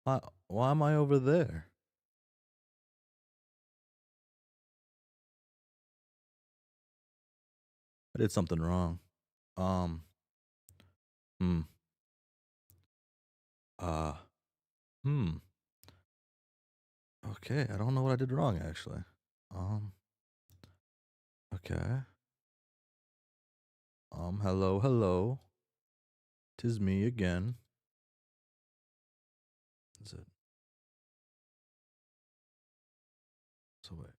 Why am I over there? I did something wrong. Um, hmm, uh, hmm. Okay, I don't know what I did wrong actually. Um, okay. Hello, hello. 'Tis me again. Is it? So wait.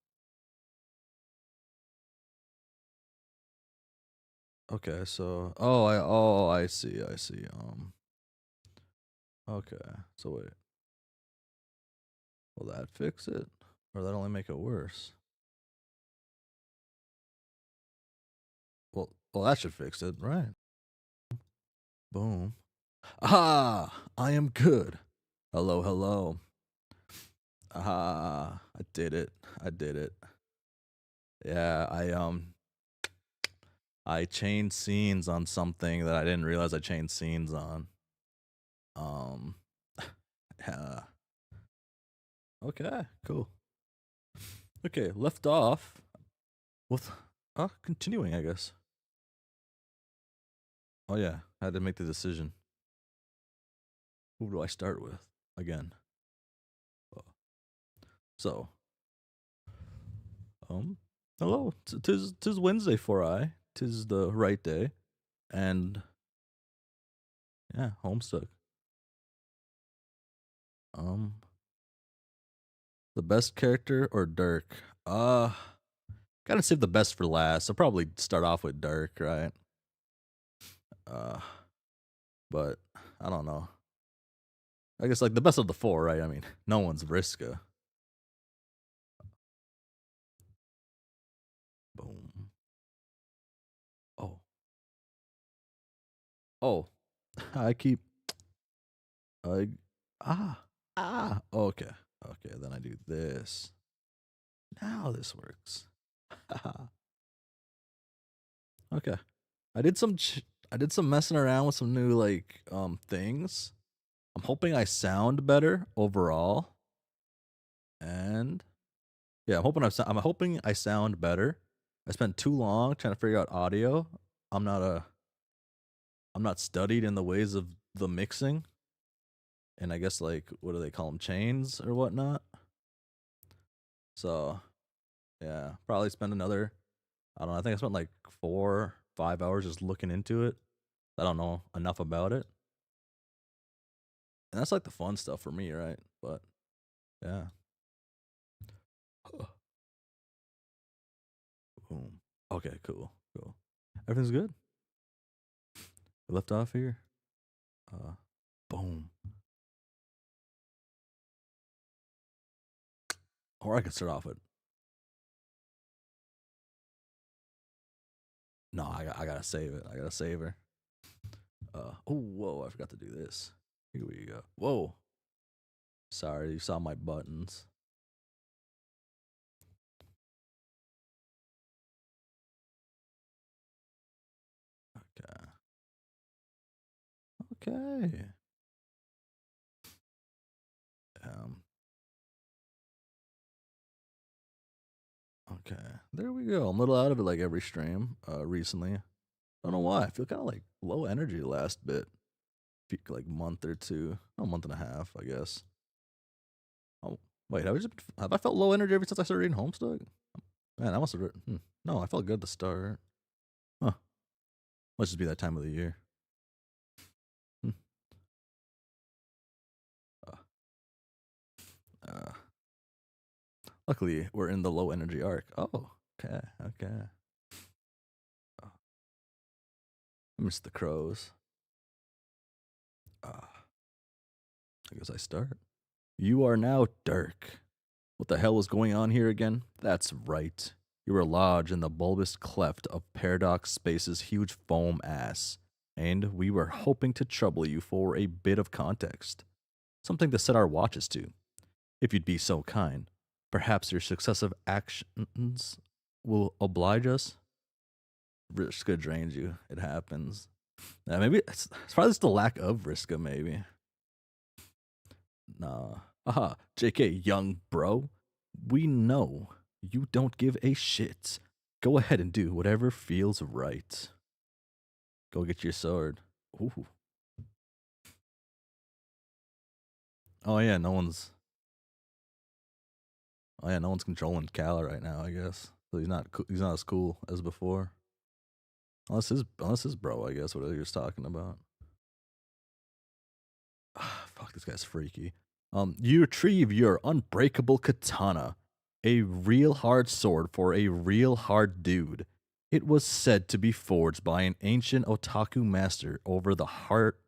Okay, so I see, I see. Okay. So wait. Will that fix it? Or that only make it worse? Well, that should fix it, right? Boom. Ah, I am good. Hello, hello. Ah, I did it. I did it. Yeah, I changed scenes on something that I didn't realize I changed scenes on. Um, yeah. Okay, cool. Okay, left off with continuing, I guess. Oh yeah, I had to make the decision. Who do I start with again? Uh, So, um, hello. Tis Wednesday for I. Tis the right day, and yeah, Homestuck. Um, the best character or Dirk? Gotta save the best for last. I'll probably start off with Dirk, right? Uh, but I don't know. I guess like the best of the four, right? I mean, no one's Vriska. Boom. Oh, oh. I keep. I Okay, okay. Then I do this. Now this works. Okay. I did some. I did some messing around with some new like things. I'm hoping I sound better overall, and yeah, I'm hoping I sound better. I spent too long trying to figure out audio. I'm not a I'm not studied in the ways of the mixing, and I guess like what do they call them, chains or whatnot. So yeah, probably spend another. I don't know. I think I spent like 4 5 hours just looking into it. I don't know enough about it, and that's like the fun stuff for me, right? But yeah. Boom. Okay, cool, cool. Everything's good. We left off here. Uh, boom. Or I could start off with no. I gotta save it. I gotta save her. Oh, whoa! I forgot to do this. Here we go. Whoa! Sorry, you saw my buttons. Okay. Okay. Um. Okay. There we go. I'm a little out of it like every stream. Recently. I don't know why. I feel kind of like low energy the last bit. Like month or two. A month and a half, I guess. Oh wait, have I felt low energy ever since I started reading Homestuck? Man, I must have. No, I felt good to start. Huh. Must just be that time of the year. Hmm. Uh, uh, Luckily, we're in the low energy arc. Oh, okay, okay. Uh, I miss the crows. Uh, I guess I start. You are now Dirk. What the hell is going on here again? That's right. You were lodged in the bulbous cleft of Paradox Space's huge foam ass, and we were hoping to trouble you for a bit of context. Something to set our watches to, if you'd be so kind. Perhaps your successive actions will oblige us. Vriska drains you. It happens. Maybe it's probably just the lack of Vriska, maybe. Nah. Aha, JK, young bro. We know you don't give a shit. Go ahead and do whatever feels right. Go get your sword. Ooh. Oh yeah, no one's. Oh yeah, no one's controlling Cal right now. I guess so. He's not. He's not as cool as before. Unless his bro. I guess what he was talking about. Fuck, this guy's freaky. You retrieve your unbreakable katana, a real hard sword for a real hard dude. It was said to be forged by an ancient otaku master over the heart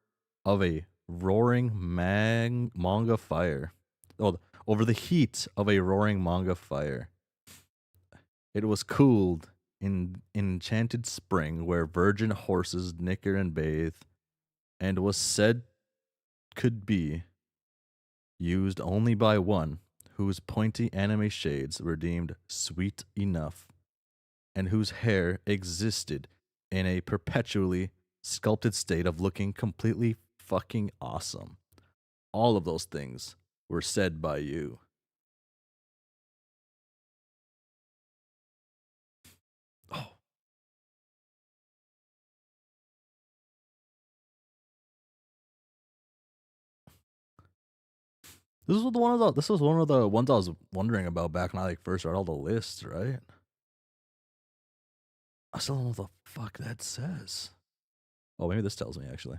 of a roaring manga fire. Oh, over the heat of a roaring manga fire. It was cooled in enchanted spring where virgin horses nicker and bathe, and was said could be used only by one whose pointy anime shades were deemed sweet enough, and whose hair existed in a perpetually sculpted state of looking completely fucking awesome. All of those things were said by you. Oh, this was one of the ones I was wondering about back when I like first read all the lists, right? I still don't know what the fuck that says. Oh, maybe this tells me actually.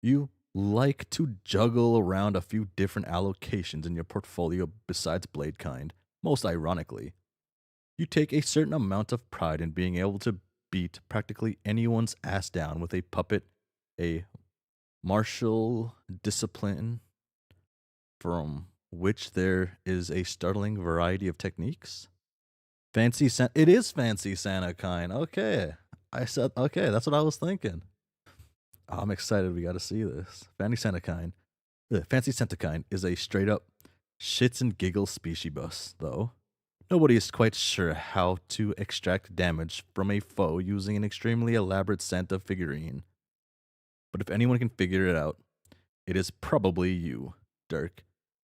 You like to juggle around a few different allocations in your portfolio besides Blade Kind. Most ironically, you take a certain amount of pride in being able to beat practically anyone's ass down with a puppet, a martial discipline from which there is a startling variety of techniques. It is fancy Santa kind. Okay. I said okay, that's what I was thinking. I'm excited we got to see this. Fancy Sentakine is a straight up shits and giggles species bus, though. Nobody is quite sure how to extract damage from a foe using an extremely elaborate Santa figurine. But if anyone can figure it out, it is probably you, Dirk.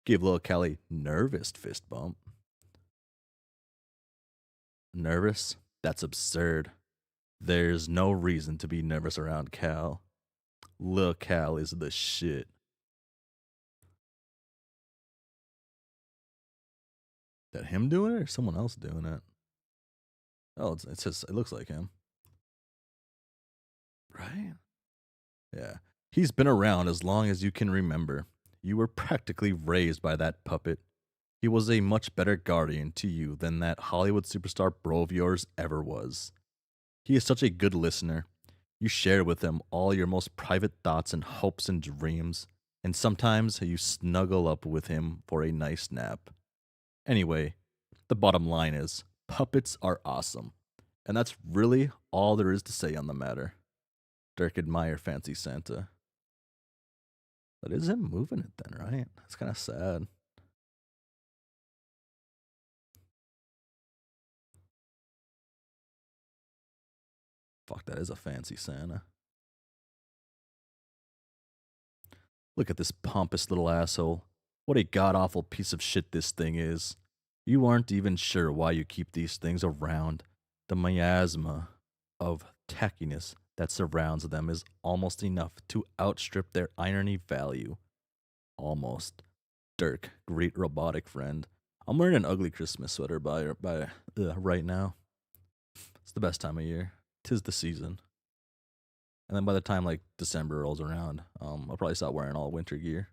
Give little Callie nervous fist bump. Nervous? That's absurd. There's no reason to be nervous around Cal. Lil Cal is the shit. That him doing it or someone else doing it? Oh, it's just it looks like him. Right? Yeah. He's been around as long as you can remember. You were practically raised by that puppet. He was a much better guardian to you than that Hollywood superstar bro of yours ever was. He is such a good listener. You share with him all your most private thoughts and hopes and dreams, and sometimes you snuggle up with him for a nice nap. Anyway, the bottom line is puppets are awesome. And that's really all there is to say on the matter. Dirk admire Fancy Santa. That is him moving it then, right? That's kind of sad. Fuck, that is a fancy Santa. Look at this pompous little asshole. What a god awful piece of shit this thing is. You aren't even sure why you keep these things around. The miasma of tackiness that surrounds them is almost enough to outstrip their irony value. Almost. Dirk, great robotic friend. I'm wearing an ugly Christmas sweater by right now. It's the best time of year. 'Tis the season. And then by the time like December rolls around, I'll probably stop wearing all winter gear.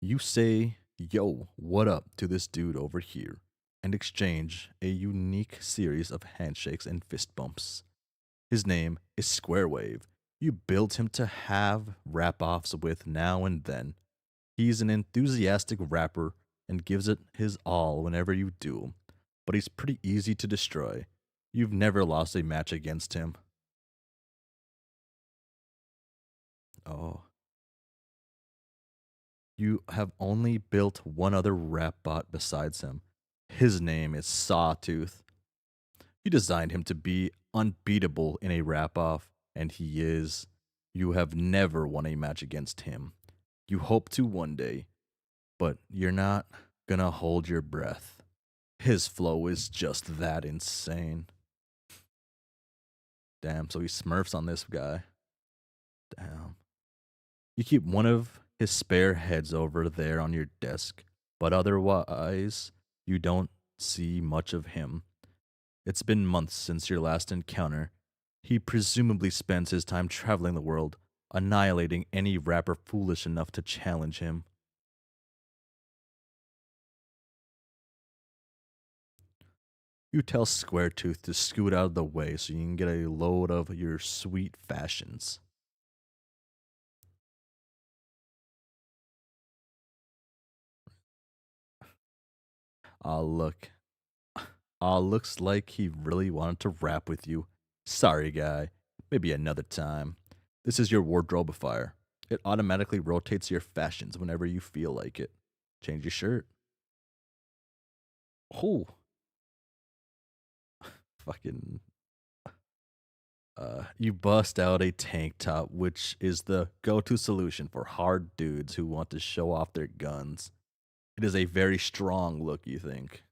You say, "Yo, what up?" to this dude over here, and exchange a unique series of handshakes and fist bumps. His name is Squarewave. You built him to have rap offs with now and then. He's an enthusiastic rapper and gives it his all whenever you do, but he's pretty easy to destroy. You've never lost a match against him. Oh. You have only built one other rap bot besides him. His name is Sawtooth. You designed him to be unbeatable in a rap off, and he is. You have never won a match against him. You hope to one day, but you're not gonna hold your breath. His flow is just that insane. Damn, so he smurfs on this guy. Damn. You keep one of his spare heads over there on your desk, but otherwise, you don't see much of him. It's been months since your last encounter. He presumably spends his time traveling the world, annihilating any rapper foolish enough to challenge him. You tell Squaretooth to scoot out of the way so you can get a load of your sweet fashions. Ah, look. Ah, looks like he really wanted to rap with you. Sorry, guy. Maybe another time. This is your wardrobifier. It automatically rotates your fashions whenever you feel like it. Change your shirt. Oh, fucking. You bust out a tank top, which is the go to solution for hard dudes who want to show off their guns. It is a very strong look, you think.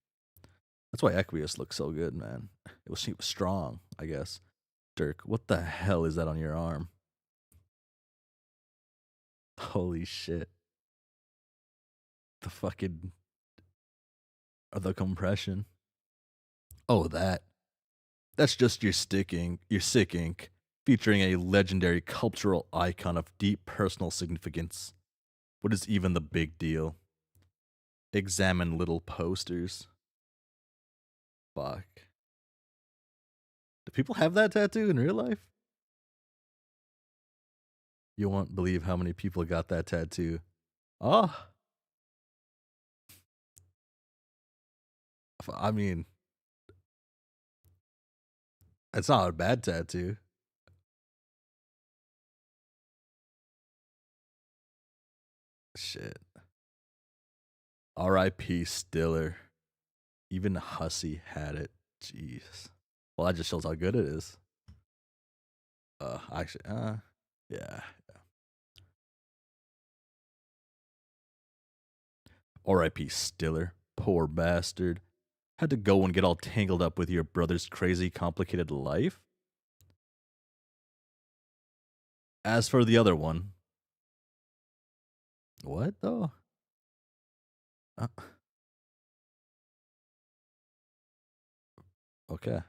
That's why Equius looks so good, man. He was strong, I guess. Dirk, what the hell is that on your arm? Holy shit. The fucking the compression. Oh, that. That's just your sick ink, featuring a legendary cultural icon of deep personal significance. What is even the big deal? Examine little posters. Fuck. Do people have that tattoo in real life? You won't believe how many people got that tattoo. Oh, I mean, it's not a bad tattoo. Shit. R.I.P. Stiller. Even Hussie had it. Jeez. Well, that just shows how good it is. Actually, yeah. R.I.P. Stiller. Poor bastard. Had to go and get all tangled up with your brother's crazy, complicated life? As for the other one, what though? Uh, okay.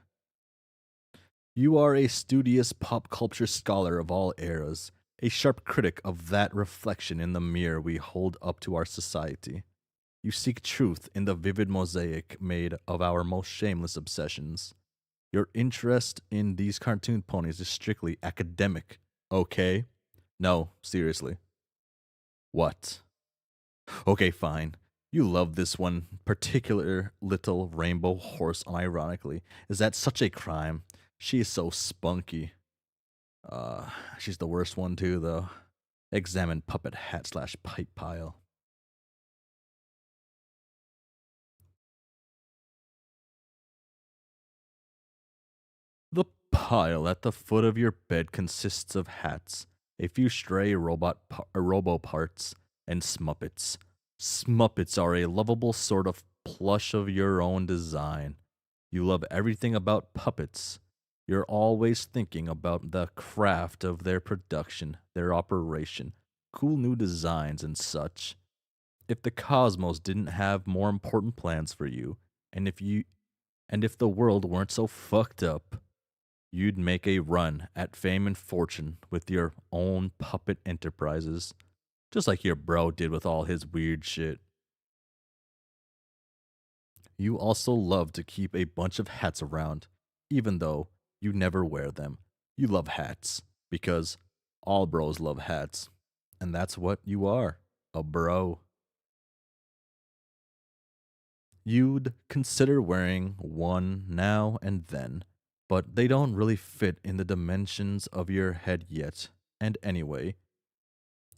You are a studious pop culture scholar of all eras, a sharp critic of that reflection in the mirror we hold up to our society. You seek truth in the vivid mosaic made of our most shameless obsessions. Your interest in these cartoon ponies is strictly academic, okay? No, seriously. What? Okay, fine. You love this one particular little rainbow horse unironically. Is that such a crime? She is so spunky. Uh, she's the worst one too, though. Examine puppet hat slash pipe pile. The pile at the foot of your bed consists of hats, a few stray robo parts, and smuppets. Smuppets are a lovable sort of plush of your own design. You love everything about puppets. You're always thinking about the craft of their production, their operation, cool new designs, and such. If the cosmos didn't have more important plans for you, and if the world weren't so fucked up, you'd make a run at fame and fortune with your own puppet enterprises, just like your bro did with all his weird shit. You also love to keep a bunch of hats around, even though you never wear them. You love hats because all bros love hats, and that's what you are, a bro. You'd consider wearing one now and then, but they don't really fit in the dimensions of your head yet. And anyway,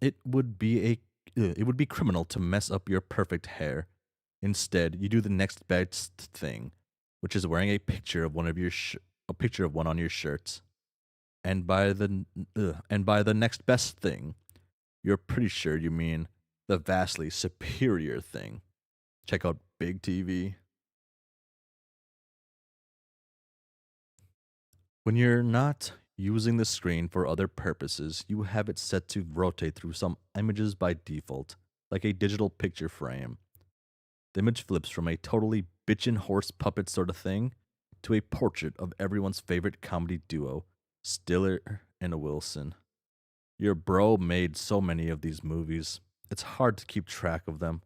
it would be it would be criminal to mess up your perfect hair. Instead, you do the next best thing, which is wearing a picture of one on your shirt. And by the next best thing, you're pretty sure you mean the vastly superior thing. Check out Big TV. When you're not using the screen for other purposes, you have it set to rotate through some images by default, like a digital picture frame. The image flips from a totally bitchin' horse puppet sort of thing to a portrait of everyone's favorite comedy duo, Stiller and Wilson. Your bro made so many of these movies, it's hard to keep track of them.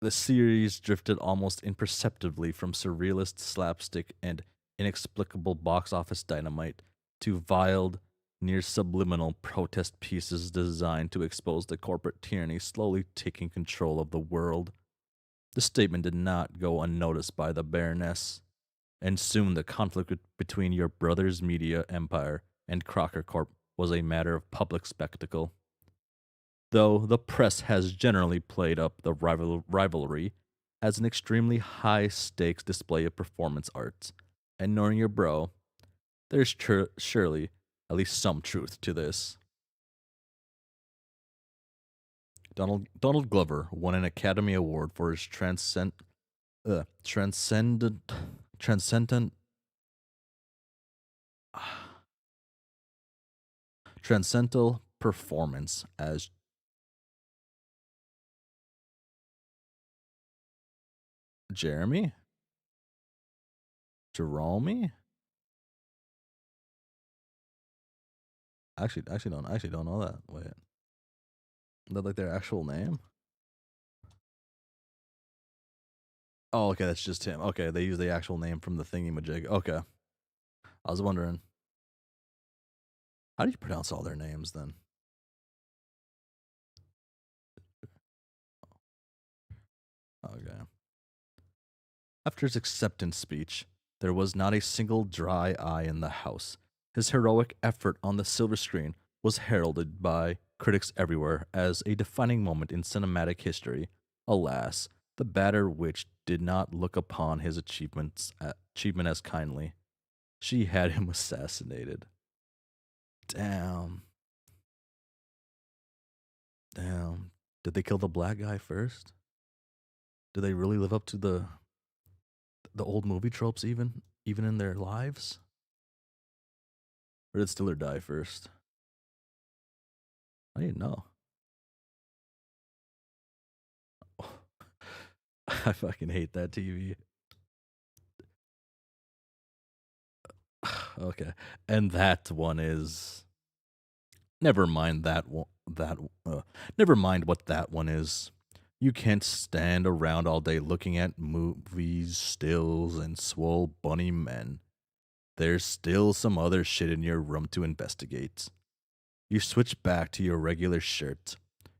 The series drifted almost imperceptibly from surrealist slapstick and inexplicable box office dynamite to veiled, near subliminal protest pieces designed to expose the corporate tyranny slowly taking control of the world. The statement did not go unnoticed by the Baroness, and soon the conflict between your brother's media empire and Crocker Corp was a matter of public spectacle. Though the press has generally played up the rivalry as an extremely high stakes display of performance arts, and knowing your bro, there's surely at least some truth to this. Donald Glover won an Academy Award for his transcendent transcendent transcendental performance as Jeremy, Jerome. Actually don't know that. Wait, is that like their actual name? Oh, okay, that's just him. Okay, they use the actual name from the thingy majig. Okay, I was wondering how do you pronounce all their names then? Okay. After his acceptance speech, there was not a single dry eye in the house. His heroic effort on the silver screen was heralded by critics everywhere as a defining moment in cinematic history. Alas, the batter witch did not look upon his achievement as kindly. She had him assassinated. Damn. Damn. Did they kill the black guy first? Did they really live up to the old movie tropes even in their lives? Or did Stiller die first? I didn't know. I fucking hate that TV. Okay. And that one is never mind that one that never mind what that one is. You can't stand around all day looking at movies, stills, and swole bunny men. There's still some other shit in your room to investigate. You switch back to your regular shirt.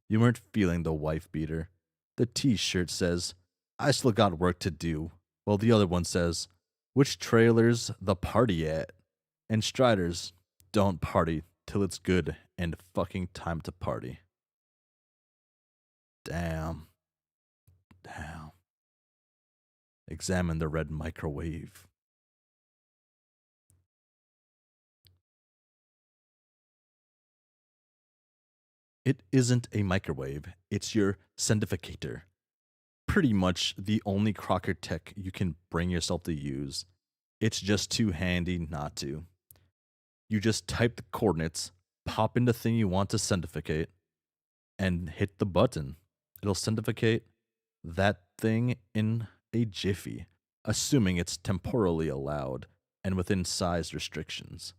You weren't feeling the wife beater. The t shirt says, I still got work to do, while the other one says, which trailer's the party at? And Strider's, don't party till it's good and fucking time to party. Damn. Damn. Examine the red microwave. It isn't a microwave, it's your sendificator. Pretty much the only Crocker tech you can bring yourself to use. It's just too handy not to. You just type the coordinates, pop in the thing you want to centrifugate, and hit the button. It'll centrifugate that thing in a jiffy, assuming it's temporally allowed and within size restrictions.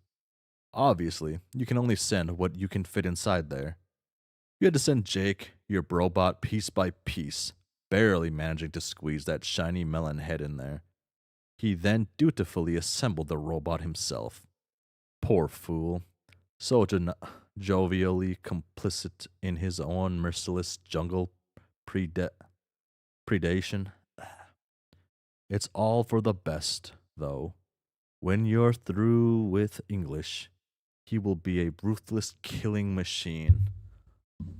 Obviously, you can only send what you can fit inside there. You had to send Jake, your brobot, piece by piece, barely managing to squeeze that shiny melon head in there. He then dutifully assembled the robot himself. Poor fool, so jovially complicit in his own merciless jungle preda- predation. It's all for the best, though. When you're through with English, he will be a ruthless killing machine.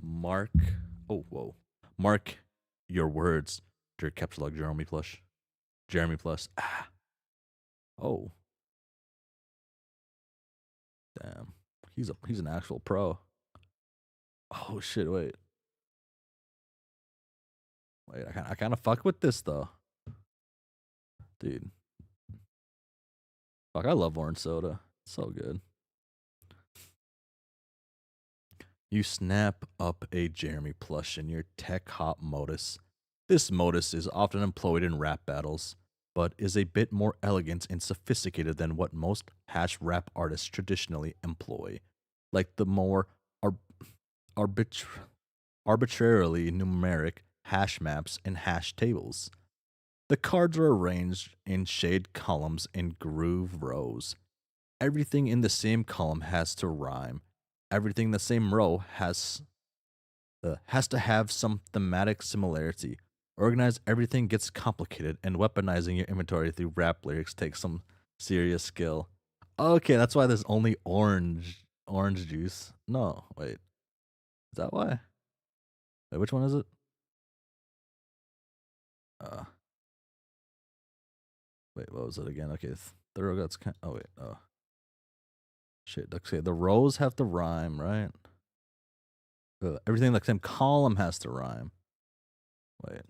Mark, oh, whoa. Mark your words, dear caps lock Jeremy Plush. Jeremy Plus. Ah. Oh. He's an actual pro. Oh shit! Wait. I kind of fuck with this though, dude. Fuck, I love orange soda. It's so good. You snap up a Jeremy plush in your tech hop modus. This modus is often employed in rap battles, but is a bit more elegant and sophisticated than what most hash rap artists traditionally employ, like the more ar- arbitra- arbitrarily numeric hash maps and hash tables. The cards are arranged in shade columns in groove rows. Everything in the same column has to rhyme. Everything in the same row has to have some thematic similarity. Organize everything gets complicated, and weaponizing your inventory through rap lyrics takes some serious skill. Okay, that's why there's only orange juice. No, wait, is that why? Wait, which one is it? Uh, wait, what was it again? Okay, thorough guts. Oh wait, oh shit. Okay, the rows have to rhyme, right? Everything in the same column has to rhyme. Wait,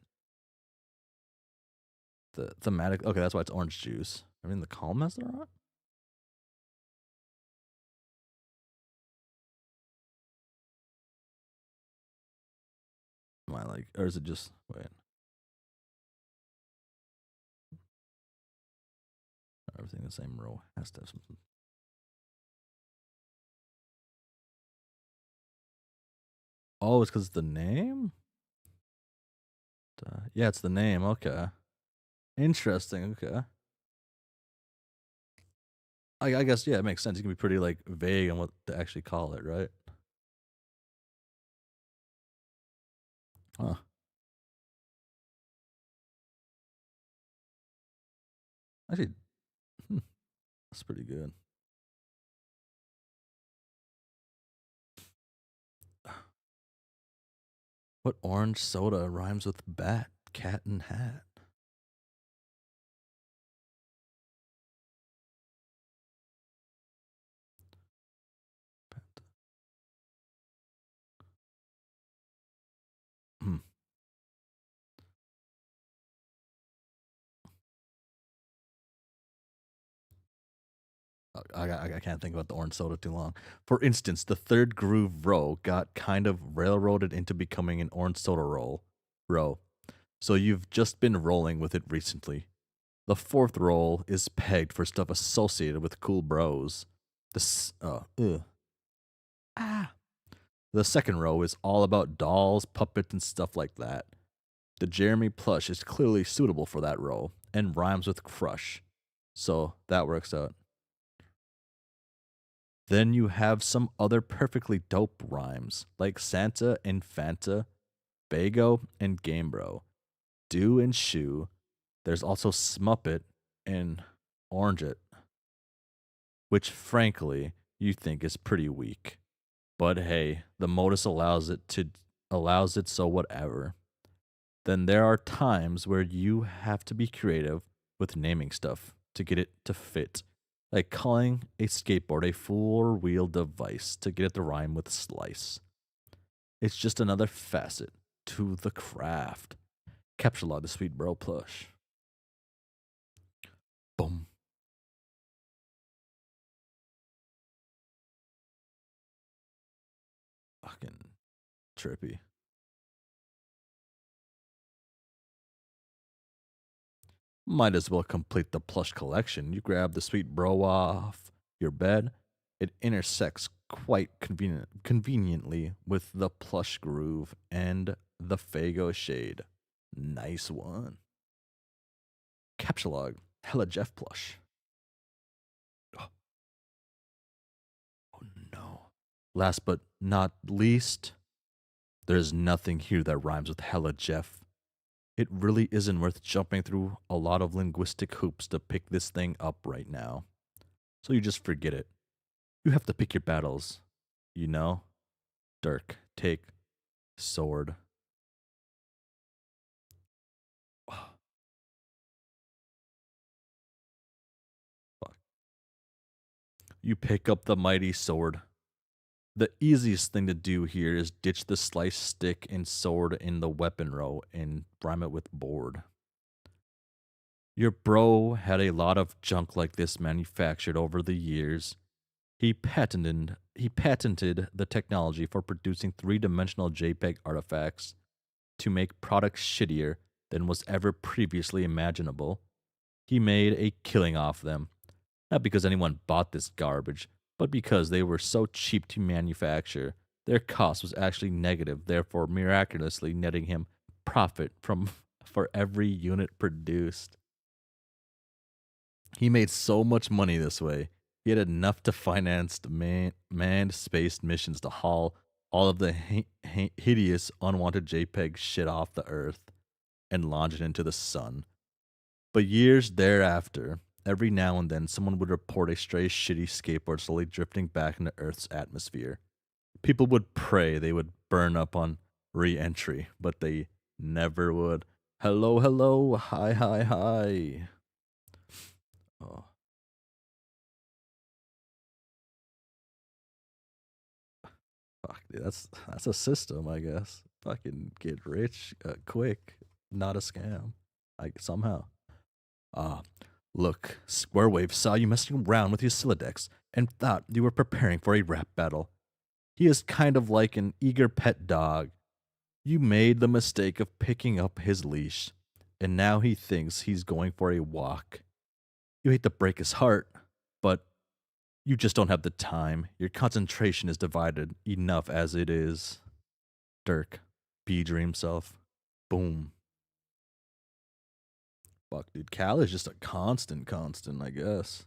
the thematic. Okay, that's why it's orange juice. I mean, the column has to rhyme. Am I like, or is it just wait? Everything in the same row has to have something. Oh, it's because it's the name. Yeah, it's the name. Okay, interesting. Okay, I guess yeah, it makes sense. You can be pretty like vague on what to actually call it, right? Huh. Actually, hmm, that's pretty good. What orange soda rhymes with bat, cat, and hat? Hmm. I can't think about the orange soda too long. For instance, the third groove row got kind of railroaded into becoming an orange soda row. So you've just been rolling with it recently. The fourth roll is pegged for stuff associated with cool bros. Ugh. Ah. The second row is all about dolls, puppets, and stuff like that. The Jeremy plush is clearly suitable for that row and rhymes with crush. So that works out. Then you have some other perfectly dope rhymes like Santa and Fanta, Bago and Game Bro, Do and Shoe. There's also Smuppet and Orange It, which frankly you think is pretty weak. But hey, the modus allows it so whatever. Then there are times where you have to be creative with naming stuff to get it to fit. Like calling a skateboard a four-wheel device to get it to rhyme with slice. It's just another facet to the craft. Capture log the sweet bro plush. Boom. Fucking trippy. Might as well complete the plush collection. You grab the sweet bro off your bed. It intersects quite conveniently with the plush groove and the Fago shade. Nice one. Capture log. Hella Jeff plush. Oh, oh no. Last but not least, there's nothing here that rhymes with hella Jeff. It really isn't worth jumping through a lot of linguistic hoops to pick this thing up right now. So you just forget it. You have to pick your battles. You know? Dirk, take, sword. Oh, fuck. You pick up the mighty sword. The easiest thing to do here is ditch the sliced stick and sword in the weapon row and rhyme it with board. Your bro had a lot of junk like this manufactured over the years. He patented the technology for producing three-dimensional JPEG artifacts to make products shittier than was ever previously imaginable. He made a killing off them, not because anyone bought this garbage, but because they were so cheap to manufacture. Their cost was actually negative, therefore miraculously netting him profit from for every unit produced. He made so much money this way. He had enough to finance the manned space missions to haul all of the hideous, unwanted JPEG shit off the Earth and launch it into the sun. But years thereafter, every now and then someone would report a stray shitty skateboard slowly drifting back into Earth's atmosphere. People would pray they would burn up on re entry, but they never would. Hello, hello, hi, hi, hi. Oh, fuck, dude, that's a system, I guess. Fucking get rich quick, not a scam. Like somehow. Ah, look, Squarewave saw you messing around with your Silodex and thought you were preparing for a rap battle. He is kind of like an eager pet dog. You made the mistake of picking up his leash, and now he thinks he's going for a walk. You hate to break his heart, but you just don't have the time. Your concentration is divided enough as it is. Dirk, B dream self. Boom. Fuck, dude. Cal is just a constant, I guess.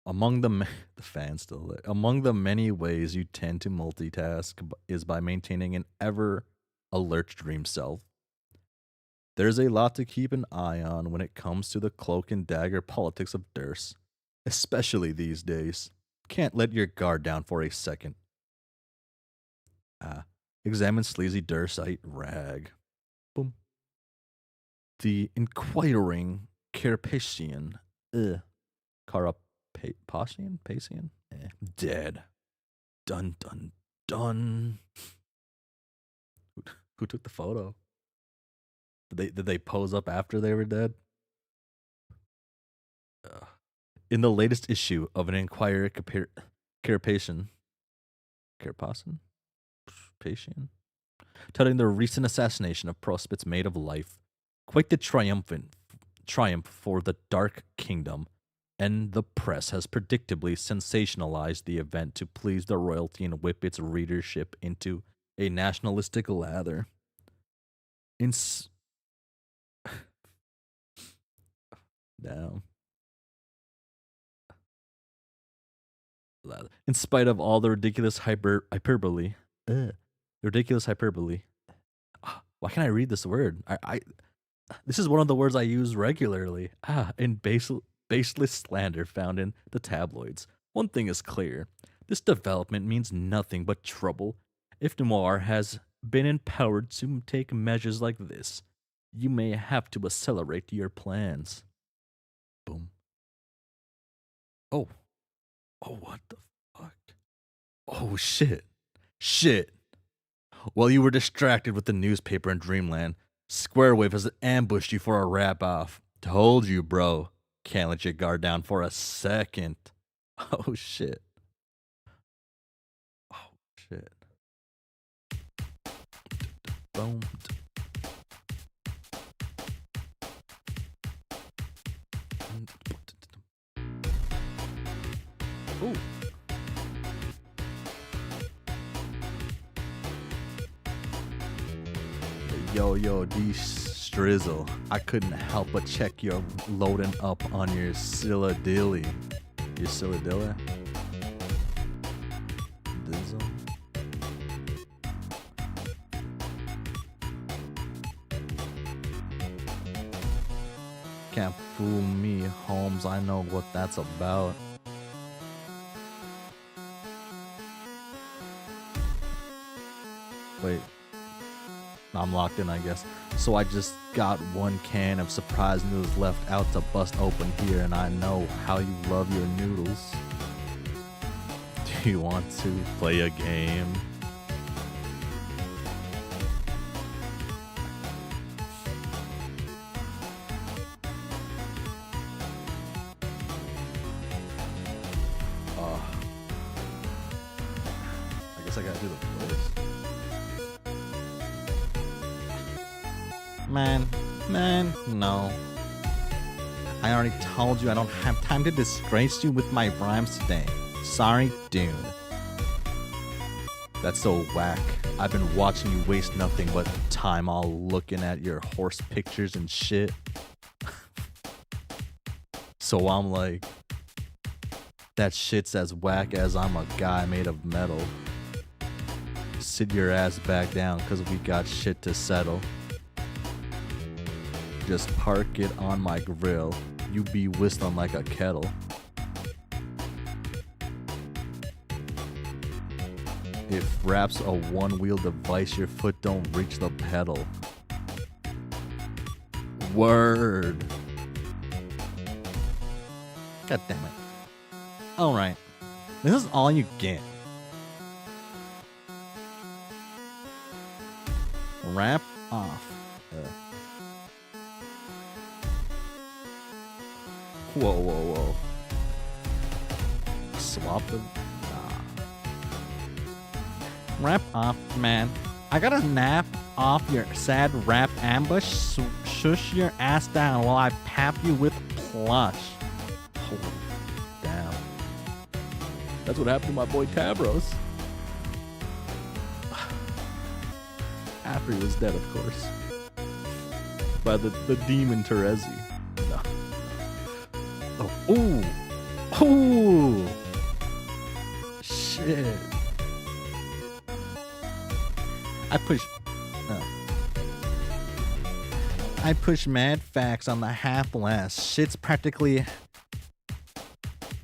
Among the the fans still there. Among the many ways you tend to multitask is by maintaining an ever alert dream self. There's a lot to keep an eye on when it comes to the cloak and dagger politics of Durst, especially these days. Can't let your guard down for a second. Ah, examine sleazy Dursite rag. Boom. The inquiring Carpathian, Carapasian, Pasian, dead. Dun dun dun. Who took the photo? Did they pose up after they were dead? In the latest issue of an Inquirer Carpathian, Carpathian, Patian, touting the recent assassination of prospects made of life, quite the triumph for the Dark Kingdom, and the press has predictably sensationalized the event to please the royalty and whip its readership into a nationalistic lather. In Down. In spite of all the ridiculous hyperbole, ridiculous hyperbole. Why can't I read this word? This is one of the words I use regularly. In baseless slander found in the tabloids. One thing is clear: this development means nothing but trouble. If Noir has been empowered to take measures like this, you may have to accelerate your plans. Boom. Oh, what the fuck? Oh, shit. Shit. While you were distracted with the newspaper in Dreamland, Squarewave has ambushed you for a wrap off. Told you, bro. Can't let your guard down for a second. Oh, shit. Oh, shit. Boom. Ooh. Yo, D Strizzle. I couldn't help but check your loading up on your Silladilly. Your Silladilla? Dizzle? Can't fool me, Holmes. I know what that's about. Wait. I'm locked in, I guess. So I just got one can of surprise noodles left out to bust open here, and I know how you love your noodles. Do you want to play a game? I guess I gotta do the voice. Man, no. I already told you I don't have time to disgrace you with my rhymes today. Sorry, dude. That's so whack. I've been watching you waste nothing but time all looking at your horse pictures and shit. So I'm like, that shit's as whack as I'm a guy made of metal. Sit your ass back down, cause we got shit to settle. Just park it on my grill. You be whistling like a kettle. If rap's a one-wheel device, your foot don't reach the pedal. Word. God damn it. Alright. This is all you get. Rap off. Whoa. Swap them? Nah. Rap off, man. I gotta nap off your sad rap ambush. Shush your ass down while I pap you with plush. Holy damn. That's what happened to my boy Tavros. After he was dead, of course. By the demon Terezi. No. Oh. Shit. I push mad facts on the half-blast. Shit's practically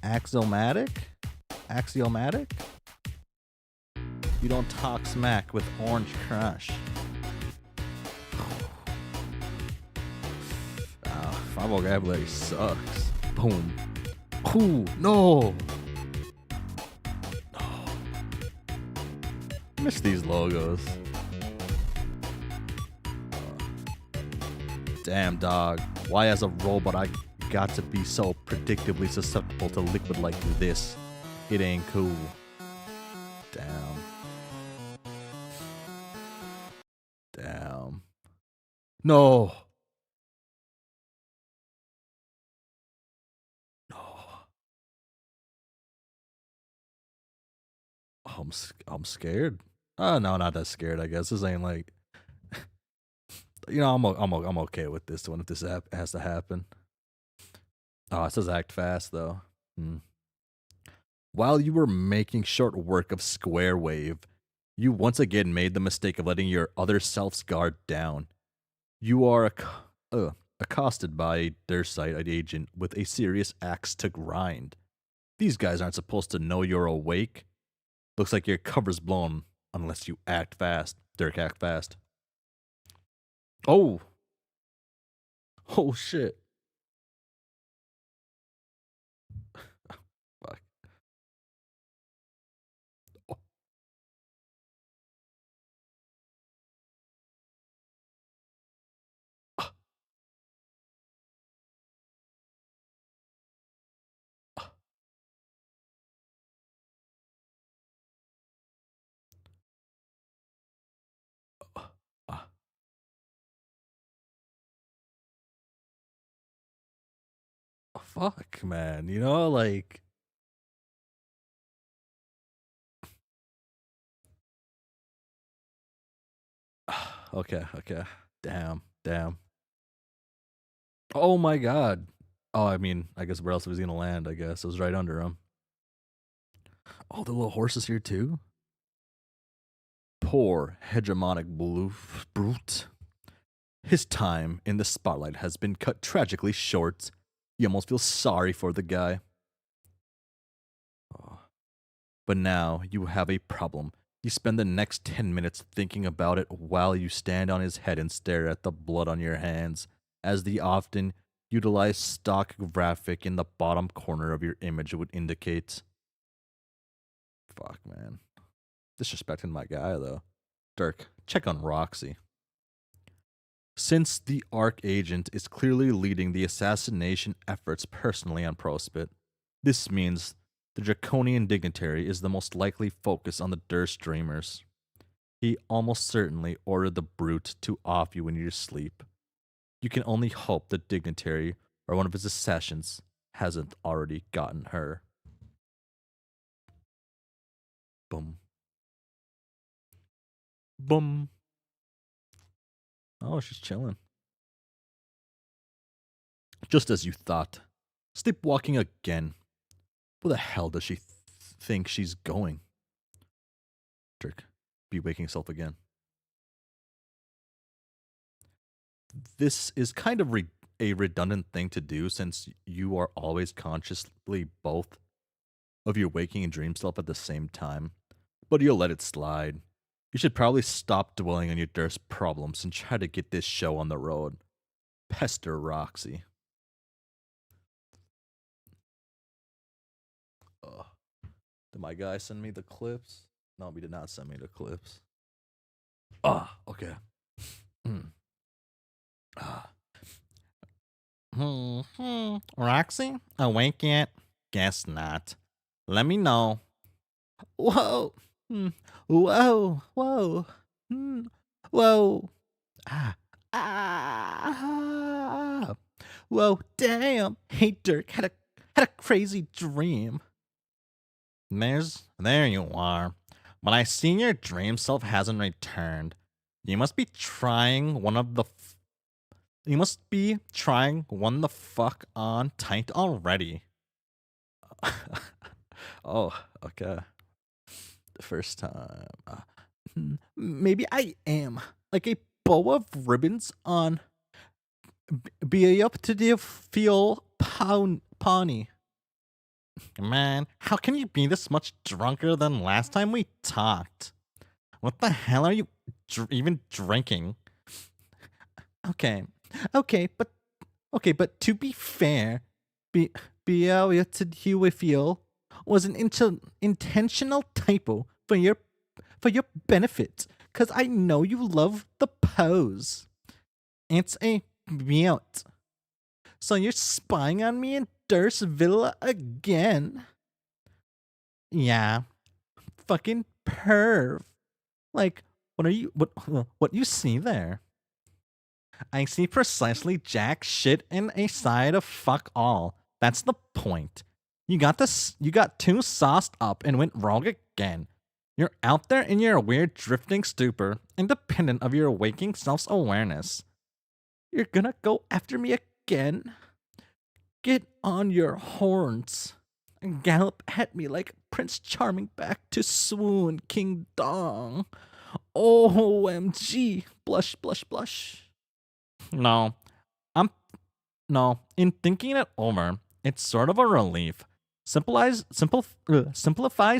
axiomatic? You don't talk smack with Orange Crush. My vocabulary sucks. Boom. Ooh, no. Miss these logos. Damn, dog. Why as a robot I got to be so predictably susceptible to liquid like this? It ain't cool. Damn. No. I'm scared. No, not that scared. I guess this ain't like, I'm okay with this one if this has to happen. Oh, it says act fast though. While you were making short work of Square Wave, you once again made the mistake of letting your other self's guard down. You are accosted by a Dursite agent with a serious axe to grind. These guys aren't supposed to know you're awake. Looks like your cover's blown unless you act fast. Dirk, act fast. Oh shit. Fuck. Fuck, man. Like. Okay. Damn. Oh my god. Oh, I mean, I guess where else was he gonna land? I guess it was right under him. Oh, the little horse is here too? Poor hegemonic brute. His time in the spotlight has been cut tragically short. You almost feel sorry for the guy. Oh. But now you have a problem. You spend the next 10 minutes thinking about it while you stand on his head and stare at the blood on your hands, as the often utilized stock graphic in the bottom corner of your image would indicate. Fuck, man. Disrespecting my guy, though. Dirk, check on Roxy. Since the ARC agent is clearly leading the assassination efforts personally on Prospit, this means the draconian dignitary is the most likely focus on the Durst dreamers. He almost certainly ordered the brute to off you in your sleep. You can only hope the dignitary or one of his assassins hasn't already gotten her. Boom. Boom. Oh, she's chilling. Just as you thought. Sleepwalking again. Where the hell does she think she's going? Dirk, be waking yourself again. This is kind of a redundant thing to do since you are always consciously both of your waking and dream self at the same time. But you'll let it slide. You should probably stop dwelling on your Durst problems and try to get this show on the road. Pester Roxy. Ugh. Did my guy send me the clips? No, he did not send me the clips. Okay. Roxy, awake yet? Guess not. Let me know. Whoa. Whoa. Whoa. Whoa. Whoa, damn. Hey, Dirk, had a crazy dream. There you are. But I see your dream self hasn't returned. You must be trying one the fuck on tight already. Oh, okay. The first time. Maybe I am. Like a bow of ribbons on be up to the feel pony. Man, how can you be this much drunker than last time we talked? What the hell are you even drinking? Okay, but to be fair, be able to you feel was an intentional typo for your benefit, cause I know you love the pose. It's a mute. So you're spying on me in Durst Villa again? Yeah, fucking perv. Like, what you see there? I see precisely jack shit and a side of fuck all. That's the point. You got too sauced up and went wrong again. You're out there in your weird drifting stupor, independent of your waking self-awareness. You're gonna go after me again? Get on your horns and gallop at me like Prince Charming back to swoon King Dong. OMG. Blush, blush, blush. No. In thinking it over, it's sort of a relief. Simplifies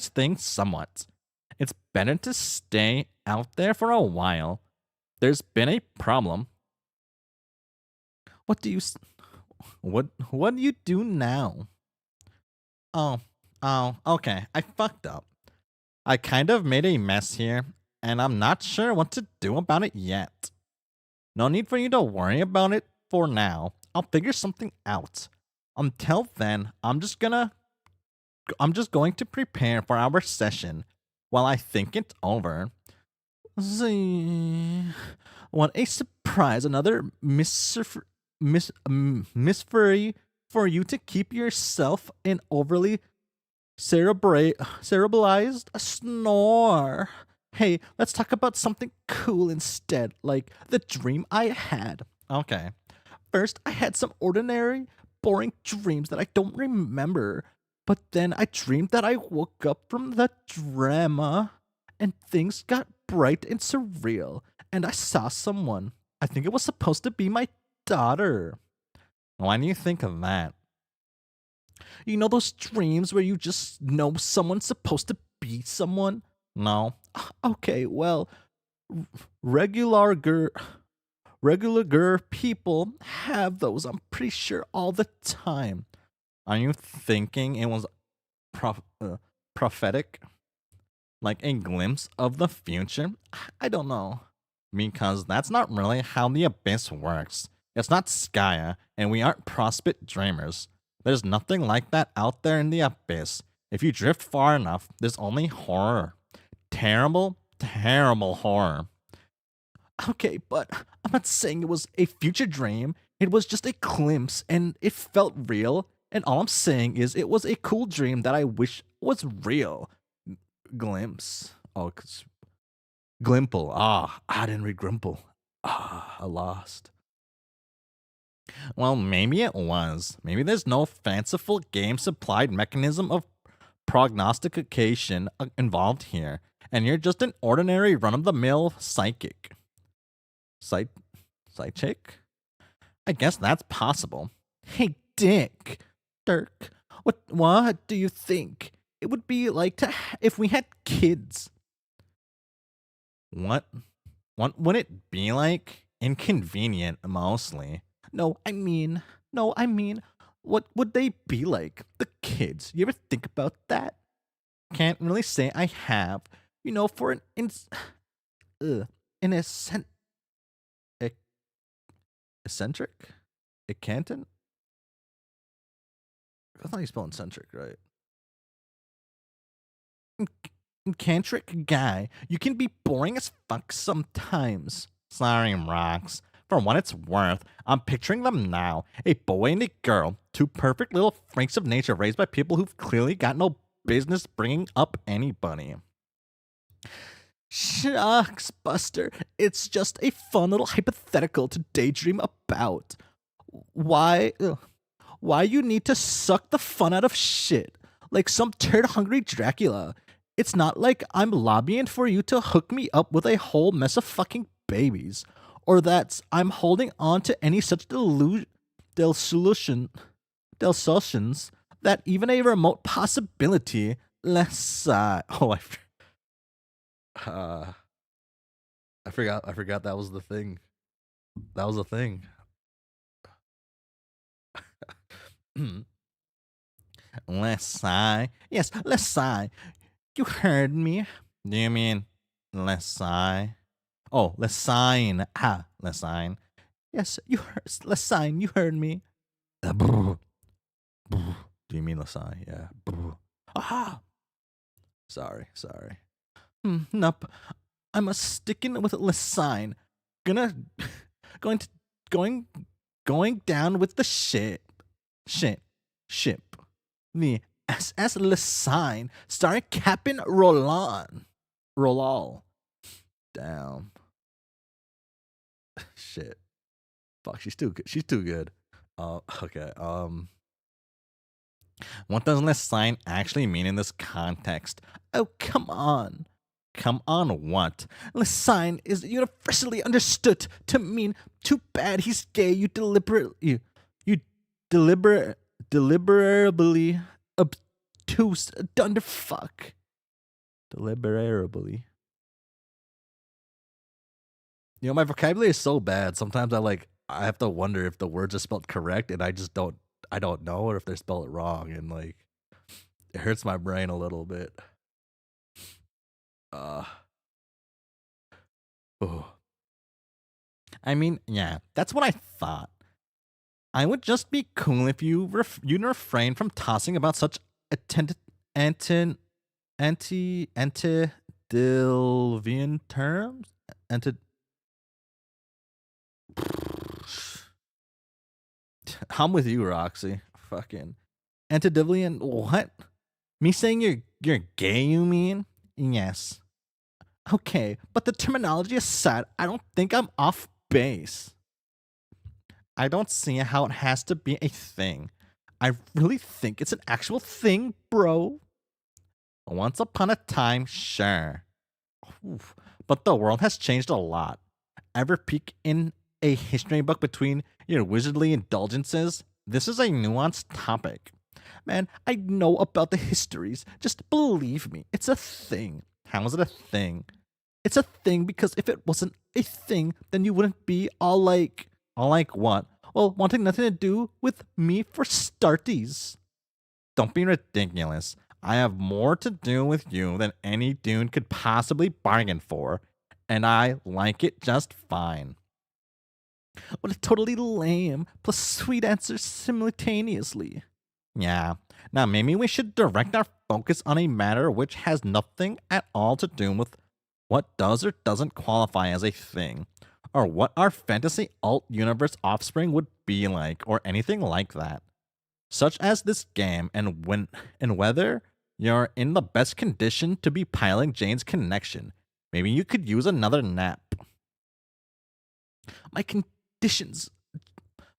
things somewhat. It's better to stay out there for a while. There's been a problem. What do you do now? Oh, okay. I fucked up. I kind of made a mess here, and I'm not sure what to do about it yet. No need for you to worry about it for now. I'll figure something out. Until then, I'm just going to prepare for our session while I think it over. See, what a surprise! Another misfurry for you to keep yourself in overly cerebralized snore. Hey, let's talk about something cool instead, like the dream I had. Okay. First, I had some ordinary, boring dreams that I don't remember. But then I dreamed that I woke up from the drama and things got bright and surreal. And I saw someone. I think it was supposed to be my daughter. Why do you think of that? You know those dreams where you just know someone's supposed to be someone? No, Okay, well, r- regular gur regular people have those. I'm pretty sure all the time. Are you thinking it was prophetic, like a glimpse of the future? I don't know. Because that's not really how the abyss works. It's not Skya, and we aren't prospect dreamers. There's nothing like that out there in the abyss. If you drift far enough, there's only horror. Terrible, terrible horror. Okay, but I'm not saying it was a future dream. It was just a glimpse, and it felt real. And all I'm saying is it was a cool dream that I wish was real. Glimpse. Oh, Glimple. Ah, I didn't read Grimple. Ah, I lost. Well, maybe it was. Maybe there's no fanciful game supplied mechanism of prognostication involved here, and you're just an ordinary run of the mill psychic. Psych? Psychic? I guess that's possible. Hey, Dick. Dirk. What do you think it would be like if we had kids? What? What would it be like? Inconvenient, mostly. No, I mean, no, I mean, what would they be like? The kids. You ever think about that? Can't really say I have. You know, for an eccentric? A canton? That's not how you spell eccentric, right? Cantric guy, you can be boring as fuck sometimes. Sorry, Rocks. For what it's worth, I'm picturing them now. A boy and a girl, two perfect little freaks of nature raised by people who've clearly got no business bringing up anybody. Shucks, Buster. It's just a fun little hypothetical to daydream about. Why? Why you need to suck the fun out of shit? Like some turd-hungry Dracula. It's not like I'm lobbying for you to hook me up with a whole mess of fucking babies, or that I'm holding on to any such solutions that even a remote possibility. Oh, uh, I forgot. I forgot that was the thing. That was the thing. Lesai. Yes, Lesai. You heard me. Do you mean Lesai? Oh, Lesine. Ah, Lesine. Yes, you heard Lesine. You heard me. Do you mean Lesai? Yeah. Aha. Sorry. Nope. I'm a sticking with Lesine. Gonna going to going down with the ship. The SS Lesine starring Captain Roland. Rolal. Damn. Shit. Fuck, she's too good. She's too good. Okay. What does Lesine actually mean in this context? Oh, come on. Come on, what? Lesine is universally understood to mean too bad he's gay. You deliberately obtuse dunderfuck. Deliberately. You know, my vocabulary is so bad. Sometimes I have to wonder if the words are spelled correct, and I don't know, or if they're spelled wrong, and like it hurts my brain a little bit. Oh. I mean, yeah, that's what I thought. I would just be cool if you you'd refrain from tossing about such antediluvian terms. I'm with you, Roxy. Fucking antediluvian. What? Me saying you're gay? You mean? Yes. Okay, but the terminology aside, I don't think I'm off base. I don't see how it has to be a thing. I really think it's an actual thing, bro. Once upon a time, sure. Oof. But the world has changed a lot. Ever peek in a history book between your wizardly indulgences? This is a nuanced topic. Man, I know about the histories. Just believe me, it's a thing. how is it a thing? It's a thing because if it wasn't a thing, then you wouldn't be all like what? Well, wanting nothing to do with me for starties. Don't be ridiculous. I have more to do with you than any dude could possibly bargain for, and I like it just fine. What a totally lame plus sweet answer simultaneously. Yeah, now maybe we should direct our focus on a matter which has nothing at all to do with what does or doesn't qualify as a thing, or what our fantasy alt universe offspring would be like, or anything like that. Such as this game, and whether you're in the best condition to be piling Jane's connection. Maybe you could use another nap. My conditions,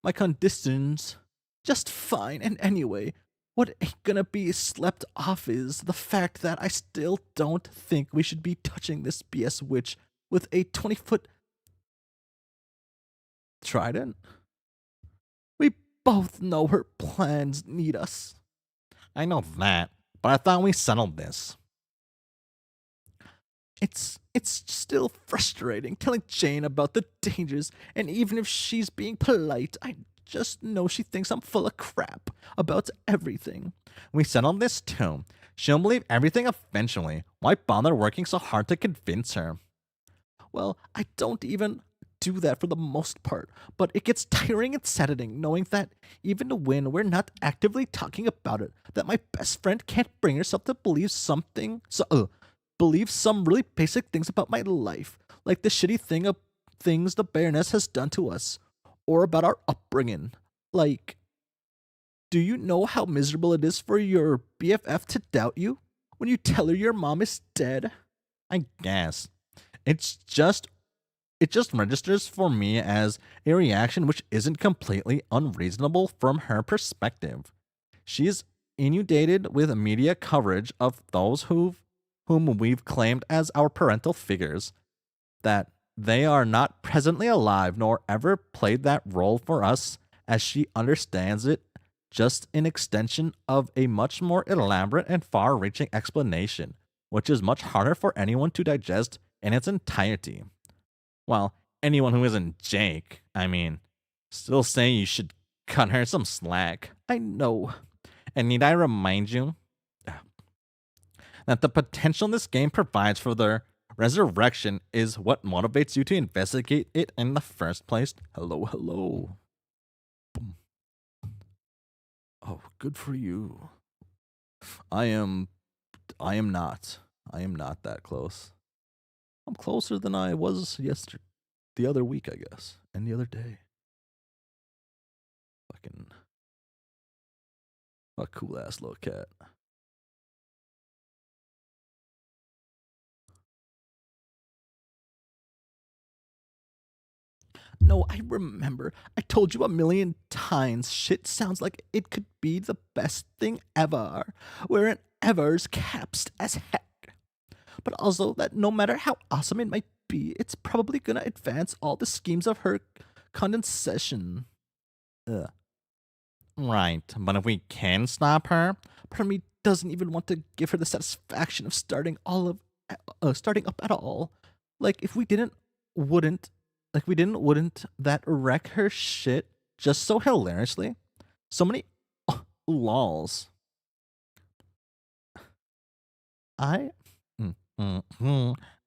my conditions, just fine. And anyway, what ain't gonna be slept off is the fact that I still don't think we should be touching this BS witch with a 20-foot trident. We both know her plans need us. I know that, but I thought we settled this. It's still frustrating telling Jane about the dangers, and even if she's being polite, I just know she thinks I'm full of crap about everything. We settled this too. She'll believe everything eventually. Why bother working so hard to convince her? Well, I don't even do that for the most part, but it gets tiring and saddening knowing that even when we're not actively talking about it, that my best friend can't bring herself to believe believe some really basic things about my life, like the shitty things the Baroness has done to us, or about our upbringing. Like, do you know how miserable it is for your BFF to doubt you when you tell her your mom is dead? I guess. It's just it just registers for me as a reaction which isn't completely unreasonable from her perspective. She's inundated with media coverage of those whom we've claimed as our parental figures, that they are not presently alive nor ever played that role for us as she understands it, just an extension of a much more elaborate and far reaching explanation, which is much harder for anyone to digest in its entirety. Well, anyone who isn't Jake, I mean, still saying you should cut her some slack. I know. And need I remind you that the potential this game provides for their resurrection is what motivates you to investigate it in the first place? Hello, hello. Boom. Oh, good for you. I am not. I am not that close. I'm closer than I was the other week, I guess, and the other day. Fucking a cool ass little cat. No, I remember. I told you a million times. Shit sounds like it could be the best thing ever. Wherever's caps as heck. But also that no matter how awesome it might be, it's probably gonna advance all the schemes of her condescension. Ugh. Right, but if we can stop her, part of me doesn't even want to give her the satisfaction of starting up at all. Like if we didn't, wouldn't, wouldn't that wreck her shit just so hilariously? So many lols. I,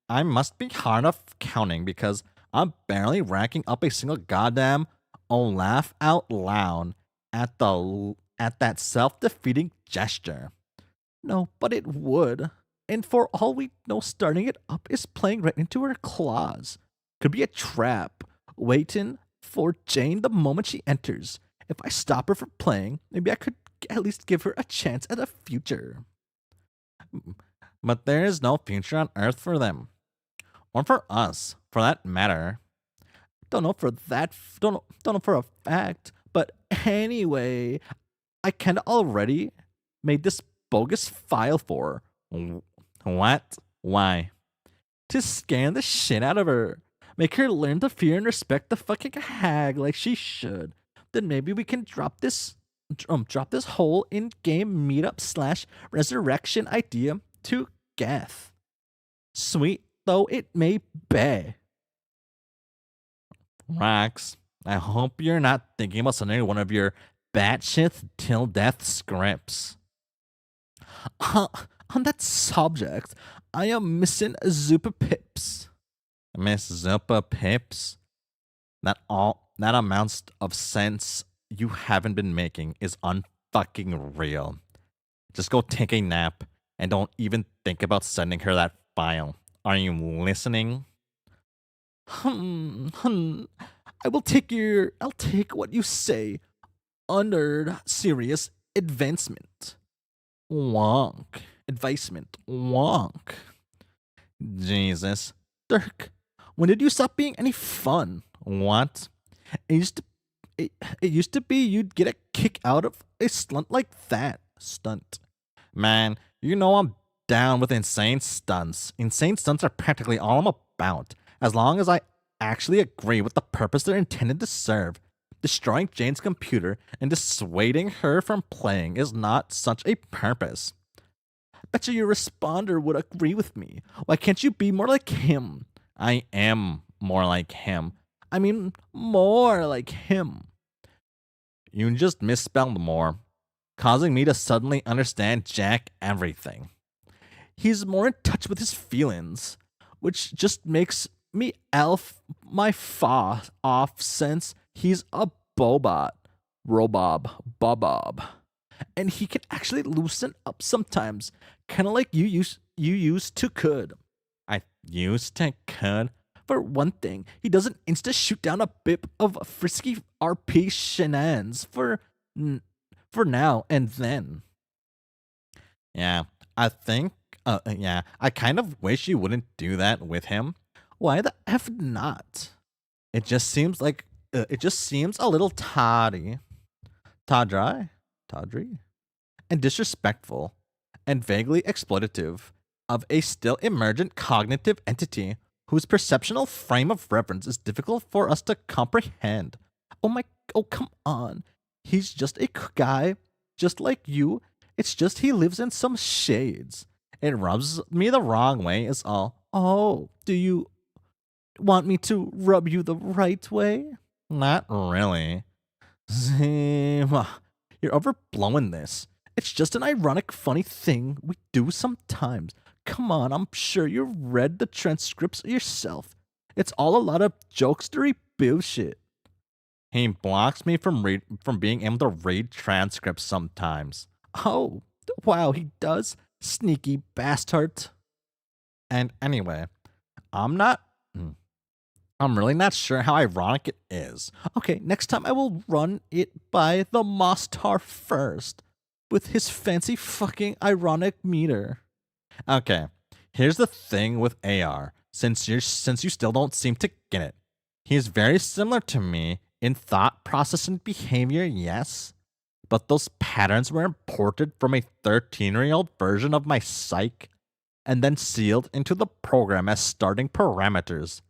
I must be hard of counting because I'm barely racking up a single goddamn laugh out loud at that self-defeating gesture. No, but it would. And for all we know, starting it up is playing right into her claws. Could be a trap, waiting for Jane the moment she enters. If I stop her from playing, maybe I could at least give her a chance at a future. But there is no future on Earth for them. Or for us, for that matter. Don't know for a fact. But anyway, I kinda already made this bogus file for her. What? Why? To scan the shit out of her. Make her learn to fear and respect the fucking hag like she should. Then maybe we can drop this whole in-game meetup / resurrection idea to Geth. sweet though it may be. Rex, I hope you're not thinking about sending one of your batshit till death scripts. Uh, on that subject, I am missing Zupa Pips. Miss Zupa Pips? That amounts of sense you haven't been making is unfucking real. Just go take a nap and don't even think about sending her that file. Are you listening? I'll take what you say under serious advancement. Wonk. Advisement. Wonk. Jesus. Dirk, when did you stop being any fun? What? It used to it used to be you'd get a kick out of a stunt like that. Stunt. Man, you know I'm down with insane stunts. Insane stunts are practically all I'm about, as long as I actually agree with the purpose they're intended to serve. Destroying Jane's computer and dissuading her from playing is not such a purpose. Betcha your responder would agree with me. Why can't you be more like him? I am more like him. I mean, more like him. You just misspelled more, causing me to suddenly understand Jack everything. He's more in touch with his feelings, which just makes me elf my fa off since he's a bobot, bobob. And he can actually loosen up sometimes, kind of like you used to could. I used to could. For one thing, he doesn't insta shoot down a bit of frisky RP shenanigans for now and then. Yeah, I think. Yeah, I kind of wish you wouldn't do that with him. Why the f not? It just seems like it just seems a little tawdry, and disrespectful, and vaguely exploitative of a still emergent cognitive entity whose perceptual frame of reference is difficult for us to comprehend. Oh, come on. He's just a guy, just like you. It's just he lives in some shades. It rubs me the wrong way, is all. Oh, do you want me to rub you the right way? Not really. Zima, you're overblowing this. It's just an ironic, funny thing we do sometimes. Come on, I'm sure you read the transcripts yourself. It's all a lot of jokestery bullshit. He blocks me from being able to read transcripts sometimes. Oh, wow, he does? Sneaky bastard. And anyway, I'm not. I'm really not sure how ironic it is. Okay, next time I will run it by the Mostar first, with his fancy fucking ironic meter. Okay, here's the thing with AR. Since you still don't seem to get it, he is very similar to me in thought process and behavior, yes, but those patterns were imported from a 13-year-old version of my psyche, and then sealed into the program as starting parameters.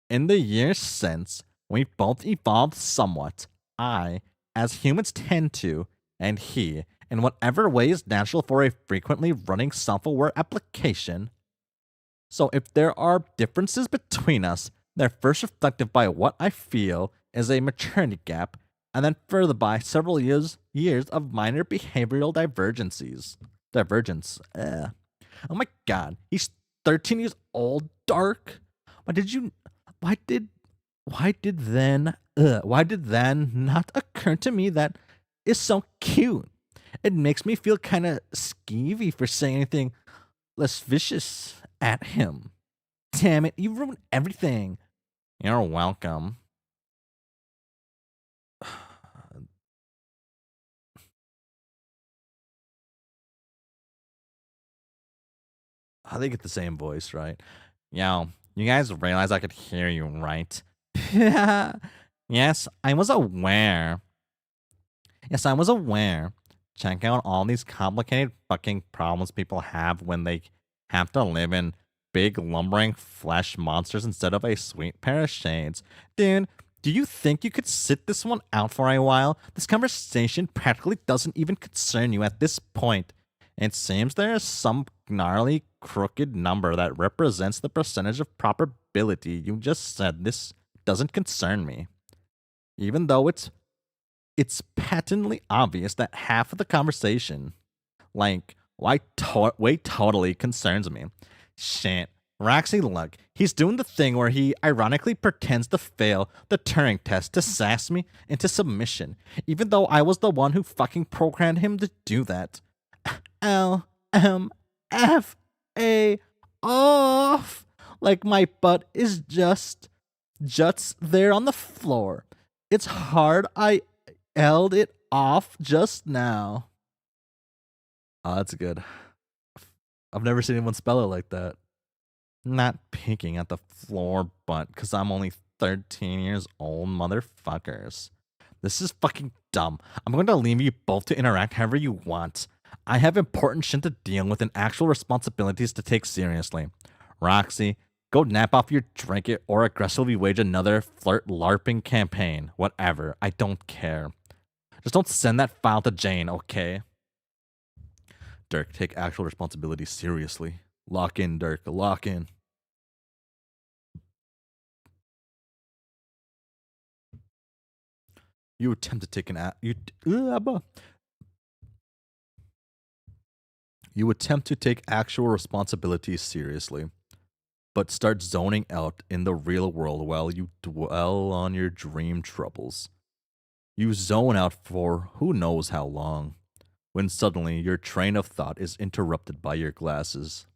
In the years since, we've both evolved somewhat. I, as humans tend to, and he, in whatever way is natural for a frequently running self-aware application. So if there are differences between us, they're first reflected by what I feel is a maturity gap, and then further by several years of minor behavioral divergence. Oh my god, he's 13 years old, Dark. Why did then not occur to me that is so cute? It makes me feel kind of skeevy for saying anything less vicious at him. Damn it, you ruined everything. You're welcome. How they get the same voice, right? Yo, you guys realize I could hear you, right? Yes, I was aware. Check out all these complicated fucking problems people have when they have to live in big lumbering flesh monsters instead of a sweet pair of shades. Dude, do you think you could sit this one out for a while? This conversation practically doesn't even concern you at this point. It seems there is some gnarly, crooked number that represents the percentage of probability. You just said this doesn't concern me. Even though it's patently obvious that half of the conversation, like, way totally concerns me. Shit. Roxy, look, he's doing the thing where he ironically pretends to fail the Turing test to sass me into submission, even though I was the one who fucking programmed him to do that. LMFA off. Like my butt is just juts there on the floor. It's hard I held it off just now. Oh, that's good. I've never seen anyone spell it like that. Not picking at the floor, but because I'm only 13 years old, motherfuckers. This is fucking dumb. I'm going to leave you both to interact however you want. I have important shit to deal with and actual responsibilities to take seriously. Roxy, go nap off your drink it or aggressively wage another flirt LARPing campaign. Whatever. I don't care. Just don't send that file to Jane, okay? Dirk, take actual responsibility seriously. Lock in, Dirk. Lock in. You attempt to take you attempt to take actual responsibility seriously, but start zoning out in the real world while you dwell on your dream troubles. You zone out for who knows how long, when suddenly your train of thought is interrupted by your glasses.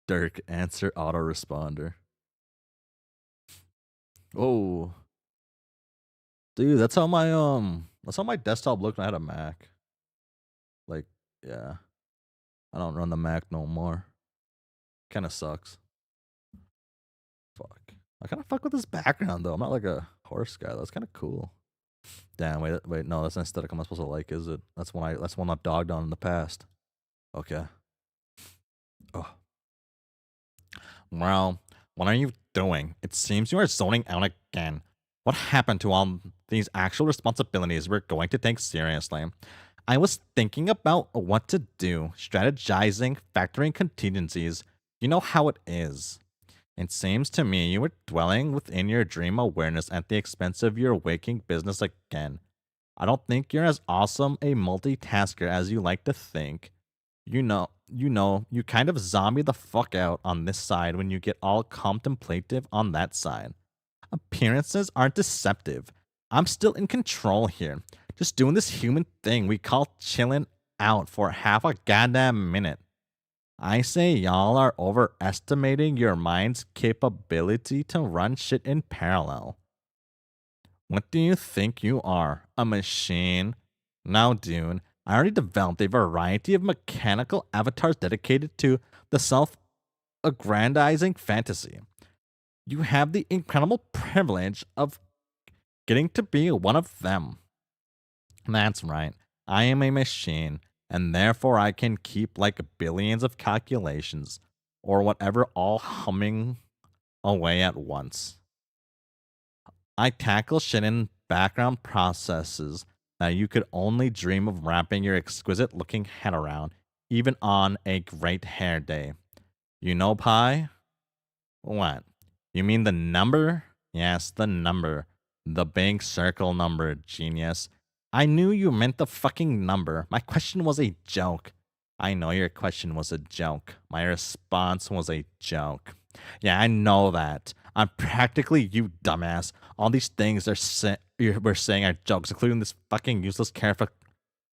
Dirk, answer autoresponder. Oh, dude, that's how my desktop looked when I had a Mac. Like, yeah, I don't run the Mac no more. Kind of sucks. Fuck. I kind of fuck with this background though. I'm not like a horse guy. That's kind of cool. Damn. Wait. No, that's an aesthetic I'm not supposed to like, is it? That's one I've dogged on in the past. Okay. Oh. Well, what are you doing? It seems you are zoning out again. What happened to all these actual responsibilities we're going to take seriously? I was thinking about what to do, strategizing, factoring contingencies. You know how it is. It seems to me you were dwelling within your dream awareness at the expense of your waking business again. I don't think you're as awesome a multitasker as you like to think. You kind of zombie the fuck out on this side when you get all contemplative on that side. Appearances aren't deceptive. I'm still in control here. Just doing this human thing we call chilling out for half a goddamn minute. I say y'all are overestimating your mind's capability to run shit in parallel. What do you think you are? A machine? Now, dude, I already developed a variety of mechanical avatars dedicated to the self aggrandizing fantasy. You have the incredible privilege of getting to be one of them. That's right. I am a machine, and therefore I can keep like billions of calculations, or whatever, all humming away at once. I tackle shit in background processes that you could only dream of wrapping your exquisite looking head around, even on a great hair day. You know, Pi? What? You mean the number? Yes, the number. The big circle number, genius. I knew you meant the fucking number. My question was a joke. I know your question was a joke. My response was a joke. Yeah, I know that. I'm practically you, dumbass. All these things we're saying are jokes, including this fucking useless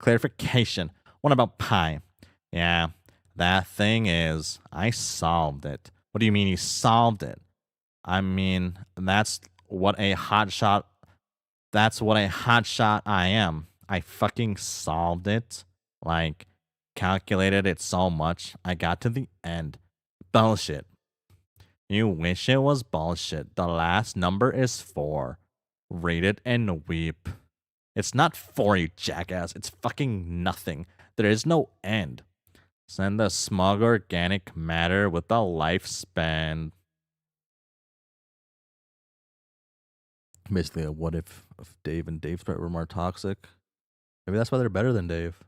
clarification. What about Pi? Yeah, that thing is, I solved it. What do you mean you solved it? I mean, that's what a hotshot I am. I fucking solved it. Like, calculated it so much, I got to the end. Bullshit. You wish it was bullshit. The last number is 4. Read it and weep. It's not 4, you jackass. It's fucking nothing. There is no end. Send the smug organic matter with a lifespan. Basically, what if Dave and Dave's part were more toxic? Maybe that's why they're better than Dave.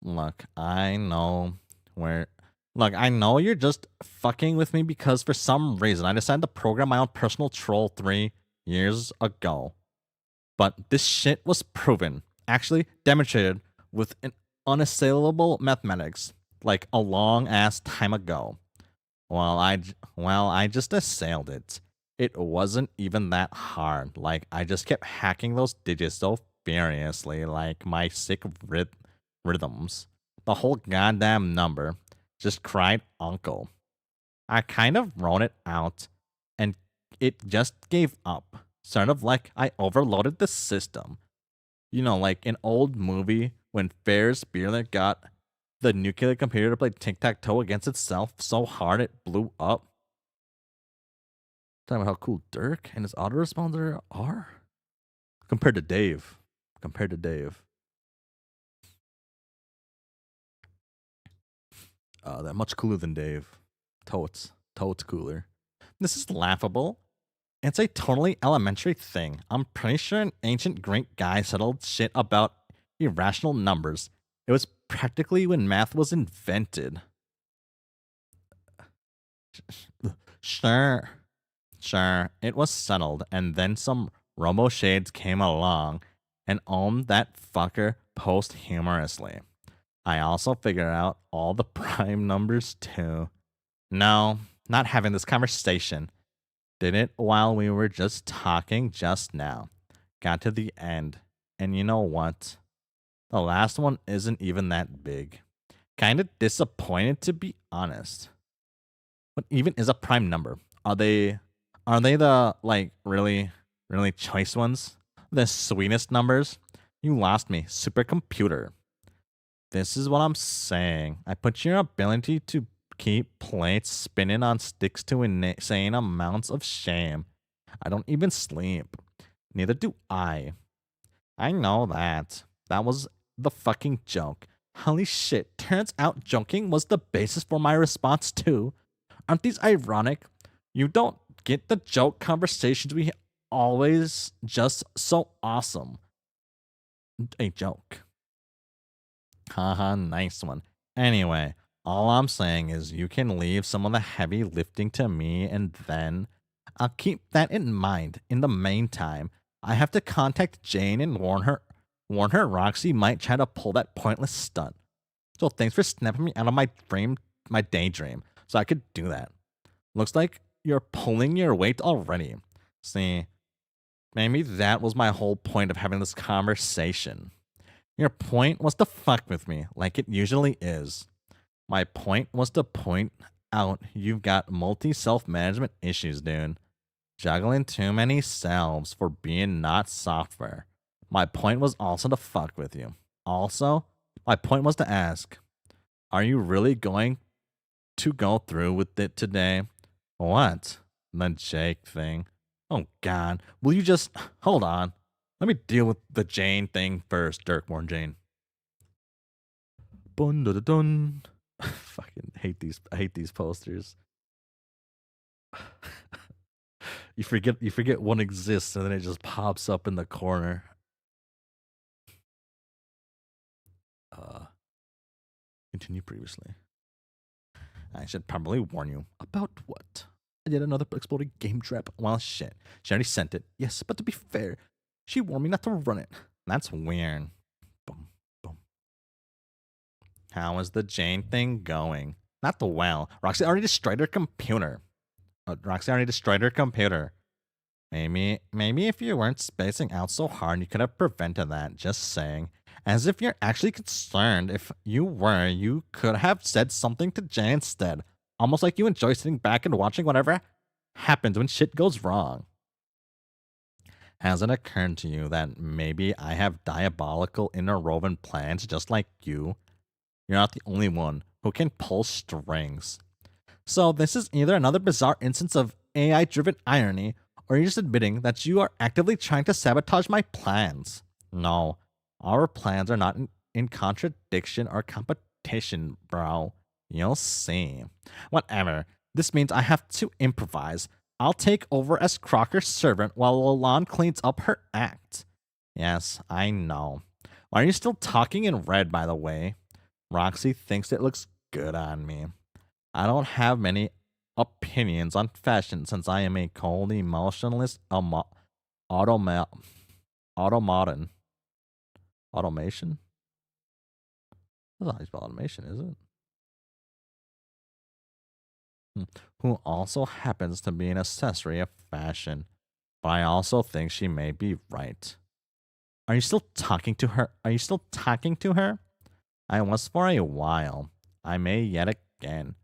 Look, I know where. Look, I know you're just fucking with me because for some reason I decided to program my own personal troll 3 years ago. But this shit was proven, actually demonstrated with an unassailable mathematics, like a long ass time ago. Well, I just assailed it. It wasn't even that hard. Like I just kept hacking those digits so furiously, like my sick rhythms. The whole goddamn number just cried uncle. I kind of wrote it out, and it just gave up. Sort of like I overloaded the system. You know, like an old movie when Ferris Bueller got the nuclear computer to play tic tac toe against itself so hard it blew up. Talking about how cool Dirk and his autoresponder are compared to Dave. Compared to Dave, they're much cooler than Dave. Totes cooler. This is laughable. It's a totally elementary thing. I'm pretty sure an ancient Greek guy settled shit about irrational numbers. It was practically when math was invented. Sure, sure, it was settled, and then some Romo Shades came along and owned that fucker posthumously. I also figured out all the prime numbers too. No, not having this conversation. Did it while we were just talking just now. Got to the end. And you know what? The last one isn't even that big. Kinda disappointed to be honest. What even is a prime number? Are they the like really choice ones? The sweetest numbers? You lost me, supercomputer. This is what I'm saying. I put your ability to keep plates spinning on sticks to insane amounts of shame. I don't even sleep. Neither do I. I know that. That was the fucking joke. Holy shit, turns out joking was the basis for my response too. Aren't these ironic? You don't get the joke conversations we always just so awesome. A joke. Haha, nice one. Anyway, all I'm saying is you can leave some of the heavy lifting to me and then I'll keep that in mind. In the meantime, I have to contact Jane and warn her Roxy might try to pull that pointless stunt. So thanks for snapping me out of my daydream, so I could do that. Looks like you're pulling your weight already. See, maybe that was my whole point of having this conversation. Your point was to fuck with me, like it usually is. My point was to point out you've got multi self management issues, dude. Juggling too many selves for being not software. My point was also to fuck with you. Also, my point was to ask, are you really going to go through with it today? What? The Jake thing. Oh god. Will you just hold on? Let me deal with the Jane thing first, Dirk warned Jane. Bun dun dun dun. Fucking hate these. I hate these posters. You forget one exists and then it just pops up in the corner. Uh Continue previously. I should probably warn you. About what? I did another exploding game trap. Well, shit. She already sent it. Yes, but to be fair, she warned me not to run it. That's weird. Boom, boom. How is the Jane thing going? Not the well. Roxy already destroyed her computer. Roxy already destroyed her computer. Maybe if you weren't spacing out so hard, you could have prevented that. Just saying. As if you're actually concerned. If you were, you could have said something to Jay instead. Almost like you enjoy sitting back and watching whatever happens when shit goes wrong. Has it occurred to you that maybe I have diabolical interwoven plans just like you? You're not the only one who can pull strings. So this is either another bizarre instance of AI driven irony, or you're just admitting that you are actively trying to sabotage my plans. No, our plans are not in contradiction or competition, bro. You'll see. Whatever. This means I have to improvise. I'll take over as Crocker's servant while Lalonde cleans up her act. Yes, I know. Why are you still talking in red, by the way? Roxy thinks it looks good on me. I don't have many opinions on fashion since I am a cold, emotionless automa- automaton. Automation? That's not how you spell automation, is it? Who also happens to be an accessory of fashion. But I also think she may be right. Are you still talking to her? Are you still talking to her? I was for a while. I may yet again.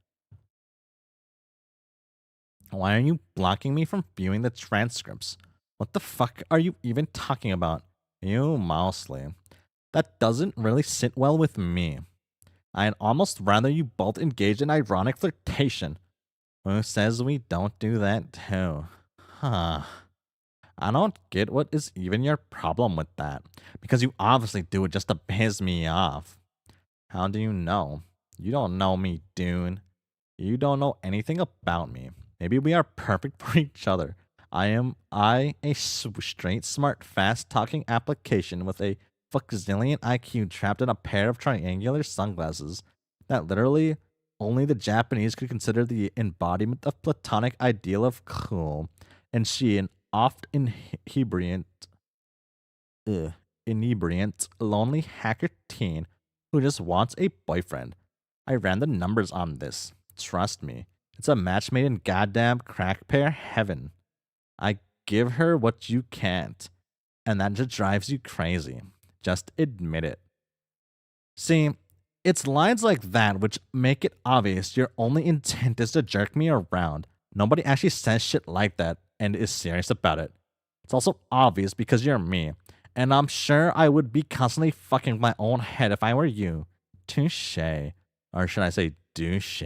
Why are you blocking me from viewing the transcripts? What the fuck are you even talking about? You mostly. That doesn't really sit well with me. I'd almost rather you both engage in ironic flirtation. Who says we don't do that too? Huh. I don't get what is even your problem with that. Because you obviously do it just to piss me off. How do you know? You don't know me, dude. You don't know anything about me. Maybe we are perfect for each other. I a straight, smart, fast talking application with a fuckzillion IQ trapped in a pair of triangular sunglasses that literally only the Japanese could consider the embodiment of platonic ideal of cool, and she an oft inebriant, inebriant, lonely hacker teen who just wants a boyfriend. I ran the numbers on this. Trust me, it's a match made in goddamn crack pair heaven. I give her what you can't, and that just drives you crazy. Just admit it. See, it's lines like that which make it obvious your only intent is to jerk me around. Nobody actually says shit like that and is serious about it. It's also obvious because you're me, and I'm sure I would be constantly fucking my own head if I were you. Touche. Or should I say douche?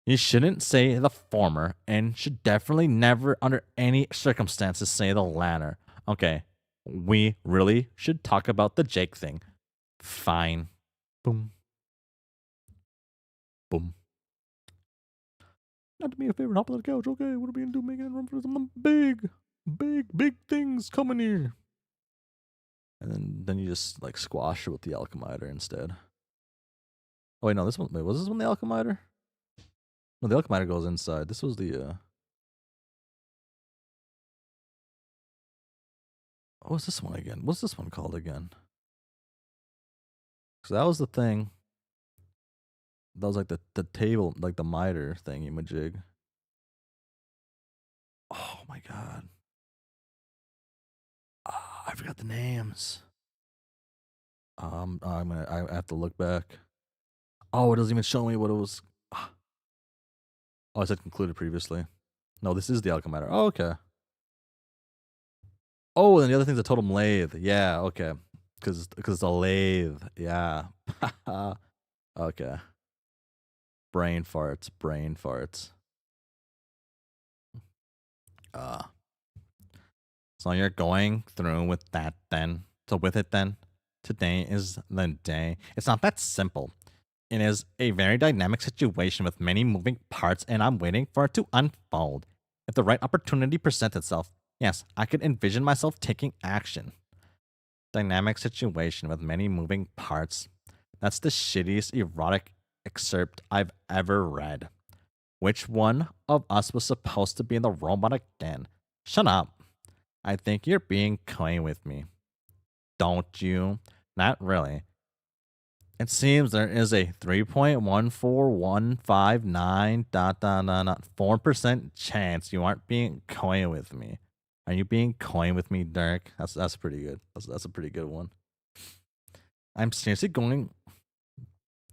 You shouldn't say the former, and should definitely never, under any circumstances, say the latter. Okay, we really should talk about the Jake thing. Fine. Boom. Boom. Not to be a favor, hop on the couch. Okay, what are we gonna do? Making room for some big things coming here. And then you just like squash it with the alchemiter instead. Oh wait, no, this one. Wait, was this one the alchemiter? No, the alchemiter goes inside. This was the. What was this one again? What's this one called again? So that was the thing. That was like the table, like the miter thingy majig. Oh my god. I forgot the names. I have to look back. Oh, it doesn't even show me what it was. Oh, I said concluded previously. No, this is the alchemiter. Oh, okay. Oh, and the other thing's a totem lathe. Yeah, okay. Because it's a lathe. Yeah. Okay. Brain farts. Brain farts. Uh. So you're going through with that then. So with it then. Today is the day. It's not that simple. It is a very dynamic situation with many moving parts, and I'm waiting for it to unfold. If the right opportunity presents itself, yes, I could envision myself taking action. Dynamic situation with many moving parts. That's the shittiest erotic excerpt I've ever read. Which one of us was supposed to be in the robot again? Shut up. I think you're being coy with me. Don't you? Not really. It seems there is a 3.14159 4% chance you aren't being coy with me. Are you being coy with me, Dirk? That's pretty good. That's a pretty good one. I'm seriously going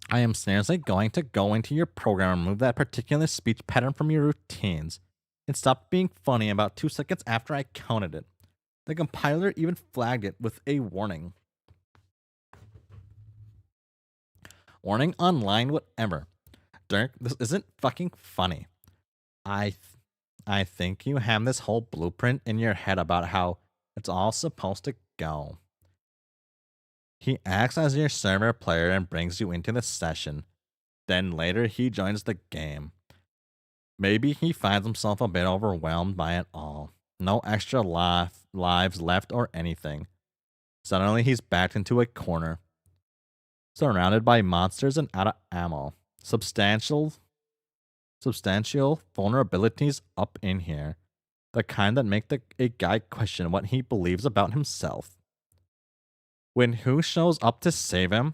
to go into your program and remove that particular speech pattern from your routines. It stopped being funny about 2 seconds after I counted it. The compiler even flagged it with a warning. Warning online, whatever. Dirk, this isn't fucking funny. I think you have this whole blueprint in your head about how it's all supposed to go. He acts as your server player and brings you into the session. Then later he joins the game. Maybe he finds himself a bit overwhelmed by it all. No extra lives left or anything. Suddenly he's backed into a corner. surrounded by monsters and out of ammo. Substantial vulnerabilities up in here. The kind that make a guy question what he believes about himself. When who shows up to save him?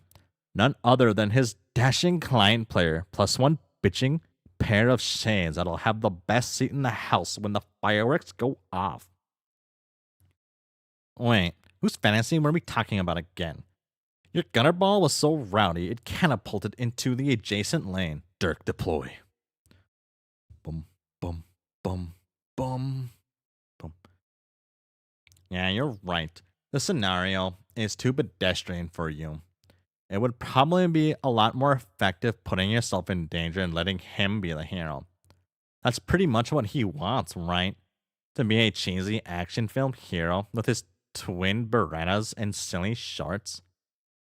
None other than his dashing client player, plus one bitching pair of shades that'll have the best seat in the house when the fireworks go off. Wait, whose fantasy were we talking about again? Your gunner ball was so rowdy it catapulted into the adjacent lane. Dirk, deploy. Boom, boom, boom, boom, boom. Yeah, you're right. The scenario is too pedestrian for you. It would probably be a lot more effective putting yourself in danger and letting him be the hero. That's pretty much what he wants, right? To be a cheesy action film hero with his twin Berettas and silly shorts.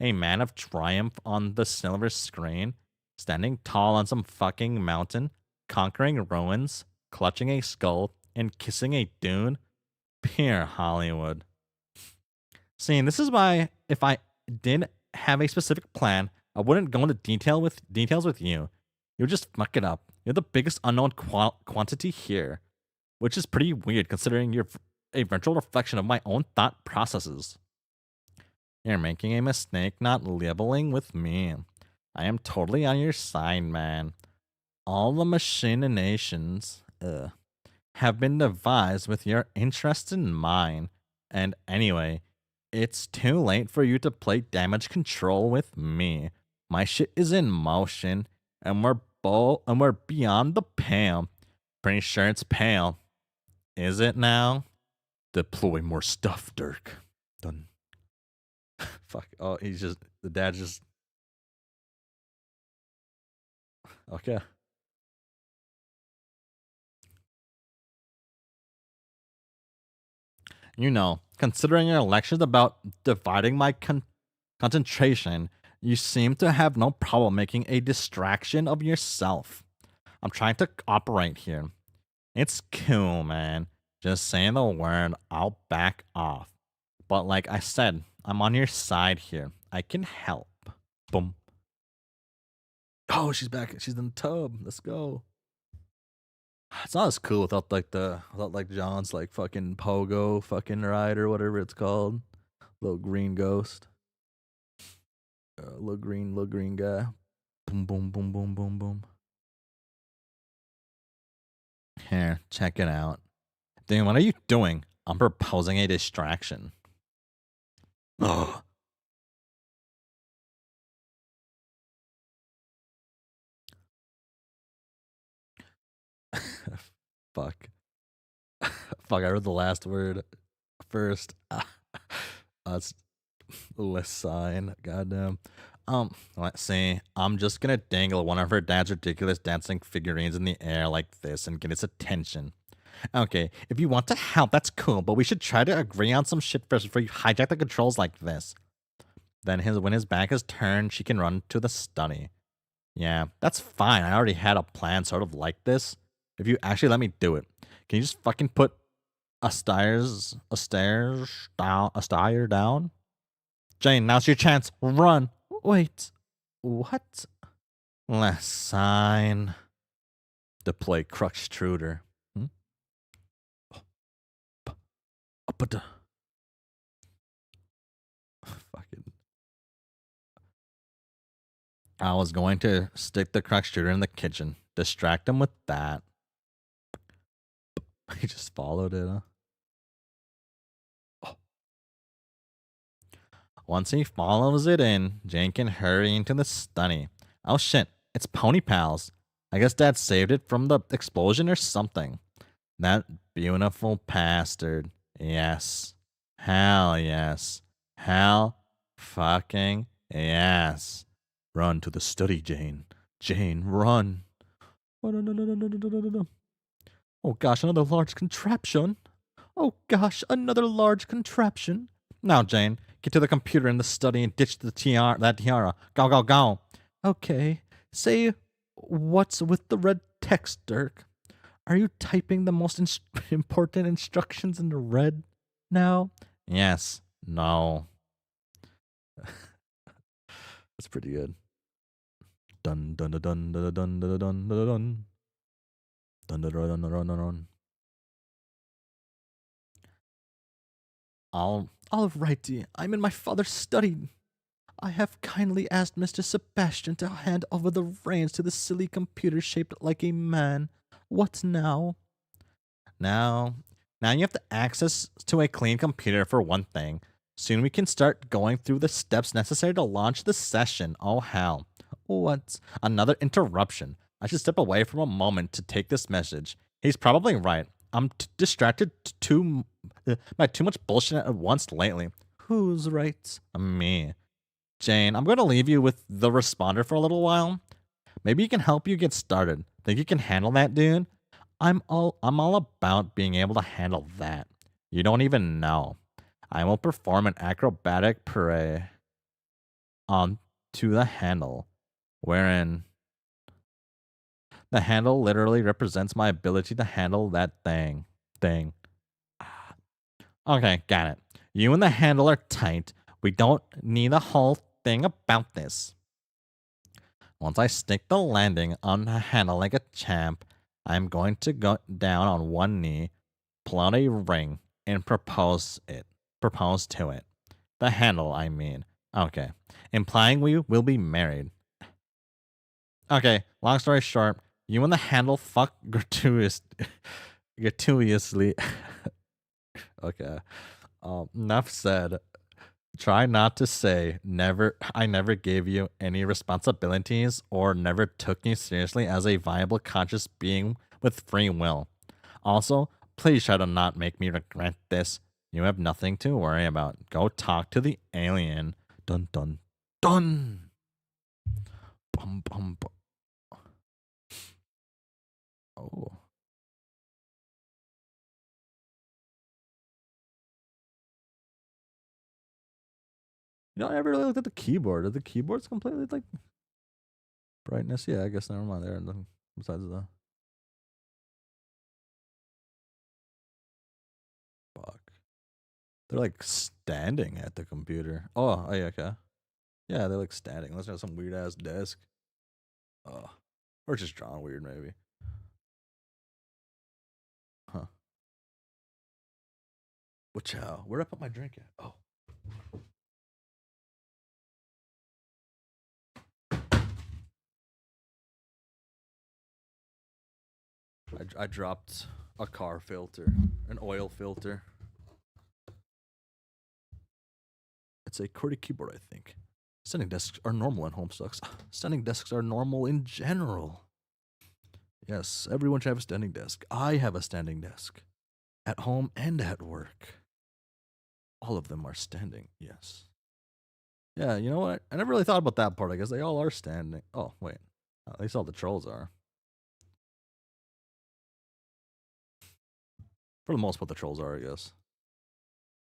A man of triumph on the silver screen, standing tall on some fucking mountain, conquering ruins, clutching a skull, and kissing a dune. Pure Hollywood. See, this is why if I did have a specific plan, I wouldn't go into details with you. You would just fuck it up. You're the biggest unknown quantity here, which is pretty weird considering you're a virtual reflection of my own thought processes. You're making a mistake not leveling with me. I am totally on your side, man. All the machinations have been devised with your interest in mind. And anyway, it's too late for you to play damage control with me. My shit is in motion, and we're beyond the pale. Pretty sure it's pale. Is it now? Deploy more stuff, Dirk. Done. Fuck. Oh, the dad just. Okay. You know, considering your lectures about dividing my concentration, you seem to have no problem making a distraction of yourself. I'm trying to operate here. It's cool, man. Just saying the word, I'll back off. But like I said, I'm on your side here. I can help. Boom. Oh, she's back. She's in the tub. Let's go. It's not as cool without like John's like fucking pogo fucking ride or whatever it's called. Little green ghost. Little green guy. Boom boom boom boom boom boom. Here, check it out. Dude, what are you doing? I'm proposing a distraction. Ugh. Fuck. Fuck, I read the last word first. That's less sign. Goddamn. Let's see. I'm just gonna dangle one of her dad's ridiculous dancing figurines in the air like this and get his attention. Okay, if you want to help, that's cool, but we should try to agree on some shit first before you hijack the controls like this. Then when his back is turned, she can run to the study. Yeah, that's fine. I already had a plan sort of like this. If you actually let me do it, can you just fucking put a stair down? Jane, now's your chance. Run. Wait. What? Last sign. Deploy Crux Truder. Fucking. I was going to stick the Crux Truder in the kitchen. Distract him with that. He just followed it, huh? Once he follows it in, Jane can hurry into the study. Oh shit, it's Pony Pals. I guess Dad saved it from the explosion or something. That beautiful bastard. Yes. Hell yes. Hell fucking yes. Run to the study, Jane. Jane, run. Oh, no. Oh gosh, another large contraption. Oh gosh, another large contraption. Now, Jane, get to the computer in the study and ditch that tiara. Go. Okay. Say what's with the red text, Dirk? Are you typing the most important instructions in the red now? Yes. No. That's pretty good. Dun dun dun dun dun dun dun dun dun dun dun dun dun dun dun dun. All righty. I'm in my father's study. I have kindly asked Mr. Sebastian to hand over the reins to the silly computer shaped like a man. What now? Now, now you have the access to a clean computer for one thing. Soon we can start going through the steps necessary to launch the session. Oh hell. What? Another interruption. I should step away for a moment to take this message. He's probably right. I'm distracted by too much bullshit at once lately. Who's right? Me. Jane, I'm going to leave you with the responder for a little while. Maybe he can help you get started. Think you can handle that, dude? I'm all about being able to handle that. You don't even know. I will perform an acrobatic parade on to the handle, wherein the handle literally represents my ability to handle that thing. Okay, got it. You and the handle are tight. We don't need a whole thing about this. Once I stick the landing on the handle like a champ, I'm going to go down on one knee, pull out a ring, and Propose to it. The handle, I mean. Okay. Implying we will be married. Okay, long story short, you and the handle fuck gratuitously. Okay. Enough said. Try not to say never I never gave you any responsibilities or never took you seriously as a viable conscious being with free will. Also, please try to not make me regret this. You have nothing to worry about. Go talk to the alien. Dun dun dun. Bum bum bum. Oh. You know, I never really looked at the keyboard. Are the keyboards completely like brightness? Yeah, I guess never mind there. Besides the fuck. They're like standing at the computer. Oh, yeah, okay. Yeah, they're like standing. Unless there's some weird ass desk. Oh. Or just drawn weird, maybe. Huh. Which, where'd I put my drink at? Oh. I dropped a car filter, an oil filter. It's a QWERTY keyboard, I think. Standing desks are normal in Homestucks. Standing desks are normal in general. Yes, everyone should have a standing desk. I have a standing desk. At home and at work. All of them are standing, yes. Yeah, you know what? I never really thought about that part. I guess they all are standing. Oh, wait. At least all the trolls are. For the most part, the trolls are, I guess.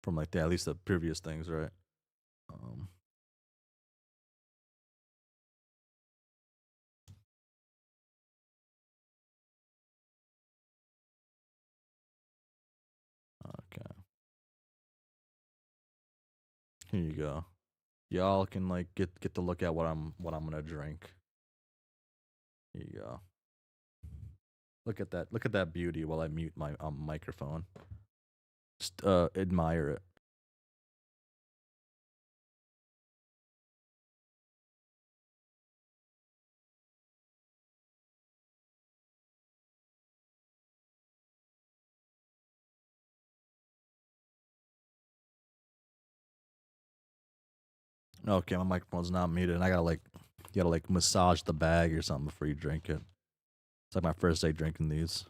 From like at least the previous things, right? Um, okay. Here you go. Y'all can like get to look at what I'm gonna drink. Here you go. Look at that. Look at that beauty while I mute my microphone. Just admire it. Okay, my microphone's not muted, and I gotta like you gotta like massage the bag or something before you drink it. It's like my first day drinking these.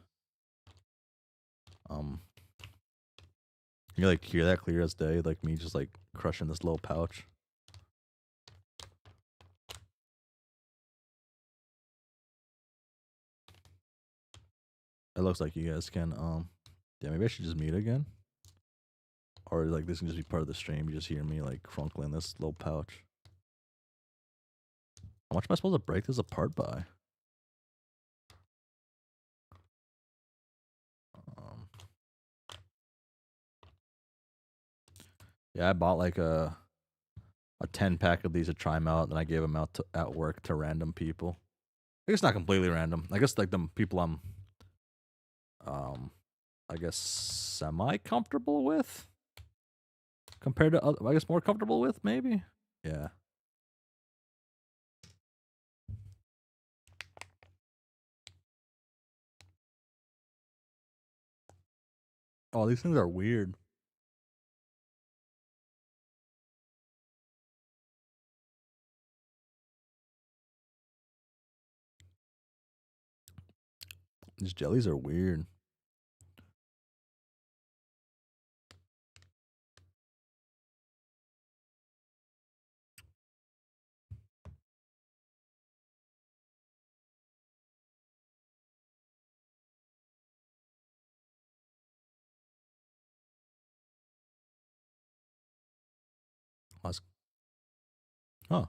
Um, you like hear that clear as day, like me just like crushing this little pouch. It looks like you guys can. Yeah, maybe I should just mute again, or like this can just be part of the stream. You just hear me like crunkling this little pouch. How much am I supposed to break this apart by? Um, yeah, I bought like a a 10 pack of these to try them out, and I gave them out at work to random people. I guess not completely random. I guess like the people I'm, um, I guess semi comfortable with compared to other. I guess more comfortable with maybe. Yeah. Oh, these things are weird. These jellies are weird. Huh.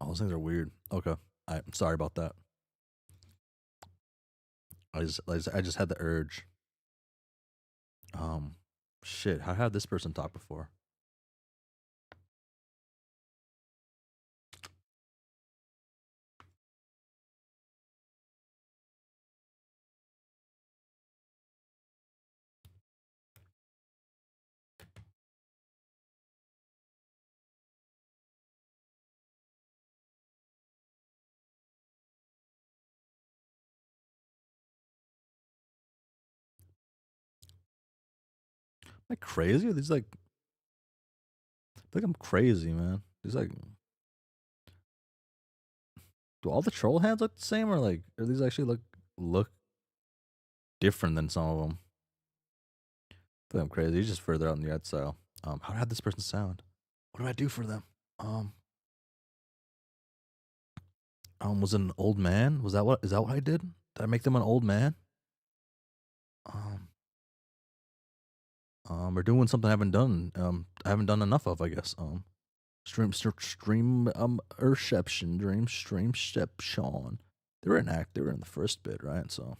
Oh, those things are weird. Okay. I'm sorry about that. I just had the urge. Um, shit. How had this person talk before? Am I crazy? Or these like, I think I'm crazy, man. These like, do all the troll hands look the same, or like, are these actually look different than some of them? I think I'm crazy. He's just further out on the art style. How did this person sound? What do I do for them? Um, was it an old man? Was that what? Is that what I did? Did I make them an old man? Um, or doing something I haven't done. I haven't done enough of, I guess. Reception, streamception. They were in act. They were in the first bit, right? So,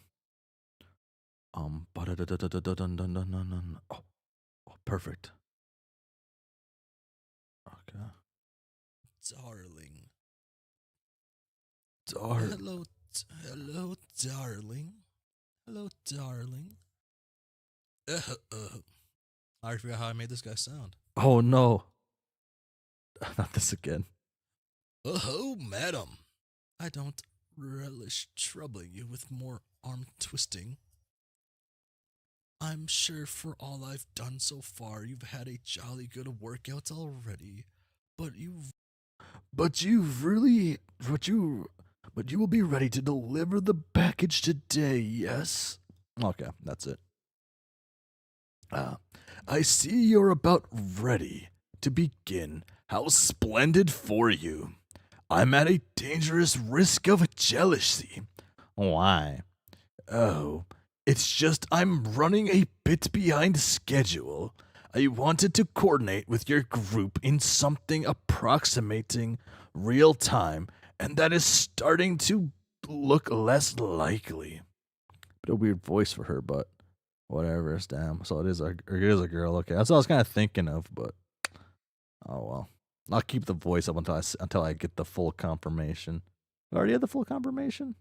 oh, perfect. Okay. Darling. Darling. Hello, darling. Hello, darling. I already forgot how I made this guy sound. Oh no. Not this again. Oh, madam. I don't relish troubling you with more arm twisting. I'm sure for all I've done so far, you've had a jolly good workout already. But you've But you've really but you will be ready to deliver the package today, yes? Okay, that's it. I see you're about ready to begin. How splendid for you. I'm at a dangerous risk of jealousy. Why? Oh, it's just I'm running a bit behind schedule. I wanted to coordinate with your group in something approximating real time, and that is starting to look less likely. Bit of weird voice for her, but whatever. It's damn. So it is a girl. Okay, that's what I was kind of thinking of, but oh well. I'll keep the voice up until I get the full confirmation. I already had the full confirmation.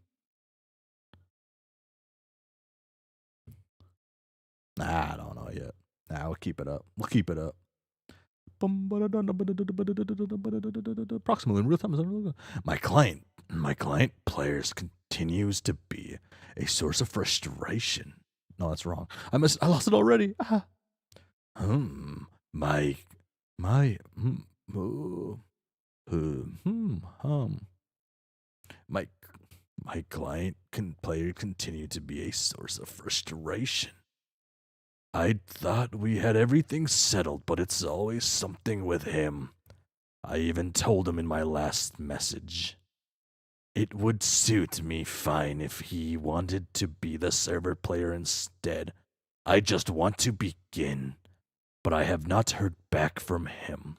Nah, I don't know yet. Nah, we'll keep it up. We'll keep it up. Approximately in real time. My client players continues to be a source of frustration. No, that's wrong. I lost it already. Ah. My my my my client player continue to be a source of frustration. I thought we had everything settled, but it's always something with him. I even told him in my last message. It would suit me fine if he wanted to be the server player instead. I just want to begin. but I have not heard back from him.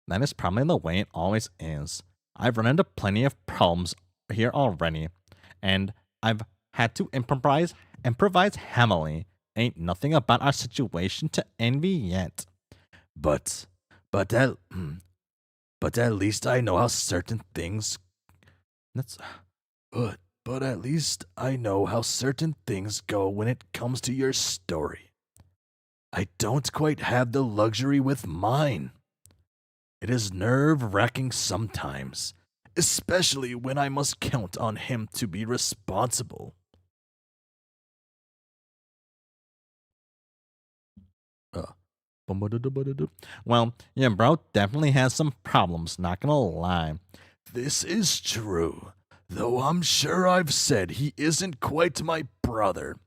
That is probably the way it always is. I've run into plenty of problems here already, and I've had to improvise heavily. Ain't nothing about our situation to envy yet. But, but at, but at least I know how certain things. That's, but at least I know how certain things go when it comes to your story. I don't quite have the luxury with mine. It is nerve-wracking sometimes, especially when I must count on him to be responsible. Uh, Well, your bro definitely has some problems, not gonna lie. This is true, though I'm sure I've said he isn't quite my brother.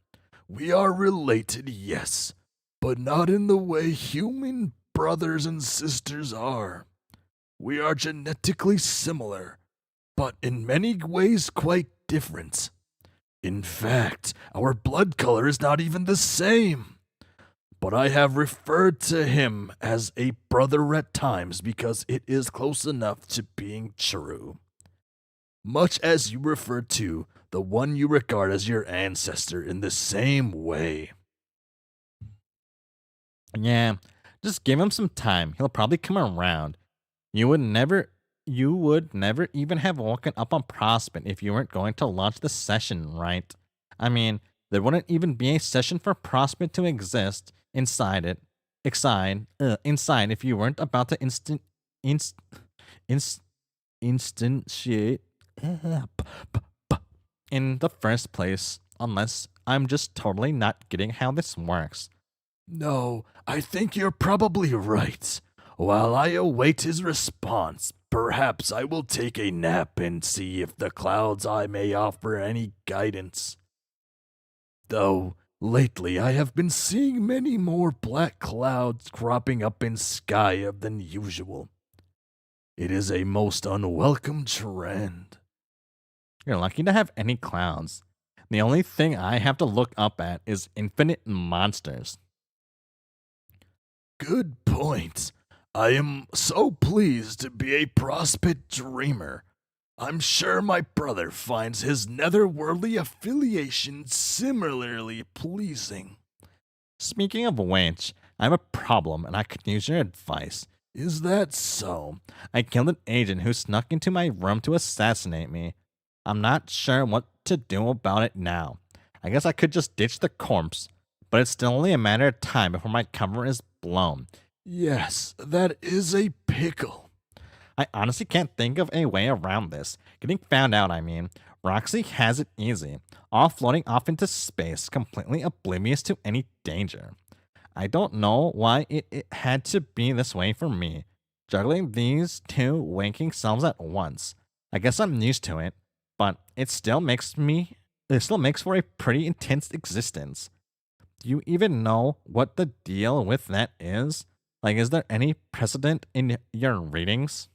We are related, yes, but not in the way human brothers and sisters are. We are genetically similar, but in many ways quite different. In fact, our blood color is not even the same. But I have referred to him as a brother at times because it is close enough to being true. Much as you refer to the one you regard as your ancestor in the same way. Yeah, just give him some time. He'll probably come around. You would never even have woken up on Prospect if you weren't going to launch the session, right? I mean, there wouldn't even be a session for Prospect to exist inside if you weren't about to inst, inst, instantiate in the first place, unless I'm just totally not getting how this works. No, I think you're probably right. While I await his response, perhaps I will take a nap and see if the clouds I may offer any guidance. Though, lately I have been seeing many more black clouds cropping up in sky than usual. It is a most unwelcome trend. You're lucky to have any clowns. The only thing I have to look up at is infinite monsters. Good point. I am so pleased to be a prospect dreamer. I'm sure my brother finds his netherworldly affiliation similarly pleasing. Speaking of which, I have a problem and I could use your advice. Is that so? I killed an agent who snuck into my room to assassinate me. I'm not sure what to do about it now. I guess I could just ditch the corpse, but it's still only a matter of time before my cover is blown. Yes, that is a pickle. I honestly can't think of a way around this. Getting found out, I mean. Roxy has it easy, all floating off into space, completely oblivious to any danger. I don't know why it had to be this way for me, juggling these two waking selves at once. I guess I'm used to it, but it still makes for a pretty intense existence. Do you even know what the deal with that is? Like, is there any precedent in your readings?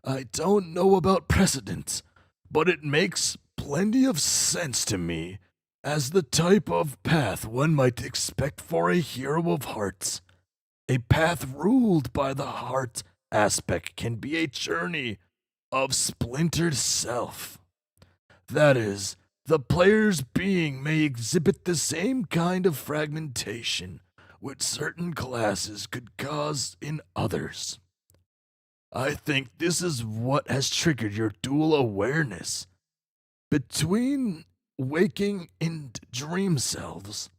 I don't know about precedent, but it makes plenty of sense to me as the type of path one might expect for a hero of hearts. A path ruled by the heart aspect can be a journey of splintered self. That is, the player's being may exhibit the same kind of fragmentation which certain classes could cause in others. I think this is what has triggered your dual awareness. Between waking and dream selves,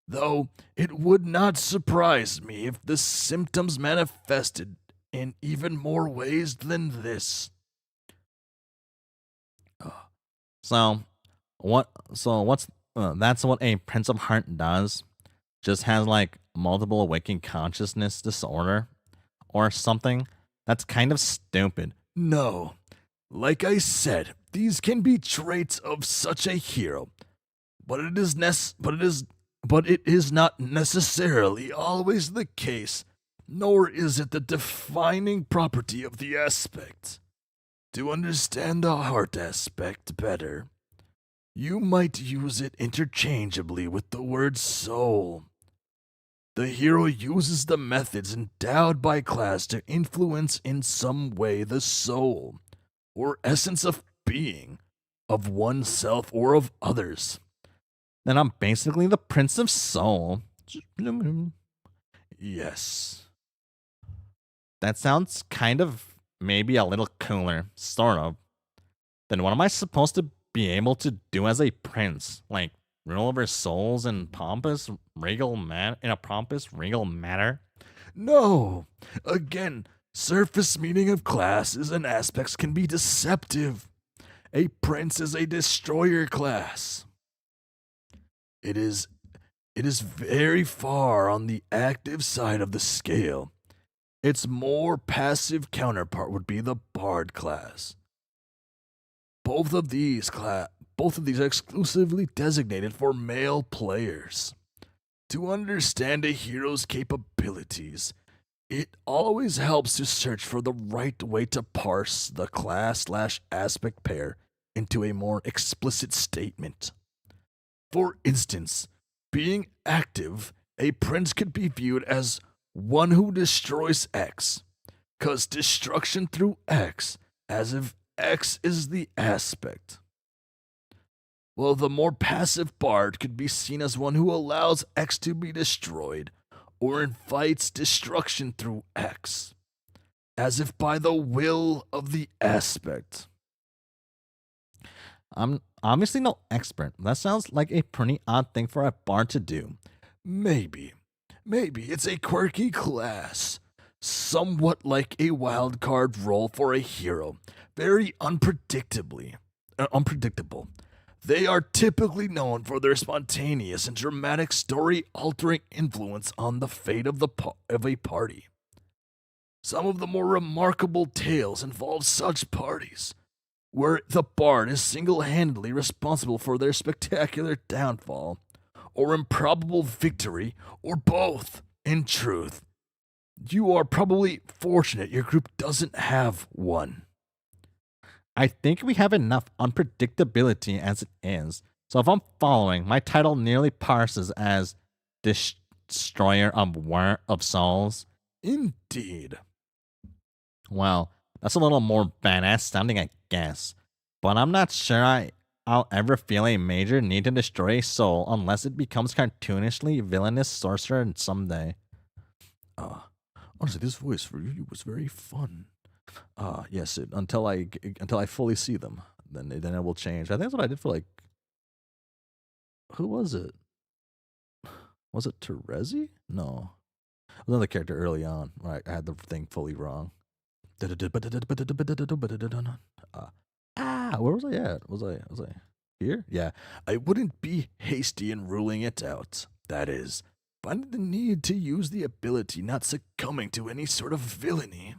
though it would not surprise me if the symptoms manifested in even more ways than this. So, what? So what's? That's what a Prince of Heart does. Just has like multiple waking consciousness disorder, or something. That's kind of stupid. No, like I said, these can be traits of such a hero, but it is not necessarily always the case, nor is it the defining property of the aspect. To understand the heart aspect better, you might use it interchangeably with the word soul. The hero uses the methods endowed by class to influence in some way the soul, or essence of being, of oneself or of others. Then I'm basically the Prince of Soul. Yes. That sounds kind of maybe a little cooler, sort of. Then what am I supposed to be able to do as a prince? Like rule over souls in pompous regal in a pompous regal manner? No. Again, surface meaning of classes and aspects can be deceptive. A prince is a destroyer class. It is very far on the active side of the scale. Its more passive counterpart would be the bard class. Both of these are exclusively designated for male players. To understand a hero's capabilities, it always helps to search for the right way to parse the class/aspect pair into a more explicit statement. For instance, being active, a prince could be viewed as one who destroys X, cause destruction through X, as if X is the aspect. Well, the more passive bard could be seen as one who allows X to be destroyed, or invites destruction through X, as if by the will of the aspect. I'm obviously no expert. That sounds like a pretty odd thing for a bard to do. Maybe. Maybe it's a quirky class. Somewhat like a wild card role for a hero. Very unpredictable. They are typically known for their spontaneous and dramatic story altering influence on the fate of a party. Some of the more remarkable tales involve such parties, where the bard is single handedly responsible for their spectacular downfall, or improbable victory, or both. In truth, you are probably fortunate your group doesn't have one. I think we have enough unpredictability as it is. So if I'm following, my title nearly parses as Destroyer of Souls. Indeed. Well, that's a little more badass sounding, I guess. But I'm not sure I'll ever feel a major need to destroy a soul unless it becomes cartoonishly villainous sorcerer someday. Honestly, this voice for you was very fun. Yes, until I fully see them, then it will change. I think that's what I did for like. Who was it? Was it Terezi? No, another character early on. Right, I had the thing fully wrong. Where was I at? Was I here? Yeah, I wouldn't be hasty in ruling it out. That is, finding the need to use the ability, not succumbing to any sort of villainy.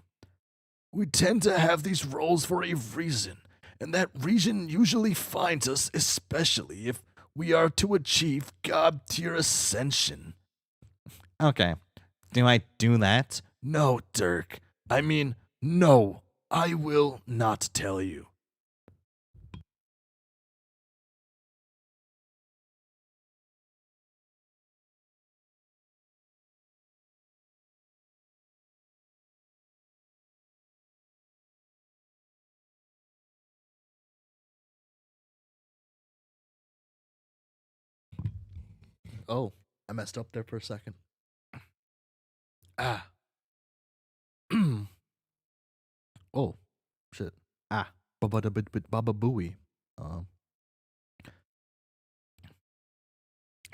We tend to have these roles for a reason, and that reason usually finds us, especially if we are to achieve God tier ascension. Okay. Do I do that? No, Dirk. I mean, no, I will not tell you. Oh, I messed up there for a second. Ah. Oh, shit. Ah. Baba Booey. Um,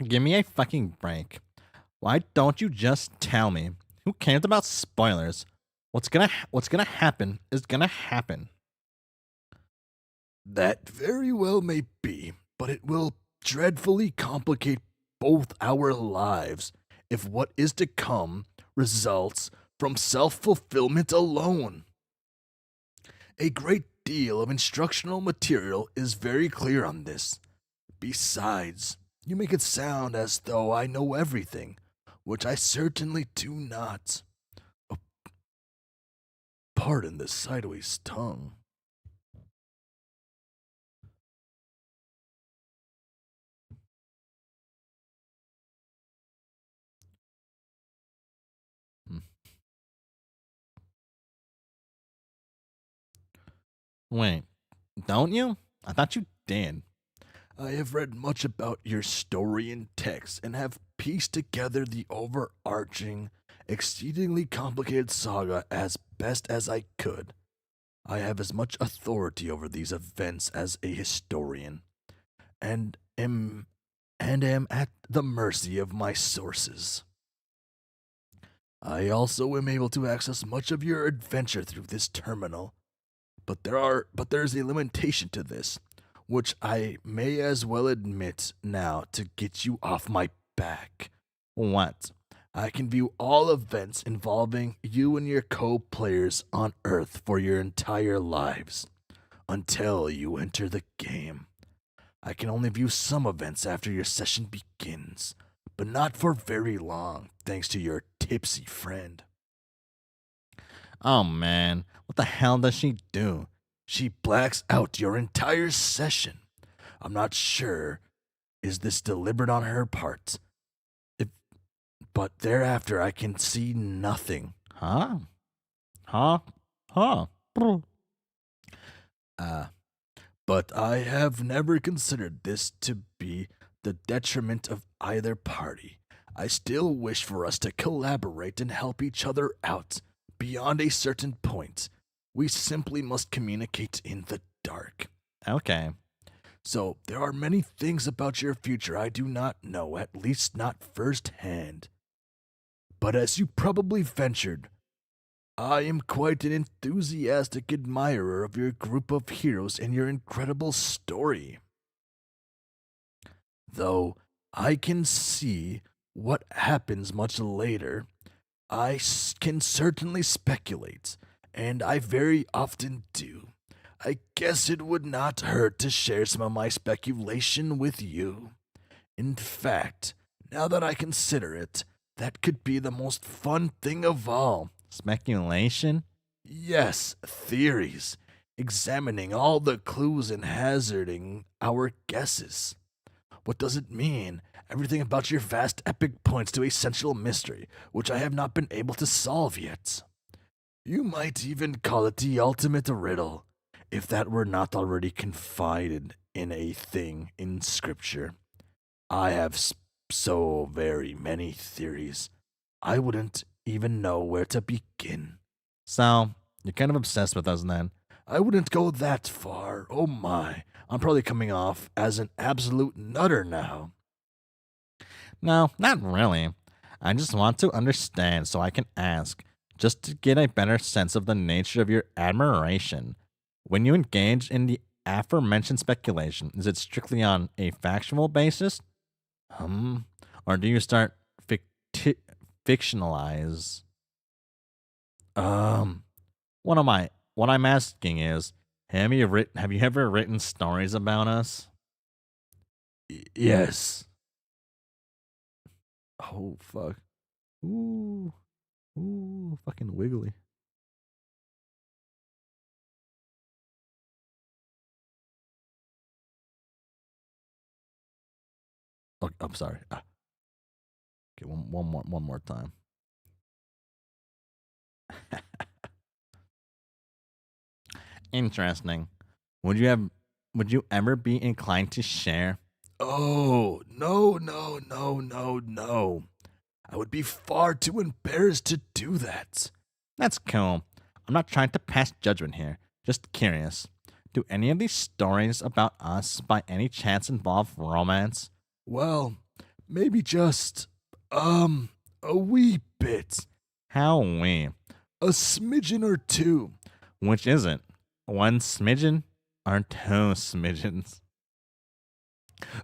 Give me a fucking break. Why don't you just tell me? Who cares about spoilers? What's gonna happen is gonna happen. That very well may be, but it will dreadfully complicate both our lives if what is to come results from self fulfillment alone. A great deal of instructional material is very clear on this. Besides, you make it sound as though I know everything, which I certainly do not. Oh, pardon the sideways tongue. Wait, don't you? I thought you did. I have read much about your story in text and have pieced together the overarching, exceedingly complicated saga as best as I could. I have as much authority over these events as a historian, and am at the mercy of my sources. I also am able to access much of your adventure through this terminal, but there's a limitation to this, which I may as well admit now to get you off my back. What? I can view all events involving you and your co-players on Earth for your entire lives until you enter the game. I can only view some events after your session begins, but not for very long, thanks to your tipsy friend. Oh man, what the hell does she do? She blacks out your entire session. I'm not sure is this deliberate on her part. If, but thereafter I can see nothing. Huh? Huh? Huh? Uh, but I have never considered this to be the detriment of either party. I still wish for us to collaborate and help each other out. Beyond a certain point, we simply must communicate in the dark. Okay. So, there are many things about your future I do not know, at least not firsthand. But as you probably ventured, I am quite an enthusiastic admirer of your group of heroes and your incredible story. Though I can see what happens much later, can certainly speculate, and I very often do. I guess it would not hurt to share some of my speculation with you. In fact, now that I consider it, that could be the most fun thing of all. Speculation? Yes, theories. Examining all the clues and hazarding our guesses. What does it mean? Everything about your vast epic points to a central mystery, which I have not been able to solve yet. You might even call it the ultimate riddle, if that were not already confided in a thing in Scripture. I have so very many theories, I wouldn't even know where to begin. So, you're kind of obsessed with us then. I wouldn't go that far. Oh my, I'm probably coming off as an absolute nutter now. No, not really. I just want to understand so I can ask, just to get a better sense of the nature of your admiration. When you engage in the aforementioned speculation, is it strictly on a factual basis? Or do you start fictionalize? What I'm asking is, have you ever written stories about us? Yes. Oh, fuck. Ooh. Ooh, fucking wiggly. Okay, I'm sorry. Okay, one more time. Interesting. Would you ever be inclined to share? Oh, no. I would be far too embarrassed to do that. That's cool. I'm not trying to pass judgment here. Just curious. Do any of these stories about us by any chance involve romance? Well, maybe just, a wee bit. How we? A smidgen or two. Which is it? One smidgen or two smidgens?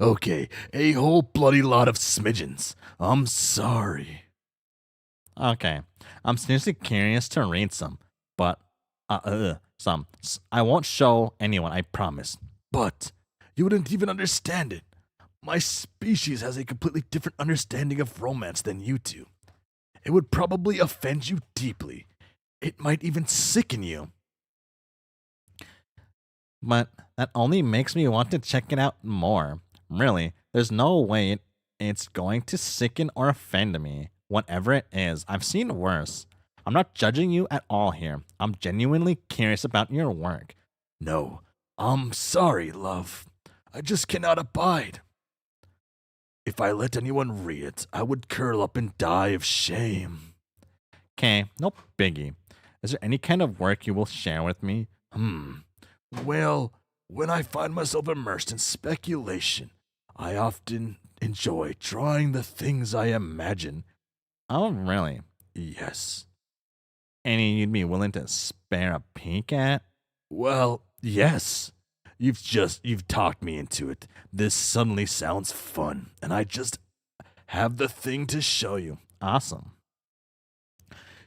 Okay, a whole bloody lot of smidgens. I'm sorry. Okay. I'm seriously curious to read some, but some. I won't show anyone, I promise. But you wouldn't even understand it. My species has a completely different understanding of romance than you do. It would probably offend you deeply. It might even sicken you. But that only makes me want to check it out more. Really, there's no way it's going to sicken or offend me. Whatever it is, I've seen worse. I'm not judging you at all here. I'm genuinely curious about your work. No, I'm sorry, love. I just cannot abide. If I let anyone read it, I would curl up and die of shame. Okay, no biggie. Is there any kind of work you will share with me? Well, when I find myself immersed in speculation, I often enjoy drawing the things I imagine. Oh, really? Yes. Any you'd be willing to spare a peek at? Well, yes. You've talked me into it. This suddenly sounds fun, and I just have the thing to show you. Awesome.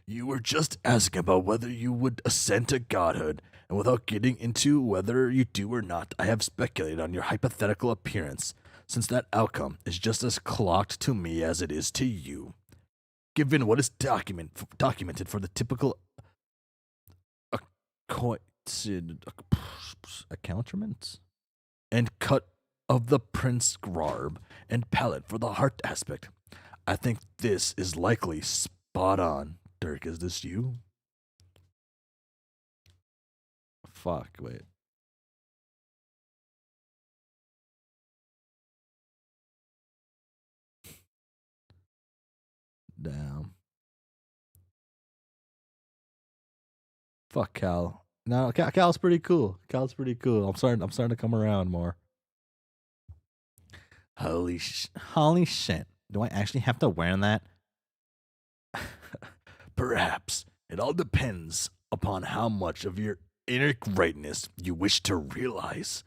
You were just asking about whether you would ascend to godhood, and without getting into whether you do or not, I have speculated on your hypothetical appearance, since that outcome is just as clocked to me as it is to you. Given what is documented for the typical accoutrement and cut of the prince garb and palette for the heart aspect, I think this is likely spot on. Dirk, is this you? Fuck, wait. Damn. Fuck Cal. No, Cal's pretty cool. Cal's pretty cool. I'm starting to come around more. Holy shit. Do I actually have to wear that? Perhaps. It all depends upon how much of your inner greatness you wish to realize.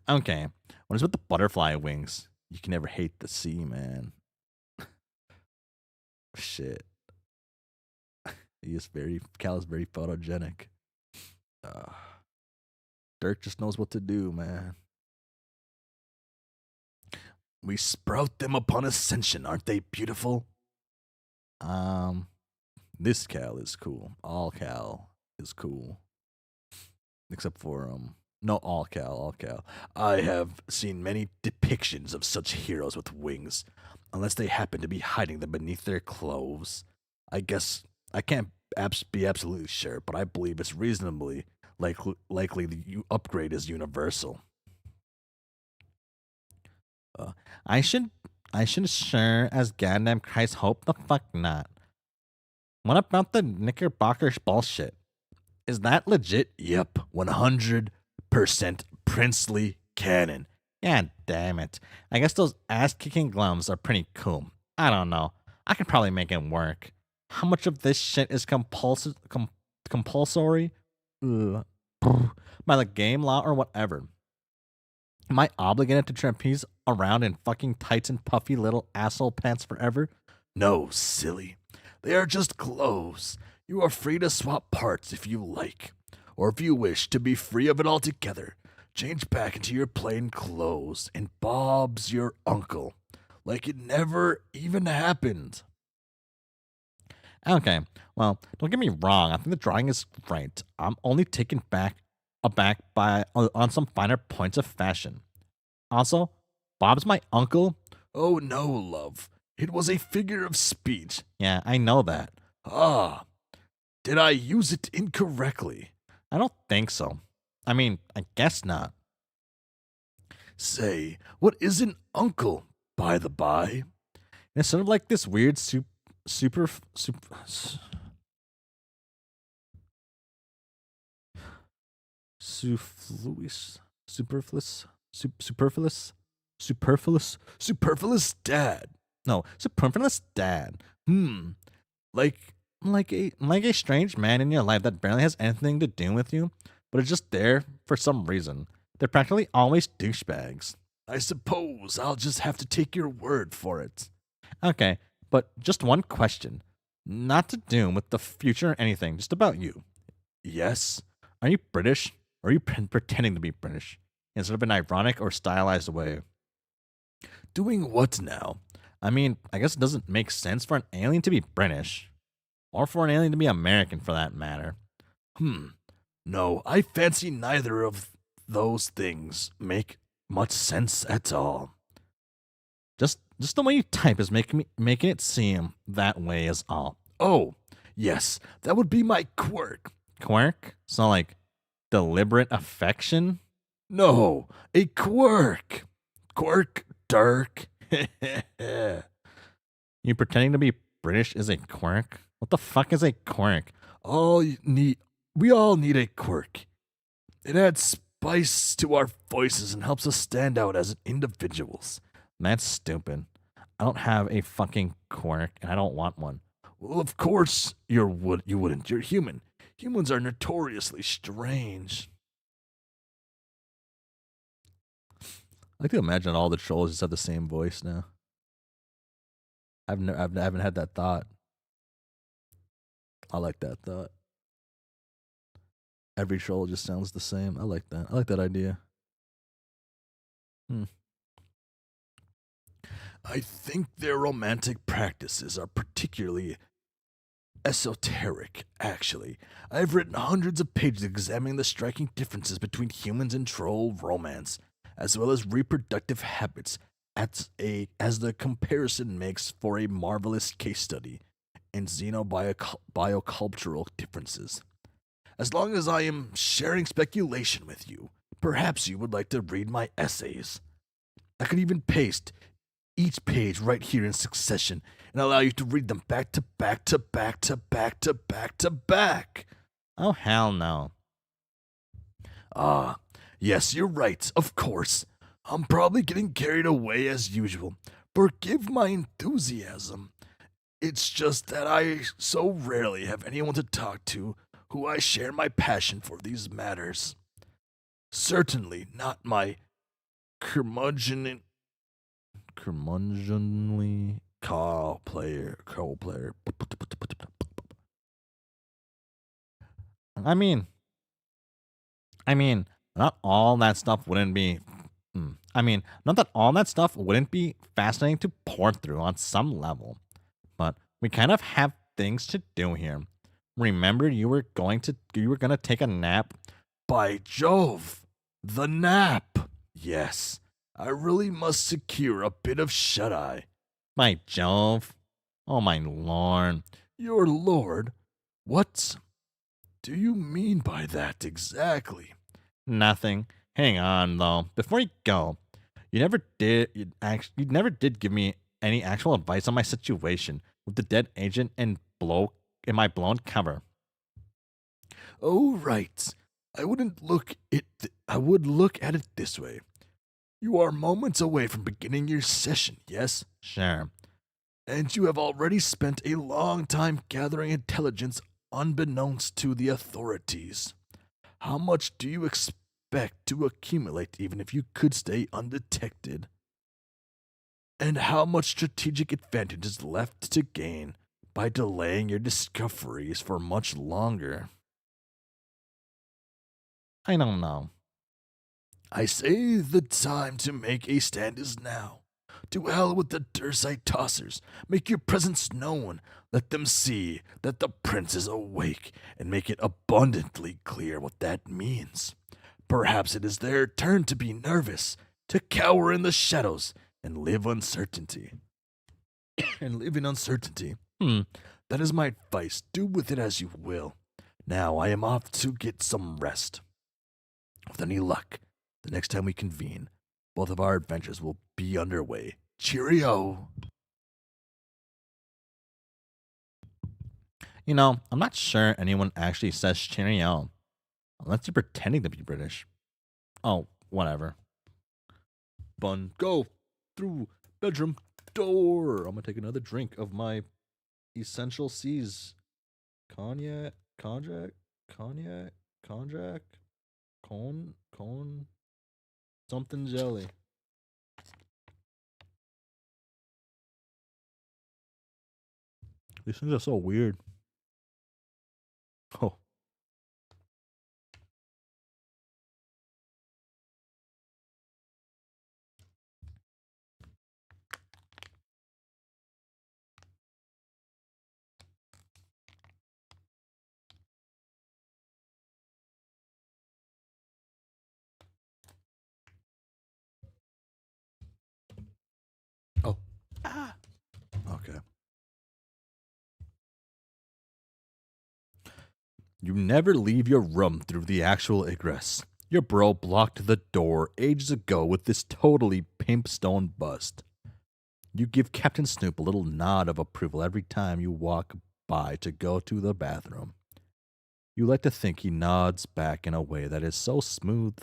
Okay. What is with the butterfly wings? You can never hate the sea, man. Shit. Cal is very photogenic. Dirk just knows what to do, man. We sprout them upon ascension, aren't they beautiful? This Cal is cool. All Cal is cool. Except for, no, all Cal. I have seen many depictions of such heroes with wings, unless they happen to be hiding them beneath their clothes. I guess I can't be absolutely sure, but I believe it's reasonably likely the upgrade is universal. I should sure as goddamn Christ hope the fuck not. What about the Knickerbocker bullshit? Is that legit? Yep, 100% princely canon. God damn it. I guess those ass-kicking gloves are pretty cool. I don't know. I could probably make it work. How much of this shit is compulsory? By the game law or whatever? Am I obligated to trapeze around in fucking tights and puffy little asshole pants forever? No, silly. They are just clothes. You are free to swap parts if you like. Or if you wish to be free of it altogether, change back into your plain clothes and Bob's your uncle. Like it never even happened. Okay, well, don't get me wrong. I think the drawing is great. I'm only taken aback by on some finer points of fashion. Also, Bob's my uncle. Oh no, love. It was a figure of speech. Yeah, I know that. Ah, did I use it incorrectly? I don't think so. I mean, I guess not. Say, what is an uncle, by the by? It's sort of like this weird Superfluous dad. No, superfluous dad. Like a strange man in your life that barely has anything to do with you, but is just there for some reason. They're practically always douchebags. I suppose I'll just have to take your word for it. Okay, but just one question. Not to do with the future or anything, just about you. Yes? Are you British? Or are you pretending to be British in sort of an ironic or stylized way? Doing what now? I mean, I guess it doesn't make sense for an alien to be British. Or for an alien to be American, for that matter. No, I fancy neither of those things make much sense at all. Just the way you type is making it seem that way is all. Oh, yes, that would be my quirk. Quirk? So like Deliberate affection? No, a quirk. Quirk, Dirk. You pretending to be British is a quirk? What the fuck is a quirk? We all need a quirk. It adds spice to our voices and helps us stand out as individuals. That's stupid. I don't have a fucking quirk and I don't want one. Well, of course you wouldn't. You're human. Humans are notoriously strange. I can imagine all the trolls just have the same voice now. I haven't had that thought. I like that thought. Every troll just sounds the same. I like that. I like that idea. I think their romantic practices are particularly esoteric, actually. I've written hundreds of pages examining the striking differences between humans and troll romance, as well as reproductive habits, as the comparison makes for a marvelous case study in xenobiocultural differences. As long as I am sharing speculation with you, perhaps you would like to read my essays. I could even paste each page right here in succession and allow you to read them back to back to back to back to back to back. Oh, hell no. Ah, yes, you're right, of course. I'm probably getting carried away as usual. Forgive my enthusiasm. It's just that I so rarely have anyone to talk to who I share my passion for these matters. Certainly not my curmudgeonly co-player. I mean, not all that stuff wouldn't be. Not that all that stuff wouldn't be fascinating to pore through on some level, but we kind of have things to do here. Remember, you were gonna take a nap. By Jove, the nap. Yes, I really must secure a bit of shut-eye. By Jove, oh my lord. Your lord? What do you mean by that exactly? Nothing. Hang on though. Before you go, you never did give me any actual advice on my situation with the dead agent and my blown cover. Oh, right. I would look at it this way. You are moments away from beginning your session, yes? Sure. And you have already spent a long time gathering intelligence unbeknownst to the authorities. How much do you expect to accumulate even if you could stay undetected? And how much strategic advantage is left to gain by delaying your discoveries for much longer? I don't know. I say the time to make a stand is now. To hell with the Dursite tossers. Make your presence known. Let them see that the prince is awake, and make it abundantly clear what that means. Perhaps it is their turn to be nervous, to cower in the shadows, and live uncertainty. and live in uncertainty. That is my advice. Do with it as you will. Now I am off to get some rest. With any luck, the next time we convene, both of our adventures will be underway. Cheerio! You know, I'm not sure anyone actually says cheerio. Unless you're pretending to be British. Oh, whatever. Bun, go through bedroom door. I'm gonna take another drink of my Essential C's cognac, cone, something jelly. These things are so weird. Oh. Oh. Ah. Okay. You never leave your room through the actual egress. Your bro blocked the door ages ago with this totally pimp stone bust. You give Captain Snoop a little nod of approval every time you walk by to go to the bathroom. You like to think he nods back in a way that is so smooth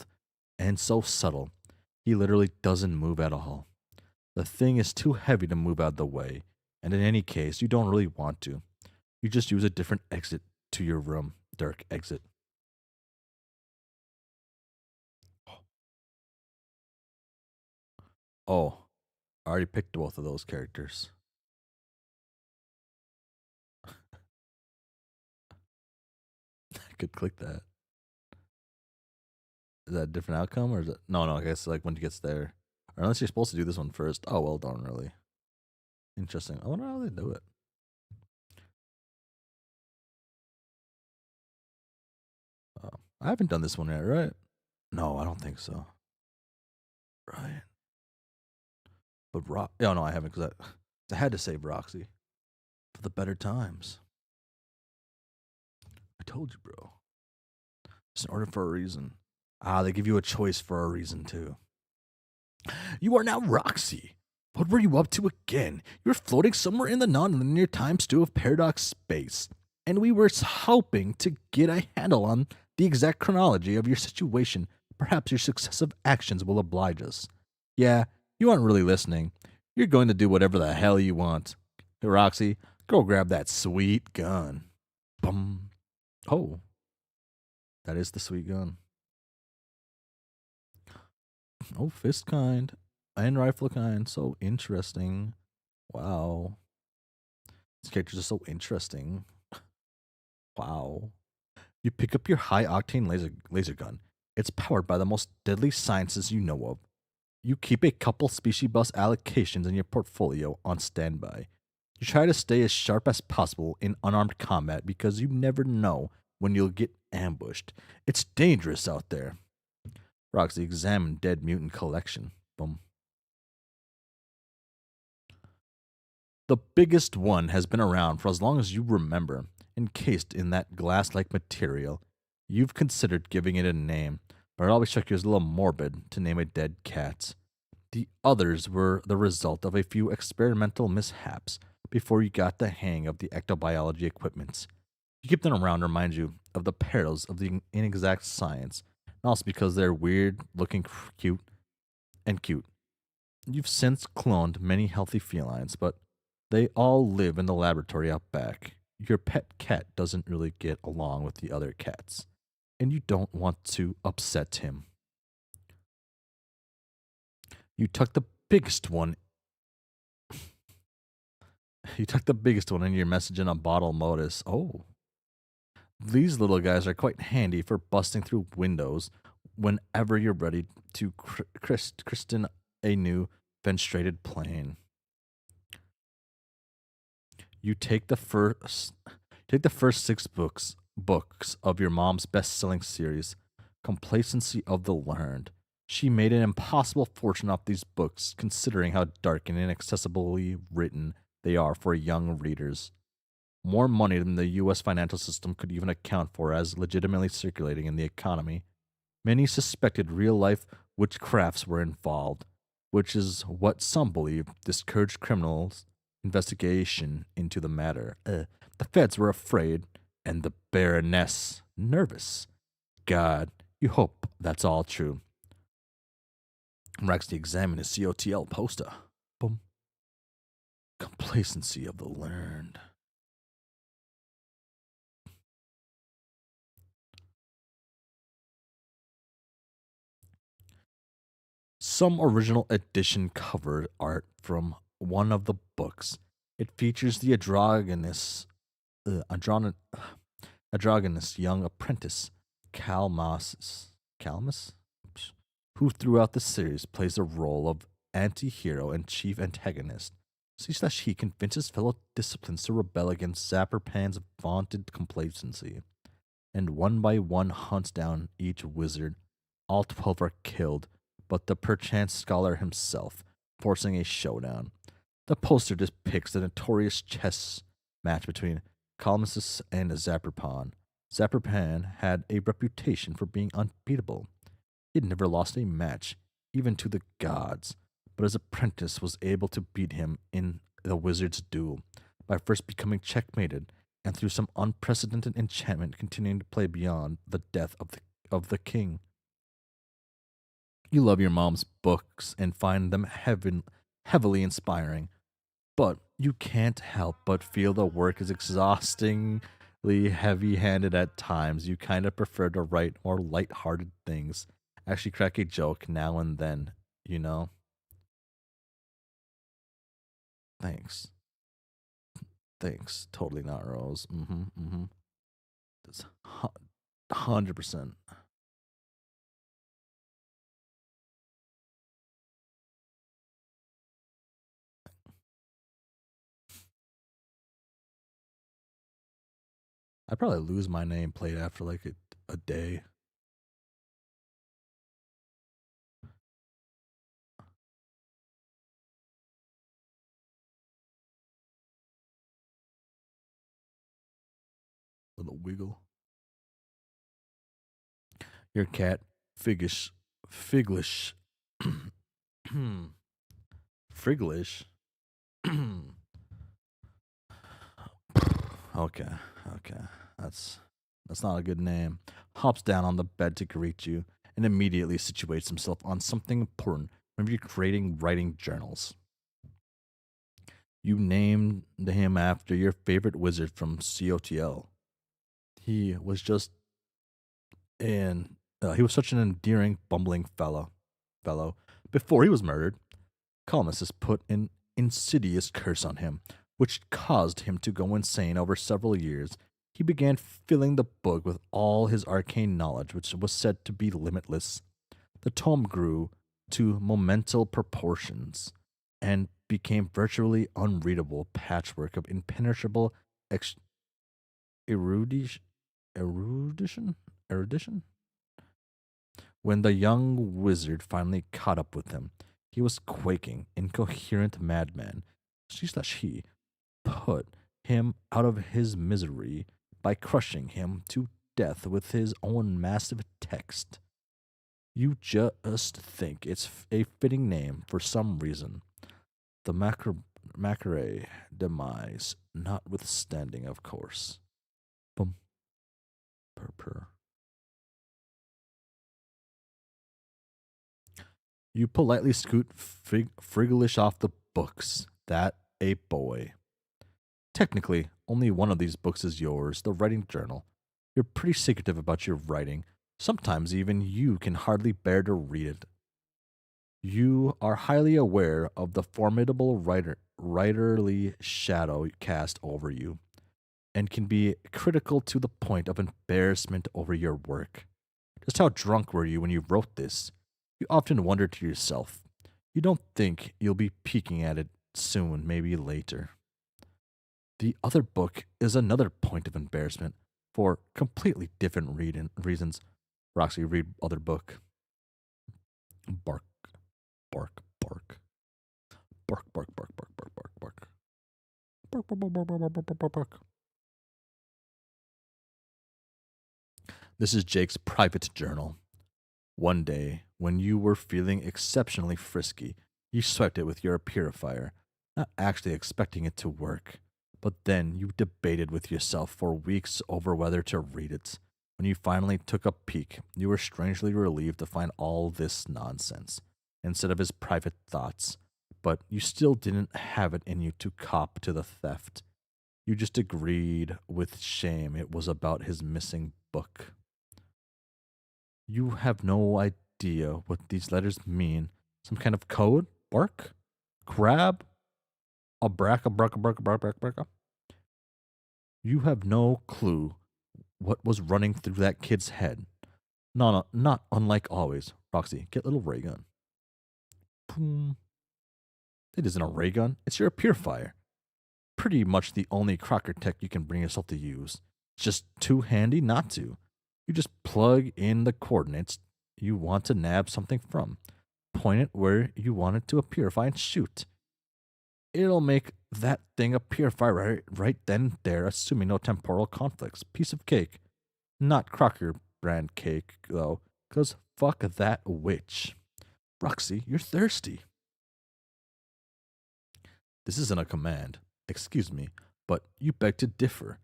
and so subtle, he literally doesn't move at all. The thing is too heavy to move out of the way, and in any case, you don't really want to. You just use a different exit to your room. Dirk, exit. Oh, I already picked both of those characters. I could click that. Is that a different outcome, or is it? No, no. I guess like when it gets there, or unless you're supposed to do this one first. Oh well, don't really. Interesting. I wonder how they do it. I haven't done this one yet, right? No, I don't think so. Right. But oh no, I haven't because I had to save Roxy for the better times. I told you, bro. It's an order for a reason. Ah, they give you a choice for a reason too. You are now Roxy. What were you up to again? You were floating somewhere in the non-linear time stew of paradox space, and we were hoping to get a handle on the exact chronology of your situation. Perhaps your successive actions will oblige us. Yeah, you aren't really listening. You're going to do whatever the hell you want. Hey, Roxy, go grab that sweet gun. Bum. Oh, that is the sweet gun. Oh, fist kind and rifle kind. So interesting. Wow. These characters are so interesting. Wow. You pick up your high octane laser gun. It's powered by the most deadly sciences you know of. You keep a couple species bus allocations in your portfolio on standby. You try to stay as sharp as possible in unarmed combat because you never know when you'll get ambushed. It's dangerous out there. Roxy examined dead mutant collection. Boom. The biggest one has been around for as long as you remember, encased in that glass like material. You've considered giving it a name, but it always struck you as a little morbid to name a dead cat. The others were the result of a few experimental mishaps before you got the hang of the ectobiology equipment. You keep them around to remind you of the perils of the inexact science, and also because they're weird looking, cute. You've since cloned many healthy felines, but they all live in the laboratory out back. Your pet cat doesn't really get along with the other cats, and you don't want to upset him. You tuck the biggest one. You tuck the biggest one in your message in a bottle modus. Oh, these little guys are quite handy for busting through windows whenever you're ready to christen a new fenestrated plane. You take the first six books of your mom's best-selling series, Complacency of the Learned. She made an impossible fortune off these books, considering how dark and inaccessibly written they are for young readers. More money than the US financial system could even account for as legitimately circulating in the economy. Many suspected real life witchcrafts were involved, which is what some believe discouraged criminals' investigation into the matter. The feds were afraid, and the Baroness nervous. God, you hope that's all true. Roxy examined his COTL poster. Boom. Complacency of the learned. Some original edition cover art from one of the books. It features the androgynous young apprentice, Calmus, who throughout the series plays the role of anti-hero and chief antagonist. Sees that he convinces fellow disciplines to rebel against Zapperpan's vaunted complacency, and one by one hunts down each wizard. All 12 are killed, but the perchance scholar himself, forcing a showdown. The poster depicts the notorious chess match between Calmus and Zapperpan. Zapperpan had a reputation for being unbeatable. He had never lost a match, even to the gods, but his apprentice was able to beat him in the wizard's duel by first becoming checkmated and through some unprecedented enchantment continuing to play beyond the death of the king. You love your mom's books and find them heavily inspiring, but you can't help but feel the work is exhaustingly heavy handed at times. You kind of prefer to write more light-hearted things. Actually, crack a joke now and then, you know? Thanks. Thanks. Totally not Rose. That's 100%. I'd probably lose my nameplate after like a day. Little wiggle. Your cat, Figlish. Friglish. Okay, okay. That's not a good name. Hops down on the bed to greet you and immediately situates himself on something important whenever you're creating writing journals. You named him after your favorite wizard from COTL. He was just he was such an endearing, bumbling fellow. Before he was murdered, Colossus put an insidious curse on him, which caused him to go insane over several years. He began filling the book with all his arcane knowledge, which was said to be limitless. The tome grew to monumental proportions and became virtually unreadable patchwork of impenetrable ex- erudition. Erudition? When the young wizard finally caught up with him, he was quaking, incoherent madman. She put him out of his misery by crushing him to death with his own massive text. You just think it's a fitting name for some reason. The Macrae demise notwithstanding, of course. Bum, purr. You politely scoot Friggalish off the books. That a boy. Technically, only one of these books is yours, the writing journal. You're pretty secretive about your writing. Sometimes even you can hardly bear to read it. You are highly aware of the formidable writerly shadow cast over you, and can be critical to the point of embarrassment over your work. Just how drunk were you when you wrote this? You often wonder to yourself. You don't think you'll be peeking at it soon, maybe later. The other book is another point of embarrassment for completely different reasons. Roxy, read other book. Bark, bark, bark. Bark, bark, bark, bark, bark, bark, bark. Bark, bark, bark, bark, bark, bark, bark, bark, bark. This is Jake's private journal. One day, when you were feeling exceptionally frisky, you swiped it with your purifier, not actually expecting it to work. But then you debated with yourself for weeks over whether to read it. When you finally took a peek, you were strangely relieved to find all this nonsense instead of his private thoughts. But you still didn't have it in you to cop to the theft. You just agreed with shame it was about his missing book. You have no idea what these letters mean. Some kind of code? Bark? Crab? Abracabra. You have no clue what was running through that kid's head. No, not unlike always. Roxy, get little ray gun. Boom. It isn't a ray gun, it's your purifier. Pretty much the only Crocker tech you can bring yourself to use. It's just too handy not to. You just plug in the coordinates you want to nab something from, point it where you want it to purify, and shoot. It'll make that thing a purifier right then and there, assuming no temporal conflicts. Piece of cake. Not Crocker brand cake, though, 'cause fuck that witch. Roxy, you're thirsty. This isn't a command. Excuse me, but you beg to differ.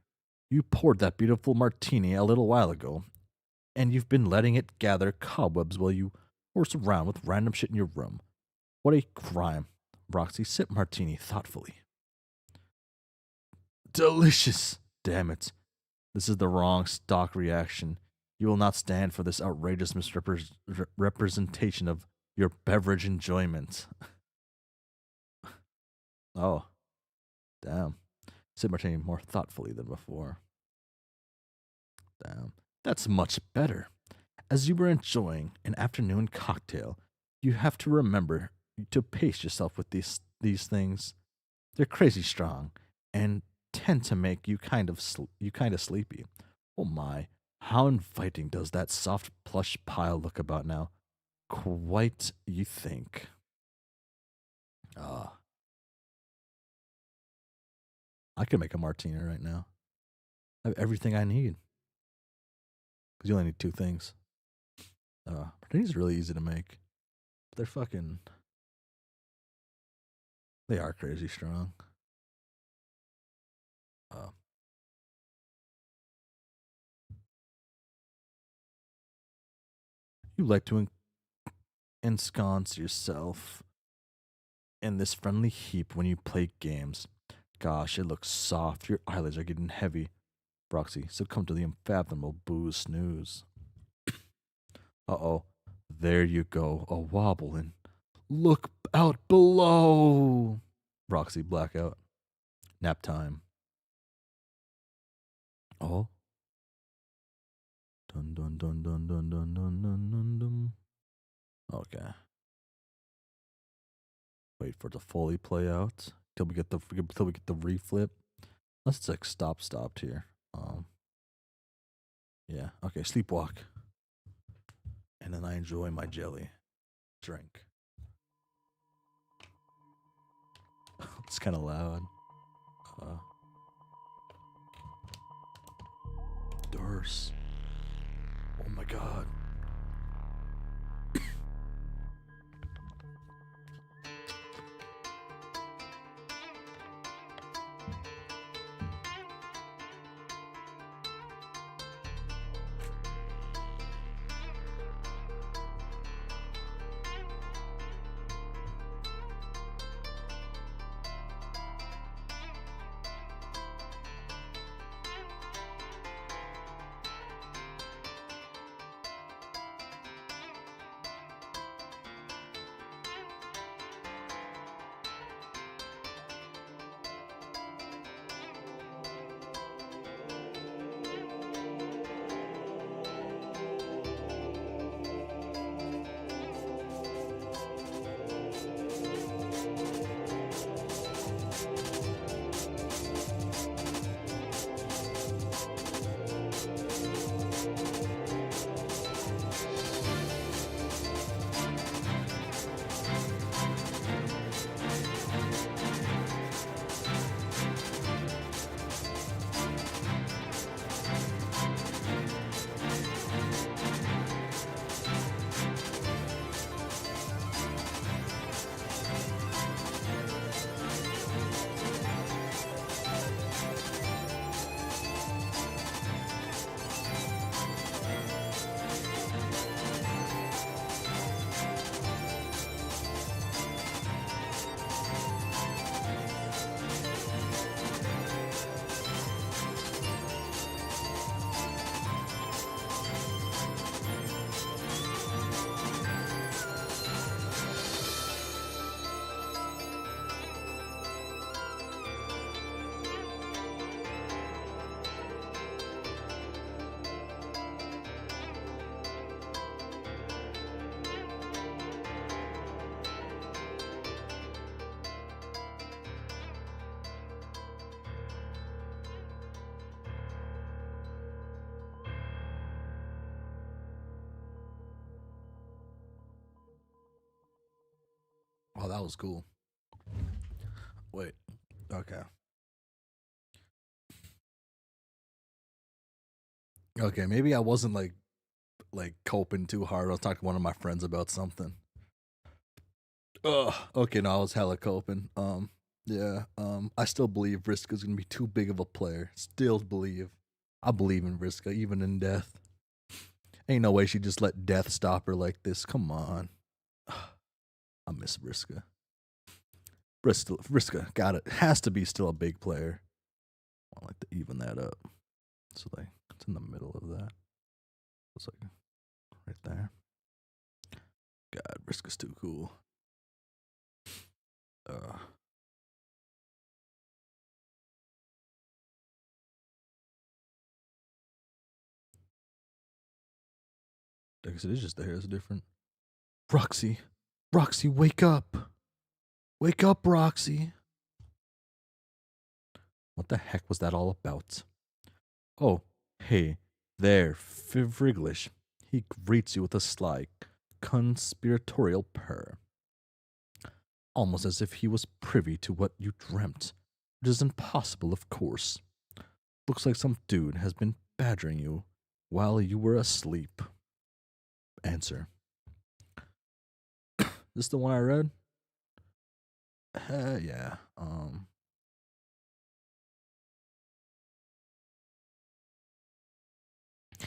You poured that beautiful martini a little while ago, and you've been letting it gather cobwebs while you horse around with random shit in your room. What a crime. Roxy, sip martini thoughtfully. Delicious! Damn it. This is the wrong stock reaction. You will not stand for this outrageous misrepresentation of your beverage enjoyment. Oh, damn. Sip martini more thoughtfully than before. Damn. That's much better. As you were enjoying an afternoon cocktail, you have to remember to pace yourself with these things. They're crazy strong and tend to make you kind of sleepy. Oh my, how inviting does that soft plush pile look about now? Quite, you think. Ah, I could make a martini right now. I have everything I need. Because you only need two things. Martini's really easy to make. They're fucking. They are crazy strong. Uh, you like to ensconce yourself in this friendly heap when you play games. Gosh, it looks soft. Your eyelids are getting heavy. Roxy, succumb to the unfathomable booze snooze. Uh-oh. There you go, a wobbling. Look out below. Roxy, blackout. Nap time. Oh. Dun dun dun dun dun dun dun dun dun dun. Okay. Wait for the Foley play out till we get the reflip. Let's like stopped here. Yeah. Okay. Sleepwalk, and then I enjoy my jelly drink. It's kind of loud. Uh, Durst. Oh my god. Oh, that was cool. Wait. Okay. Okay, maybe I wasn't like coping too hard. I was talking to one of my friends about something. Ugh. Okay, no, I was hella coping. Yeah. I still believe Vriska's gonna be too big of a player. Still believe. I believe in Vriska, even in death. Ain't no way she just let death stop her like this. Come on. I miss Vriska. Vriska, got it. Has to be still a big player. I like to even that up. So like it's in the middle of that. It's like right there. God, Vriska's too cool. Uh, I guess it is just the hair is different. Roxy, Roxy, wake up! Wake up, Roxy! What the heck was that all about? Oh, hey, there, Friglish. He greets you with a sly, conspiratorial purr, almost as if he was privy to what you dreamt, which is impossible, of course. Looks like some dude has been badgering you while you were asleep. Answer. This the one I read? Yeah.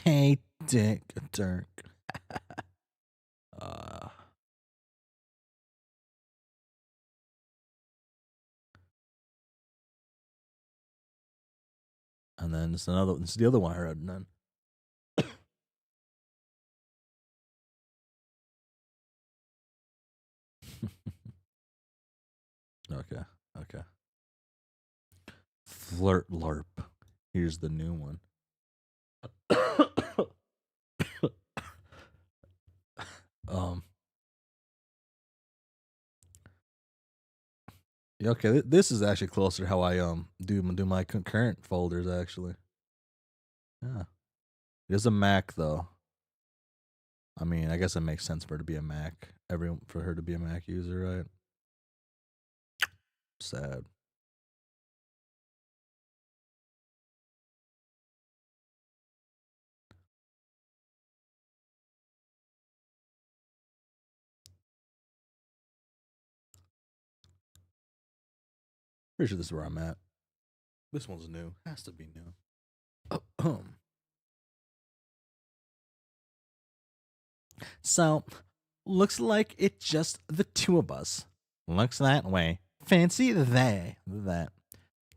Hey, Dirk. uh, and then it's another. This is the other one I read. And then okay, okay. Flirt LARP. Here's the new one. um. Yeah, okay, this is actually closer to how I do my concurrent folders actually. Yeah, it is a Mac though. I mean, I guess it makes sense for her to be a Mac. Everyone for her to be a Mac user, right? Sad. Pretty sure this is where I'm at. This one's new. Has to be new. So, looks like it's just the two of us. Looks that way. Fancy that.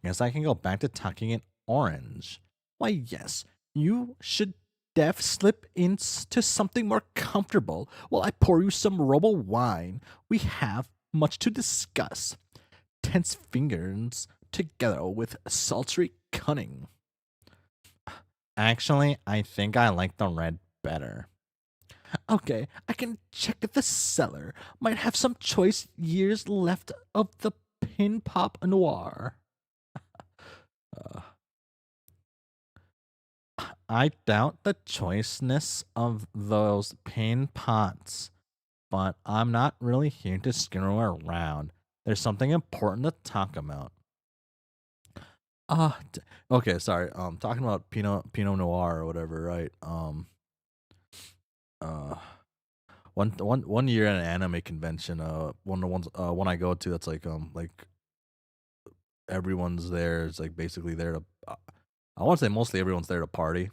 Guess I can go back to tucking in orange. Why, yes, you should slip into something more comfortable while I pour you some robo wine. We have much to discuss. Tense fingers together with sultry cunning. Actually, I think I like the red better. Okay, I can check the cellar. Might have some choice years left of the Pin Pop Noir. Uh, I doubt the choiceness of those pin pots, but I'm not really here to screw around. There's something important to talk about. Okay, sorry. Talking about Pinot Noir or whatever, right? Uh, one year at an anime convention, one of the ones one I go to that's like everyone's there. It's like basically there to. I want to say mostly everyone's there to party.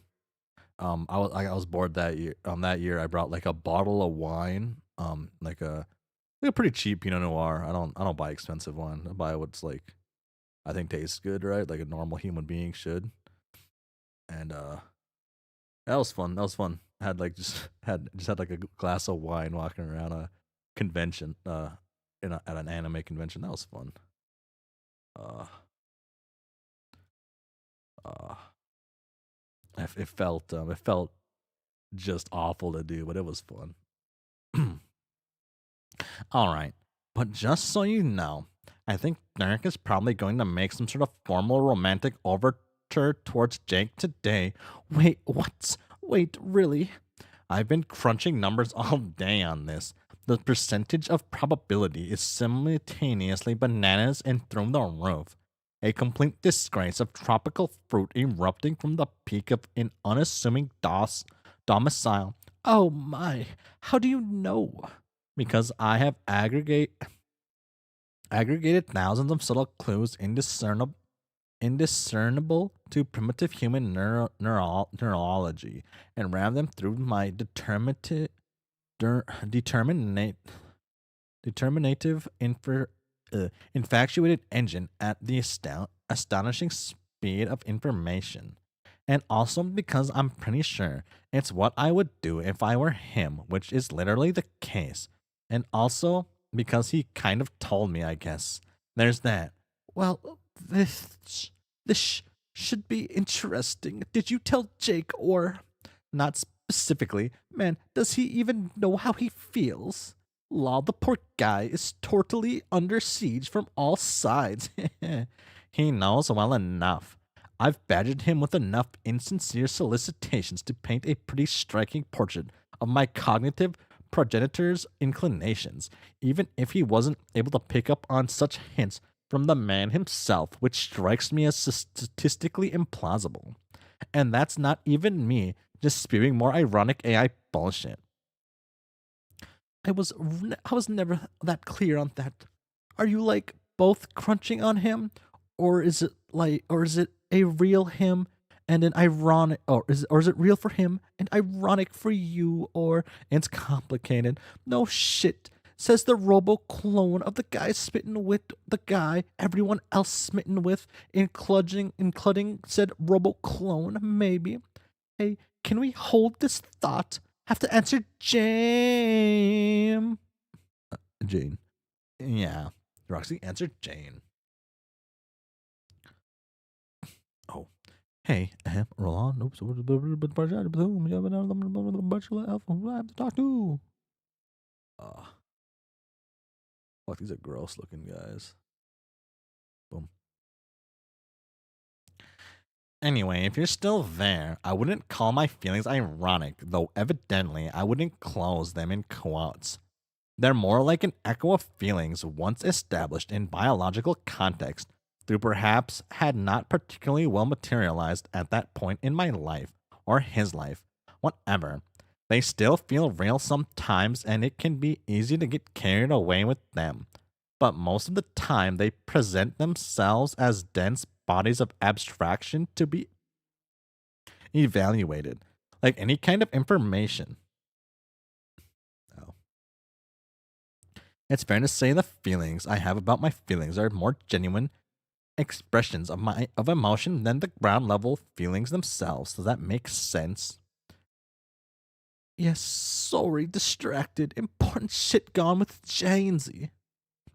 I was bored that year. That year I brought like a bottle of wine. Like a pretty cheap Pinot Noir. I don't buy expensive wine. I buy what's like I think tastes good, right? Like a normal human being should. And that was fun. That was fun. Had like just had like a glass of wine walking around a convention. At an anime convention. That was fun. Uh, uh, it felt just awful to do, but it was fun. All right. But just so you know, I think Derek is probably going to make some sort of formal romantic overture towards Jake today. Wait, what? Wait, really? I've been crunching numbers all day on this. The percentage of probability is simultaneously bananas and through the roof. A complete disgrace of tropical fruit erupting from the peak of an unassuming domicile. Oh my, how do you know? Because I have aggregated thousands of subtle clues indiscernible to primitive human neurology and ran them through my determinate determinative infatuated engine at the astonishing speed of information. And also because I'm pretty sure it's what I would do if I were him, which is literally the case. And also because he kind of told me, I guess. There's that. Well, this should be interesting. Did you tell Jake or not specifically? Man, does he even know how he feels? Law, the poor guy is totally under siege from all sides. He knows well enough. I've badgered him with enough insincere solicitations to paint a pretty striking portrait of my cognitive progenitor's inclinations, even if he wasn't able to pick up on such hints from the man himself, which strikes me as statistically implausible. And that's not even me just spewing more ironic AI bullshit. I was never that clear on that. Are you like both crunching on him, or is it a real him and an ironic, or is it real for him and ironic for you, or it's complicated? No shit. Says the robo clone of the guy smitten with the guy everyone else smitten with, including said robo clone, maybe. Hey, can we hold this thought? Have to answer Jane. Jane. Yeah. Roxy answered Jane. Oh. Hey, roll on. Oops. I have to talk to. Fuck, these are gross looking guys. Boom. Anyway, if you're still there, I wouldn't call my feelings ironic, though evidently I wouldn't close them in quotes. They're more like an echo of feelings once established in biological context, though perhaps had not particularly well materialized at that point in my life, or his life, whatever. They still feel real sometimes, and it can be easy to get carried away with them. But most of the time, they present themselves as dense bodies of abstraction to be evaluated, like any kind of information. Oh. It's fair to say the feelings I have about my feelings are more genuine expressions of emotion than the ground level feelings themselves. Does that make sense? Yes, sorry, distracted. Important shit gone with Janesy.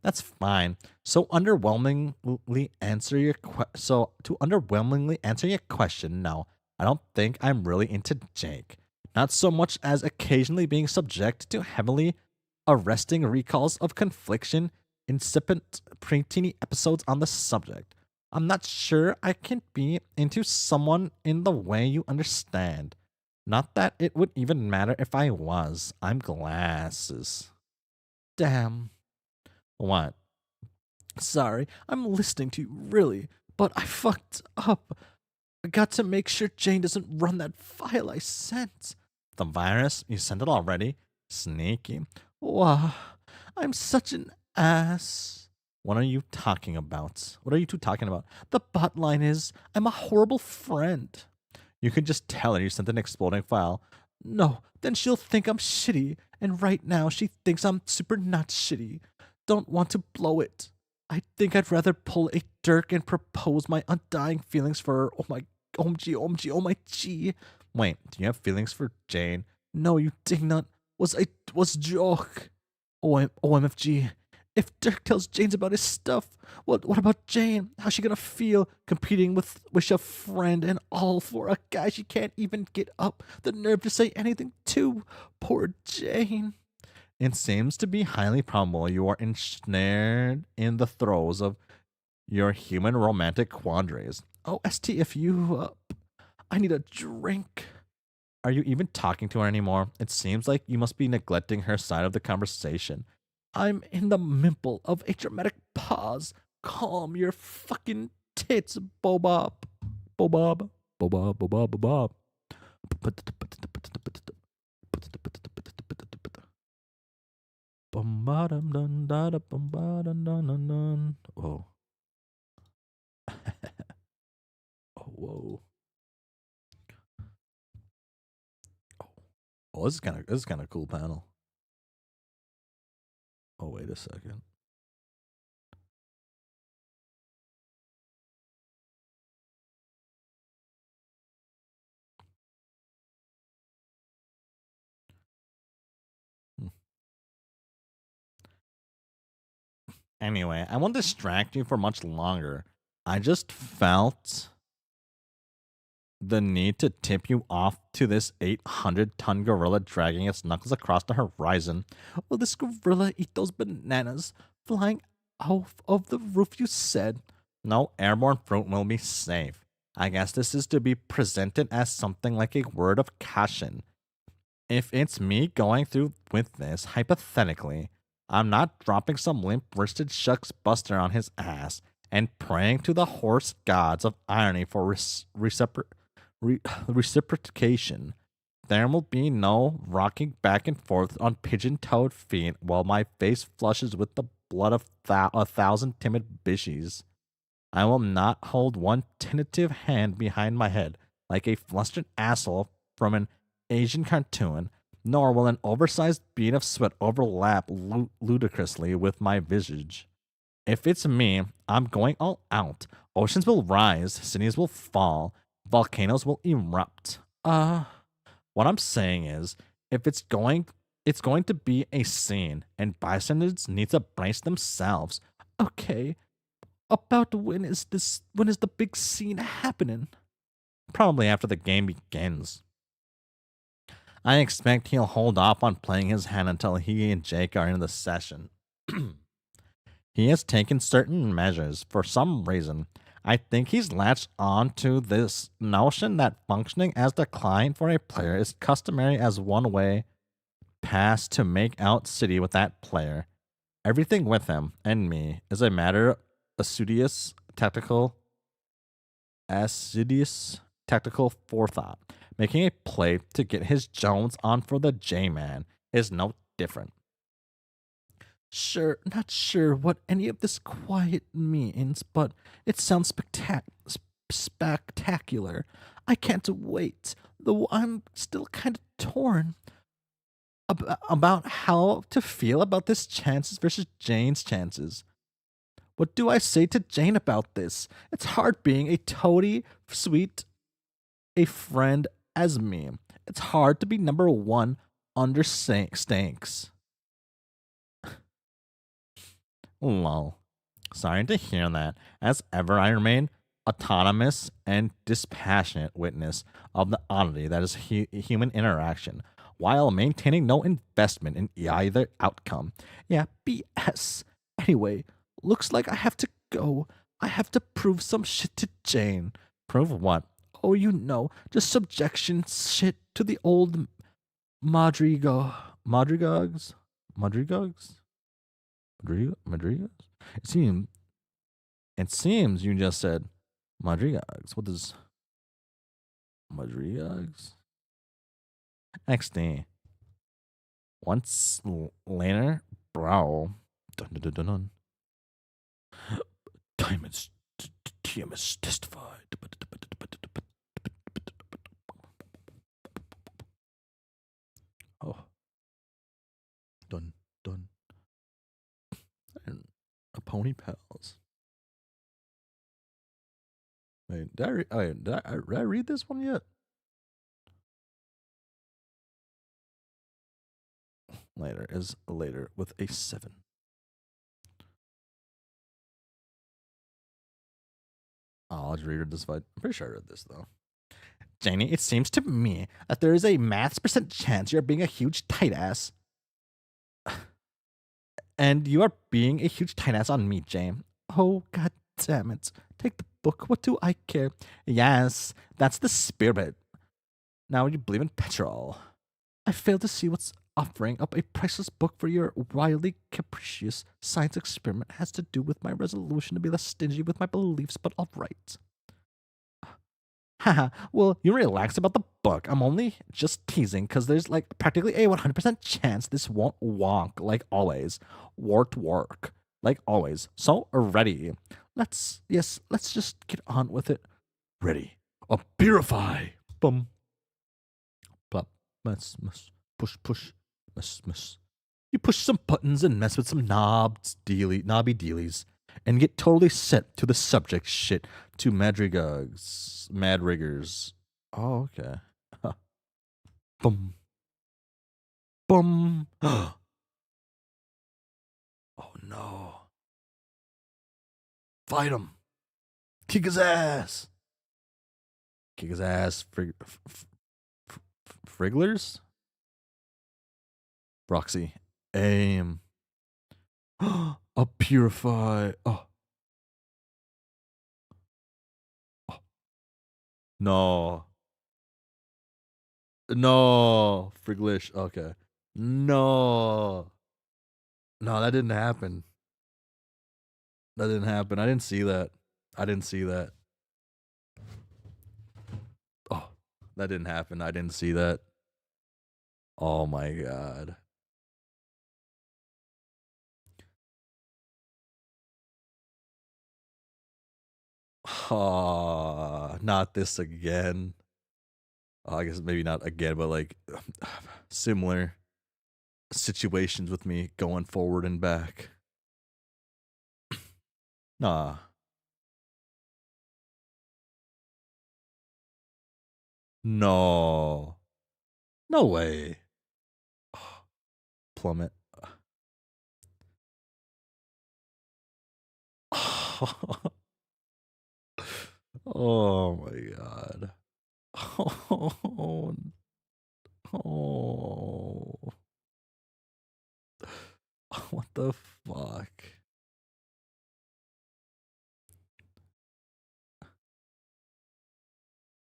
That's fine. So underwhelmingly answer your to underwhelmingly answer your question, no, I don't think I'm really into Jake. Not so much as occasionally being subject to heavily arresting recalls of confliction, incipient preteeny episodes on the subject. I'm not sure I can be into someone in the way you understand. Not that it would even matter if I was. I'm glasses. Damn. What? Sorry, I'm listening to you, really, but I fucked up. I got to make sure Jane doesn't run that file I sent. The virus? You sent it already? Sneaky. Wow, I'm such an ass. What are you talking about? What are you two talking about? The bot line is, I'm a horrible friend. You could just tell her you sent an exploding file. No, then she'll think I'm shitty, and right now she thinks I'm super not shitty. Don't want to blow it. I think I'd rather pull a dirk and propose my undying feelings for her. Oh my, OMG, oh my G. Wait, do you have feelings for Jane? No, you dingnut. Was joke. OMFG. If Dirk tells James about his stuff, what about Jane? How's she gonna feel competing with a friend and all for a guy she can't even get up the nerve to say anything to? Poor Jane. It seems to be highly probable you are ensnared in the throes of your human romantic quandaries. Oh, STFU up. I need a drink. Are you even talking to her anymore? It seems like you must be neglecting her side of the conversation. I'm in the middle of a dramatic pause. Calm your fucking tits, Bobob. Bobob. Bobob. Bobob. Bobob. Whoa. Oh, whoa. Oh, this is kind of cool panel. Oh, wait a second. Anyway, I won't distract you for much longer. I just felt the need to tip you off to this 800-ton gorilla dragging its knuckles across the horizon. Will this gorilla eat those bananas flying off of the roof, you said? No airborne fruit will be safe. I guess this is to be presented as something like a word of caution. If it's me going through with this, hypothetically, I'm not dropping some limp-wristed shucks buster on his ass and praying to the horse gods of irony for reciprocation. There will be no rocking back and forth on pigeon-toed feet while my face flushes with the blood of a thousand timid bishies. I will not hold one tentative hand behind my head like a flustered asshole from an Asian cartoon, nor will an oversized bead of sweat overlap ludicrously with my visage. If it's me, I'm going all out. Oceans will rise, cities will fall, volcanoes will erupt. What I'm saying is, if it's going to be a scene, and bystanders need to brace themselves. Okay, about when is the big scene happening? Probably after the game begins. I expect he'll hold off on playing his hand until he and Jake are in the session. He has taken certain measures for some reason. I think he's latched on to this notion that functioning as the client for a player is customary as one way pass to make out city with that player. Everything with him and me is a matter of assiduous tactical forethought. Making a play to get his Jones on for the J-Man is no different. Sure, not sure what any of this quiet means, but it sounds spectacular. I can't wait, though I'm still kind of torn about how to feel about this chances versus Jane's chances. What do I say to Jane about this? It's hard being a toady sweet a friend as me. It's hard to be number one under stanks. Lol. Sorry to hear that. As ever, I remain autonomous and dispassionate witness of the oddity that is human interaction, while maintaining no investment in either outcome. Yeah, BS. Anyway, looks like I have to go. I have to prove some shit to Jane. Prove what? Oh, you know, just subjection shit to the old Madrigals? It seems you just said Madrigals. What does Madrigals? XD. Once later, bro. Dun, dun, dun, dun, dun. Diamonds. TMS testified. Oh. Dun, dun. And a pony pals. Wait, did I read this one yet? Later is later with a 7. I'll just read this. I'm pretty sure I read this though. Janie, it seems to me that there is a maths % chance you're being a huge tight ass. And you are being a huge tight ass on me, Jane. Oh, god damn it. Take the book. What do I care? Yes, that's the spirit. Now you believe in petrol. I fail to see what's offering up a priceless book for your wildly capricious science experiment has to do with my resolution to be less stingy with my beliefs, but all right. Haha, well, you relax about the book. I'm only just teasing because there's like practically a 100% chance this won't wonk like always. Wart work like always. So ready. Let's just get on with it. Ready. A purify. Bum. Plop. Mess. Push. Mess. You push some buttons and mess with some knobby dealies, and get totally set to the subject shit to mad riggers. Oh, okay. Boom. Boom. Oh no. Fight him. Kick his ass. Frigglers? Roxy. Aim. A purify. Oh. No. No. Friglish. Okay. No. No, that didn't happen. I didn't see that. Oh, that didn't happen. I didn't see that. Oh my god. Not this again. I guess maybe not again, but like similar situations with me going forward and back. Nah. No. No way. Plummet. Oh my god. Oh, oh. What the fuck?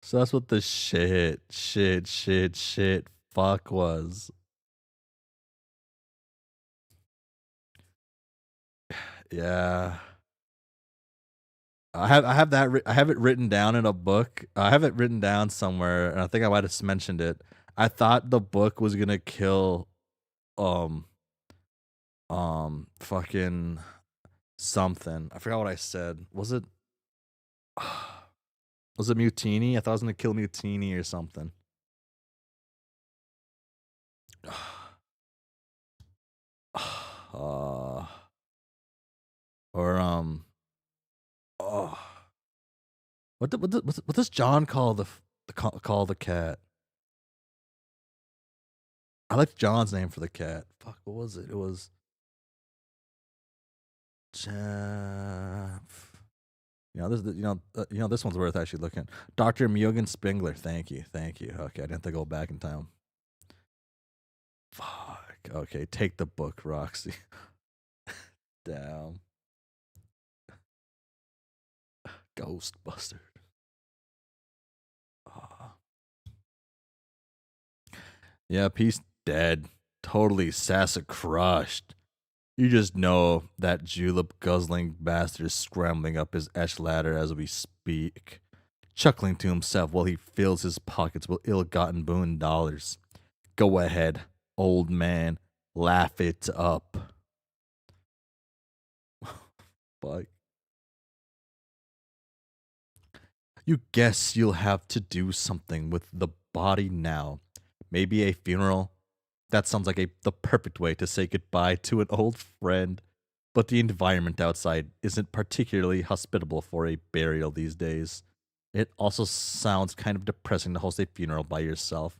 So that's what the shit fuck was. Yeah. I have it written down in a book. I have it written down somewhere, and I think I might have mentioned it. I thought the book was gonna kill um fucking something. I forgot what I said. Was it Mutini? I thought I was gonna kill Mutini or something. Uh, or oh, what does John call call the cat? I like John's name for the cat. Fuck, what was it? It was Jeff. This one's worth actually looking. Dr. Mugen Spengler. Thank you. Okay, I didn't have to go back in time. Fuck. Okay, take the book, Roxy. Damn. Ghostbuster. Yeah, piece dead. Totally Sassa crushed. You just know that julep guzzling bastard is scrambling up his ash ladder as we speak, chuckling to himself while he fills his pockets with ill-gotten boon dollars. Go ahead, old man, laugh it up. Fuck. You guess you'll have to do something with the body now. Maybe a funeral. That sounds like the perfect way to say goodbye to an old friend. But the environment outside isn't particularly hospitable for a burial these days. It also sounds kind of depressing to host a funeral by yourself.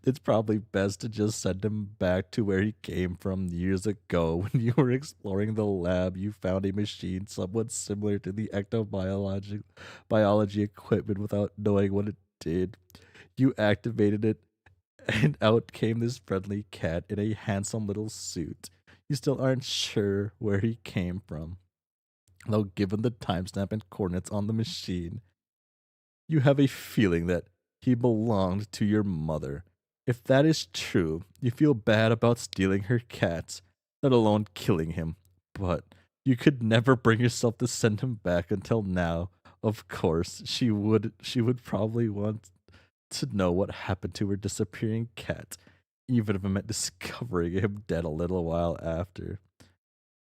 It's probably best to just send him back to where he came from years ago. When you were exploring the lab, you found a machine somewhat similar to the biology equipment without knowing what it did. You activated it, and out came this friendly cat in a handsome little suit. You still aren't sure where he came from, though given the timestamp and coordinates on the machine, you have a feeling that he belonged to your mother. If that is true, you feel bad about stealing her cat, let alone killing him. But you could never bring yourself to send him back until now. Of course, she would probably want to know what happened to her disappearing cat, even if it meant discovering him dead a little while after.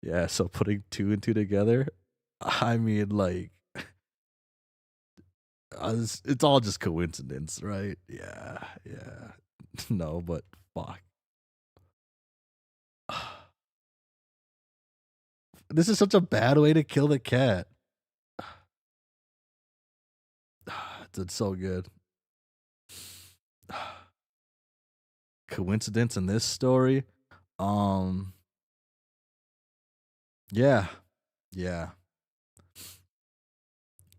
Yeah, so putting two and two together, I mean, like, it's all just coincidence, right? Yeah, yeah. No, but fuck. This is such a bad way to kill the cat. It's so good. Coincidence in this story? Um, yeah, yeah,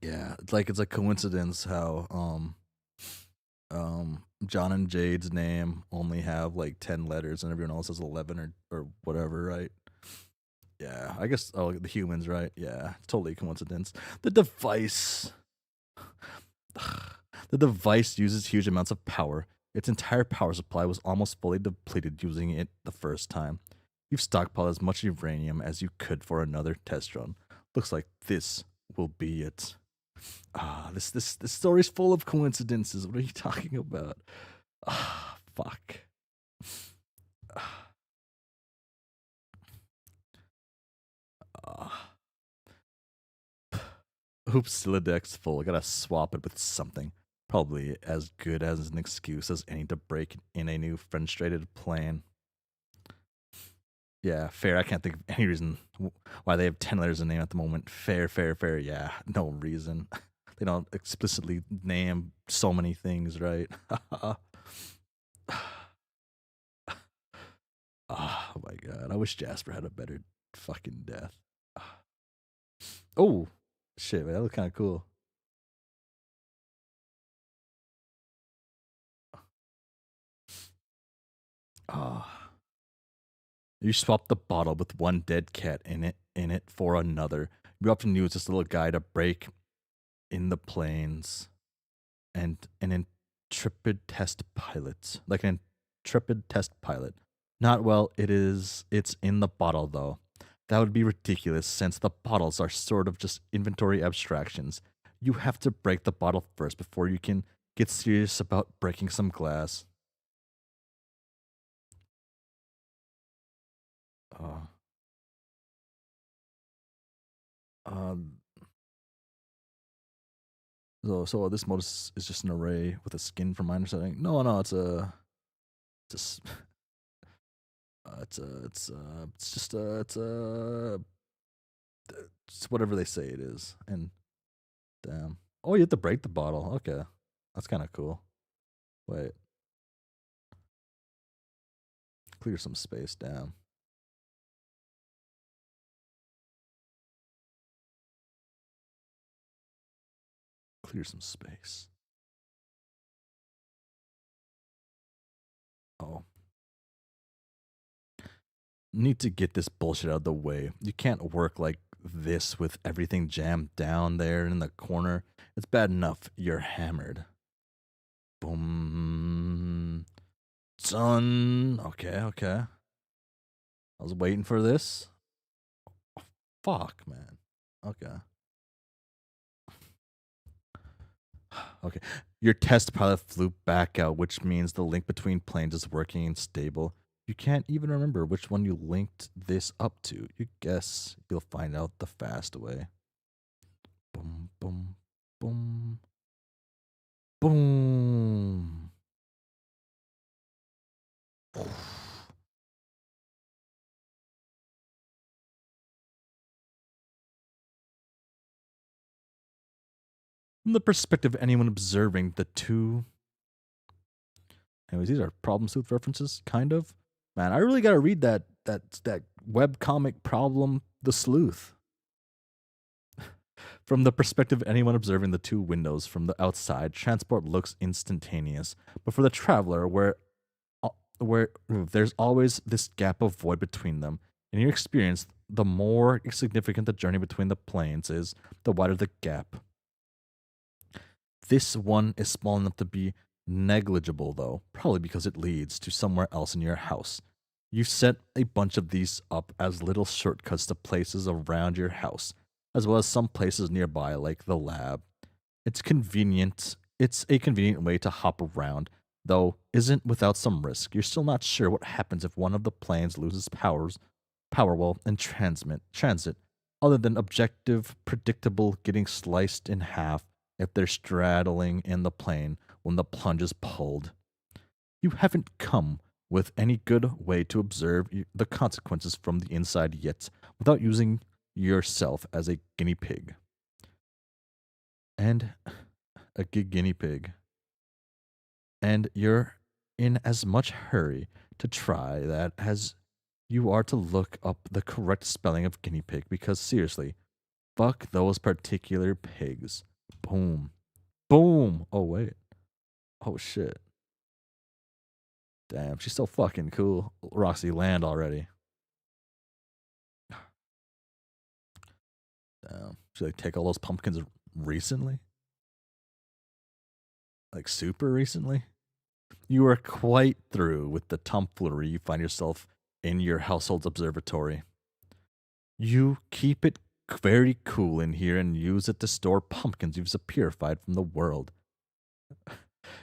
yeah. It's a coincidence how John and Jade's name only have like 10 letters and everyone else has 11 or whatever, right? Yeah, I guess. Oh, the humans, right? Yeah, totally coincidence. The device. The device uses huge amounts of power. Its entire power supply was almost fully depleted using it the first time. You've stockpiled as much uranium as you could for another test run. Looks like this will be it. This story's full of coincidences. What are you talking about? Fuck. Ah. Oops, Siladex full. I gotta swap it with something. Probably as good as an excuse as any to break in a new frustrated plane. Yeah, fair. I can't think of any reason why they have 10 letters in name at the moment. Fair, fair, fair. Yeah, no reason. They don't explicitly name so many things, right? Oh my god. I wish Jasper had a better fucking death. Oh, shit, man. That looks kind of cool. Ah. You swap the bottle with one dead cat in it for another. You often use this little guy to break in the planes and an intrepid test pilot. Like an intrepid test pilot. Not well, it's in the bottle though. That would be ridiculous since the bottles are sort of just inventory abstractions. You have to break the bottle first before you can get serious about breaking some glass. Uh, um, so this mode is just an array with a skin from my understanding. No, no, it's a, it's just it's whatever they say it is. And damn, oh, you have to break the bottle. Okay, that's kind of cool. Wait, clear some space. Damn, clear some space. Oh, need to get this bullshit out of the way. You can't work like this with everything jammed down there in the corner. It's bad enough you're hammered. Boom. Done. Okay, okay. I was waiting for this. Fuck, man. Okay. Okay. Your test pilot flew back out, which means the link between planes is working and stable. You can't even remember which one you linked this up to. You guess you'll find out the fast way. Boom, boom, boom, boom. From the perspective of anyone observing the two. Anyways, these are problem sleuth references, kind of. Man, I really gotta read that web comic problem, The Sleuth. From the perspective of anyone observing the two windows from the outside, transport looks instantaneous. But for the traveler, where there's always this gap of void between them. In your experience, the more significant the journey between the planes is, the wider the gap. This one is small enough to be Negligible, though, probably because it leads to somewhere else in your house. You set a bunch of these up as little shortcuts to places around your house, as well as some places nearby, like the lab. It's convenient. It's a convenient way to hop around, though isn't without some risk. You're still not sure what happens if one of the planes loses power while in transit, other than objective, predictable getting sliced in half if they're straddling in the plane when the plunge is pulled. You haven't come with any good way to observe the consequences from the inside yet without using yourself as a guinea pig. And a guinea pig. And you're in as much hurry to try that as you are to look up the correct spelling of guinea pig because seriously, fuck those particular pigs. Boom. Boom. Oh, wait. Oh, shit. Damn, she's so fucking cool. Roxy, land already. Damn. Should I take all those pumpkins recently? Like super recently? You are quite through with the tomfoolery you find yourself in your household's observatory. You keep it very cool in here and use it to store pumpkins you've purified from the world.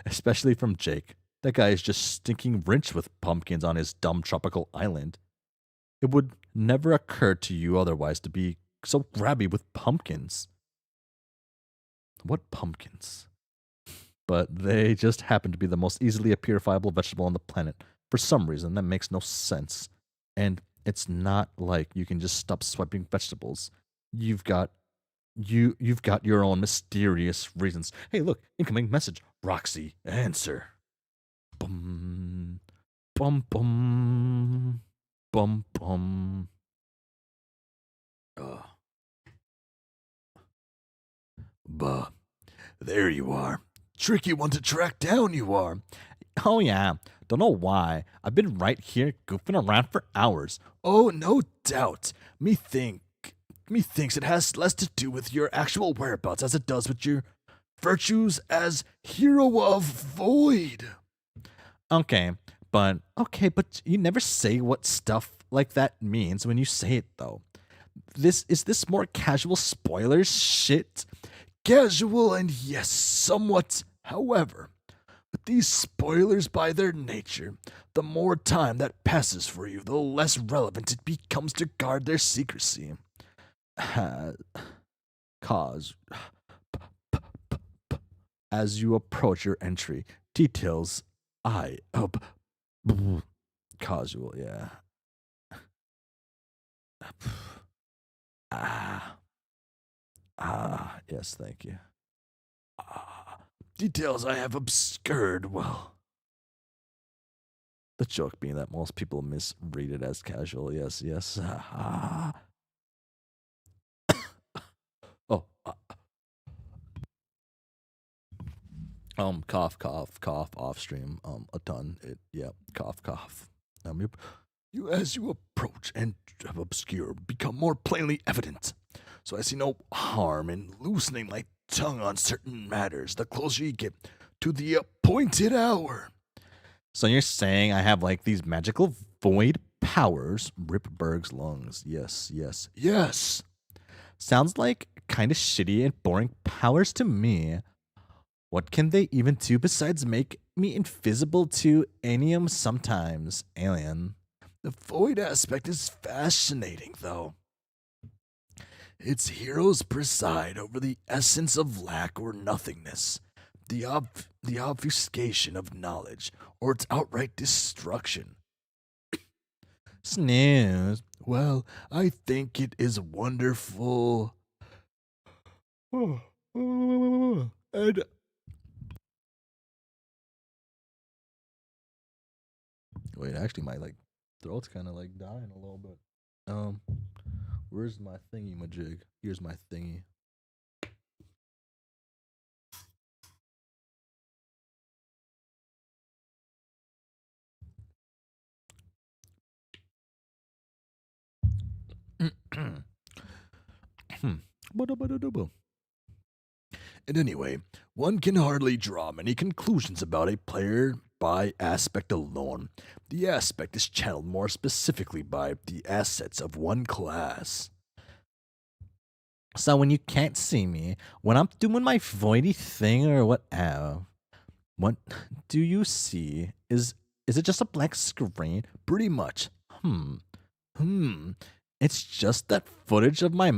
Especially from Jake. That guy is just stinking rich with pumpkins on his dumb tropical island. It would never occur to you otherwise to be so grabby with pumpkins. What pumpkins? But they just happen to be the most easily purifiable vegetable on the planet for some reason that makes no sense. And it's not like you can just stop swiping vegetables. You've got you've got your own mysterious reasons. Hey, look, incoming message. Roxy, answer. Bum bum bum bum bum. Uh, Buh. There you are. Tricky one to track down, you are. Oh, yeah. Don't know why. I've been right here goofing around for hours. Oh, no doubt. Methinks it has less to do with your actual whereabouts as it does with your virtues as hero of void. Okay, but you never say what stuff like that means when you say it though. This more casual spoilers shit? Casual and yes, somewhat, however. With these spoilers by their nature, the more time that passes for you, the less relevant it becomes to guard their secrecy. Cause as you approach your entry, details I up casual, yeah. Ah, yes, thank you. Details I have obscured, well. The joke being that most people misread it as casual, yes. Oh, cough, off stream, a ton. Cough. As you approach and obscure, become more plainly evident. So I see no harm in loosening my tongue on certain matters the closer you get to the appointed hour. So you're saying I have like these magical void powers? Rip Berg's lungs. Yes. Sounds like kind of shitty and boring powers to me. What can they even do besides make me invisible to Anium sometimes, alien? The void aspect is fascinating, though. Its heroes preside over the essence of lack or nothingness, the obfuscation of knowledge, or its outright destruction. Snooze. Well, I think it is wonderful. And wait, actually, my throat's kind of dying a little bit. Where's my thingy majig? Here's my thingy. And anyway, one can hardly draw many conclusions about a player by aspect alone. The aspect is channeled more specifically by the assets of one class. So when you can't see me, when I'm doing my voidy thing or whatever, what do you see? Is it just a blank screen? Pretty much. Hmm. Hmm. It's just that footage of my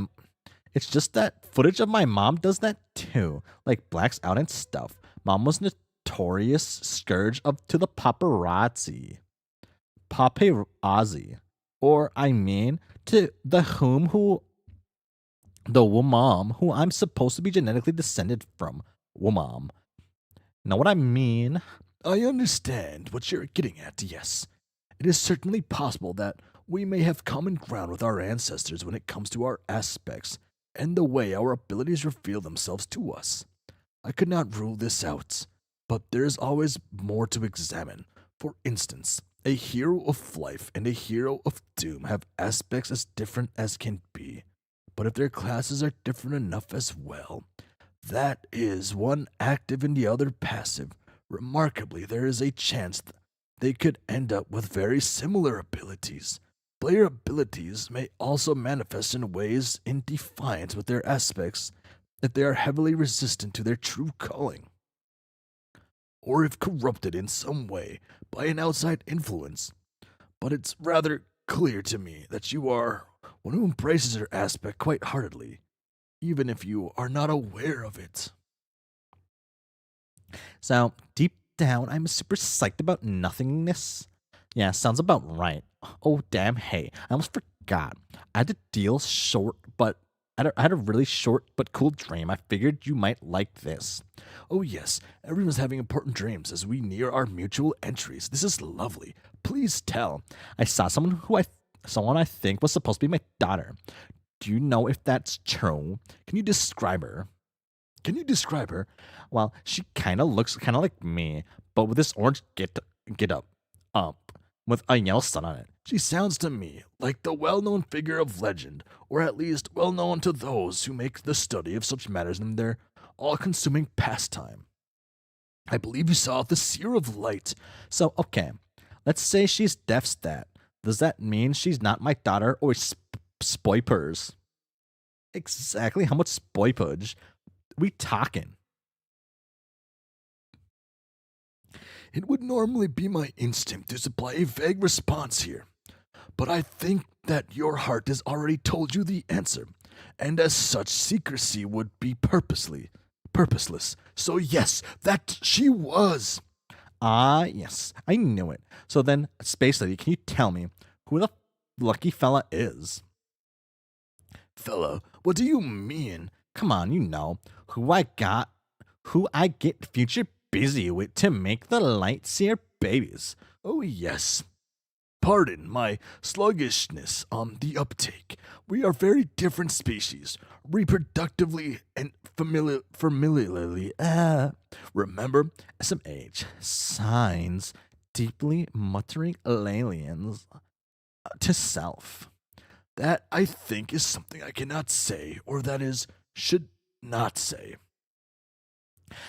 It's just that footage of my mom does that too. Like blacks out and stuff. Mom was notorious scourge of to the paparazzi. Paparazzi. Or I mean to the woman who I'm supposed to be genetically descended from. Woman. Know what I mean? I understand what you're getting at, yes. It is certainly possible that we may have common ground with our ancestors when it comes to our aspects and the way our abilities reveal themselves to us. I could not rule this out, but there is always more to examine. For instance, a hero of life and a hero of doom have aspects as different as can be, but if their classes are different enough as well, that is, one active and the other passive, remarkably, there is a chance they could end up with very similar abilities. Player abilities may also manifest in ways in defiance with their aspects if they are heavily resistant to their true calling, or if corrupted in some way by an outside influence. But it's rather clear to me that you are one who embraces your aspect quite heartedly, even if you are not aware of it. So deep down, I'm super psyched about nothingness. Yeah, sounds about right. Oh damn! Hey, I almost forgot. I had to deal short, but I had a really short but cool dream. I figured you might like this. Oh, yes, everyone's having important dreams as we near our mutual entries. This is lovely. Please tell. I saw someone I think was supposed to be my daughter. Do you know if that's true? Can you describe her? Can you describe her? Well, she kind of looks kind of like me, but with this orange get up, with a yellow sun on it. She sounds to me like the well known figure of legend, or at least well known to those who make the study of such matters in their all consuming pastime. I believe you saw the Seer of Light. So okay, let's say she's deaf stat. Does that mean she's not my daughter or spoipers? Exactly how much spoipage we talking? It would normally be my instinct to supply a vague response here, but I think that your heart has already told you the answer, and as such, secrecy would be purposeless. So yes, that she was. Ah, yes, I knew it. So then, Space Lady, can you tell me who the lucky fella is? Fella, what do you mean? Come on, you know who I get future busy with to make the Lightseer babies. Oh, yes. Pardon my sluggishness on the uptake. We are very different species, reproductively and familiarly. Remember, SMH, signs, deeply muttering aliens to self. that I think is something I cannot say, or that is, should not say.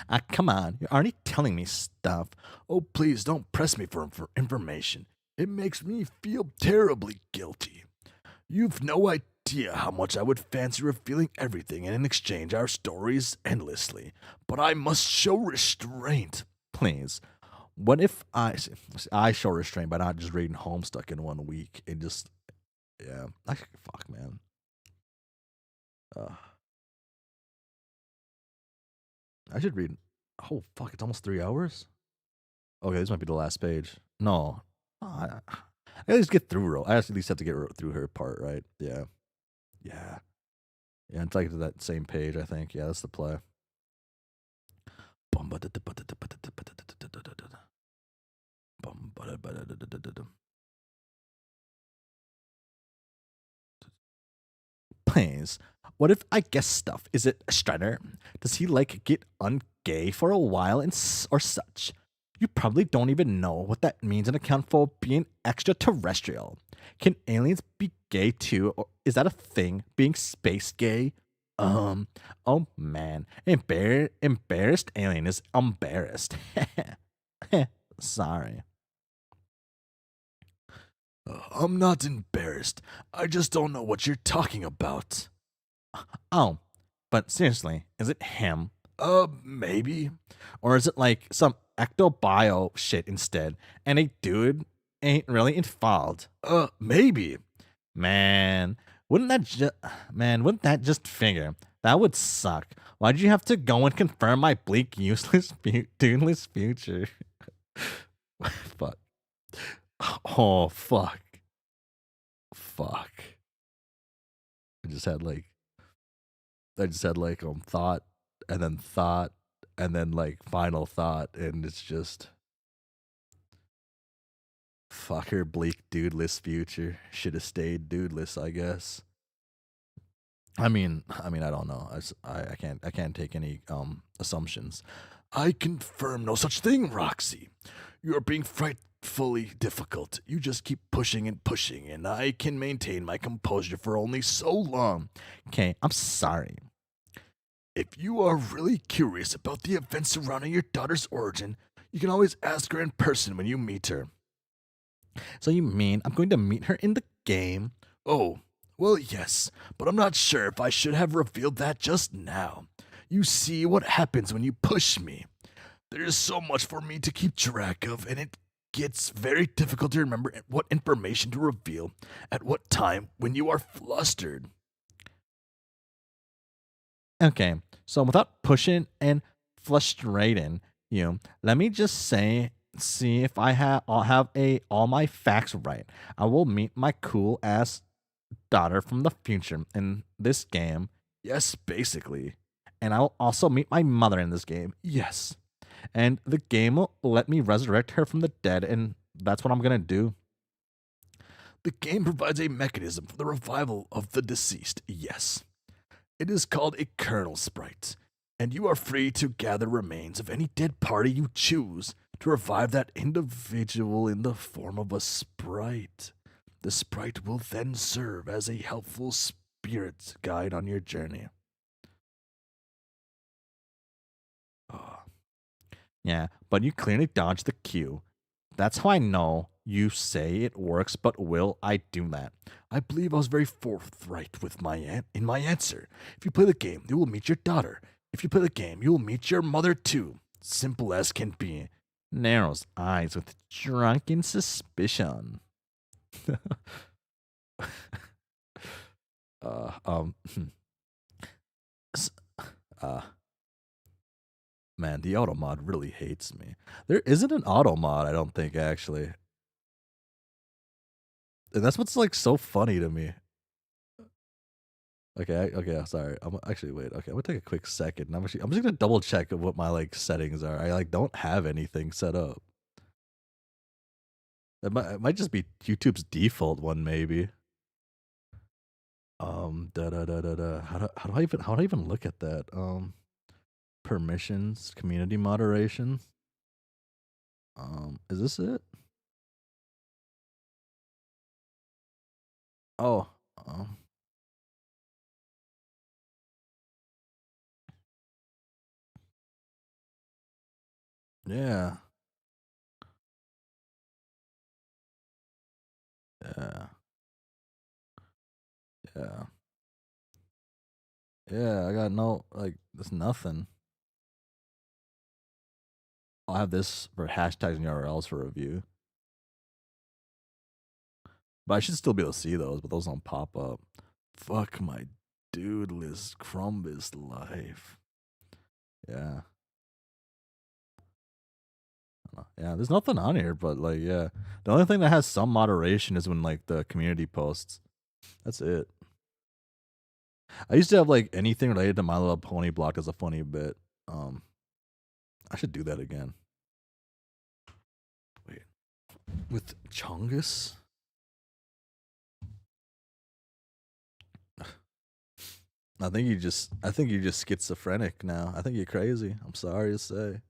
Ah, come on, you're already telling me stuff. Oh, please don't press me for information. It makes me feel terribly guilty. You've no idea how much I would fancy revealing everything and in exchange our stories endlessly, but I must show restraint. Please. What if I show restraint by not just reading Homestuck in 1 week and just yeah, fuck man. I should read. Oh fuck! It's almost 3 hours. Okay, this might be the last page. No, I at least get through. I at least have to get through her part, right? Yeah, yeah, yeah. It's like that same page. I think. Yeah, that's the play. Please. What if I guess stuff? Is it Strider? Does he like get ungay for a while and or such? You probably don't even know what that means and account for being extraterrestrial. Can aliens be gay too, or is that a thing? Being space gay? Um, oh man, embarrassed alien is embarrassed. Sorry. I'm not embarrassed. I just don't know what you're talking about. Oh, but seriously, is it him? Maybe. Or is it like some ectobio shit instead? And a dude ain't really involved. Maybe. Man, wouldn't that just wouldn't that just figure? That would suck. Why'd you have to go and confirm my bleak, useless, tuneless future? Fuck. Oh, fuck. Fuck. I just had like thought and then like final thought, and it's just fuck her bleak dudeless future. Should have stayed dudeless, I guess. I don't know. I can't take any assumptions. I confirm no such thing, Roxy. You're being frightfully difficult. You just keep pushing and pushing, and I can maintain my composure for only so long. Okay, I'm sorry. If you are really curious about the events surrounding your daughter's origin, you can always ask her in person when you meet her. So you mean I'm going to meet her in the game? Oh, well, yes, but I'm not sure if I should have revealed that just now. You see what happens when you push me. There's so much for me to keep track of, and it gets very difficult to remember what information to reveal at what time when you are flustered. Okay, so without pushing and frustrating you, let me just see if I'll have all my facts right. I will meet my cool ass daughter from the future in this game, Yes, basically. and I'll also meet my mother in this game. Yes. And the game will let me resurrect her from the dead, and that's what I'm gonna do. The game provides a mechanism for the revival of the deceased, yes. It is called a kernel sprite, and you are free to gather remains of any dead party you choose to revive that individual in the form of a sprite. The sprite will then serve as a helpful spirit guide on your journey. Ah, Yeah, but you clearly dodged the cue. That's how I know you say it works, but will I do that? I believe I was very forthright with in my answer. If you play the game, you will meet your daughter. If you play the game, you will meet your mother too. Simple as can be. Narrows eyes with drunken suspicion. Uh, um, s- uh, man, the auto mod really hates me. There isn't an auto mod, I don't think, actually. And that's what's like so funny to me. Okay, sorry. I'm actually wait. Okay, I'm gonna take a quick second. I'm just gonna double check of what my like settings are. I like don't have anything set up. It might just be YouTube's default one, maybe. Da da da da da. How do I even look at that? Permissions, community moderation. Is this it? Oh, um, yeah, yeah, yeah, yeah. I got no like. There's nothing. I'll have this for hashtags and URLs for review. But I should still be able to see those, but those don't pop up. Fuck my dudeless Crumbus life. Yeah. Yeah, there's nothing on here, but like, yeah. The only thing that has some moderation is when like the community posts. That's it. I used to have like anything related to My Little Pony blocked as a funny bit. Um, I should do that again. Wait, with Chongus? I think you're just schizophrenic now. I think you're crazy. I'm sorry to say.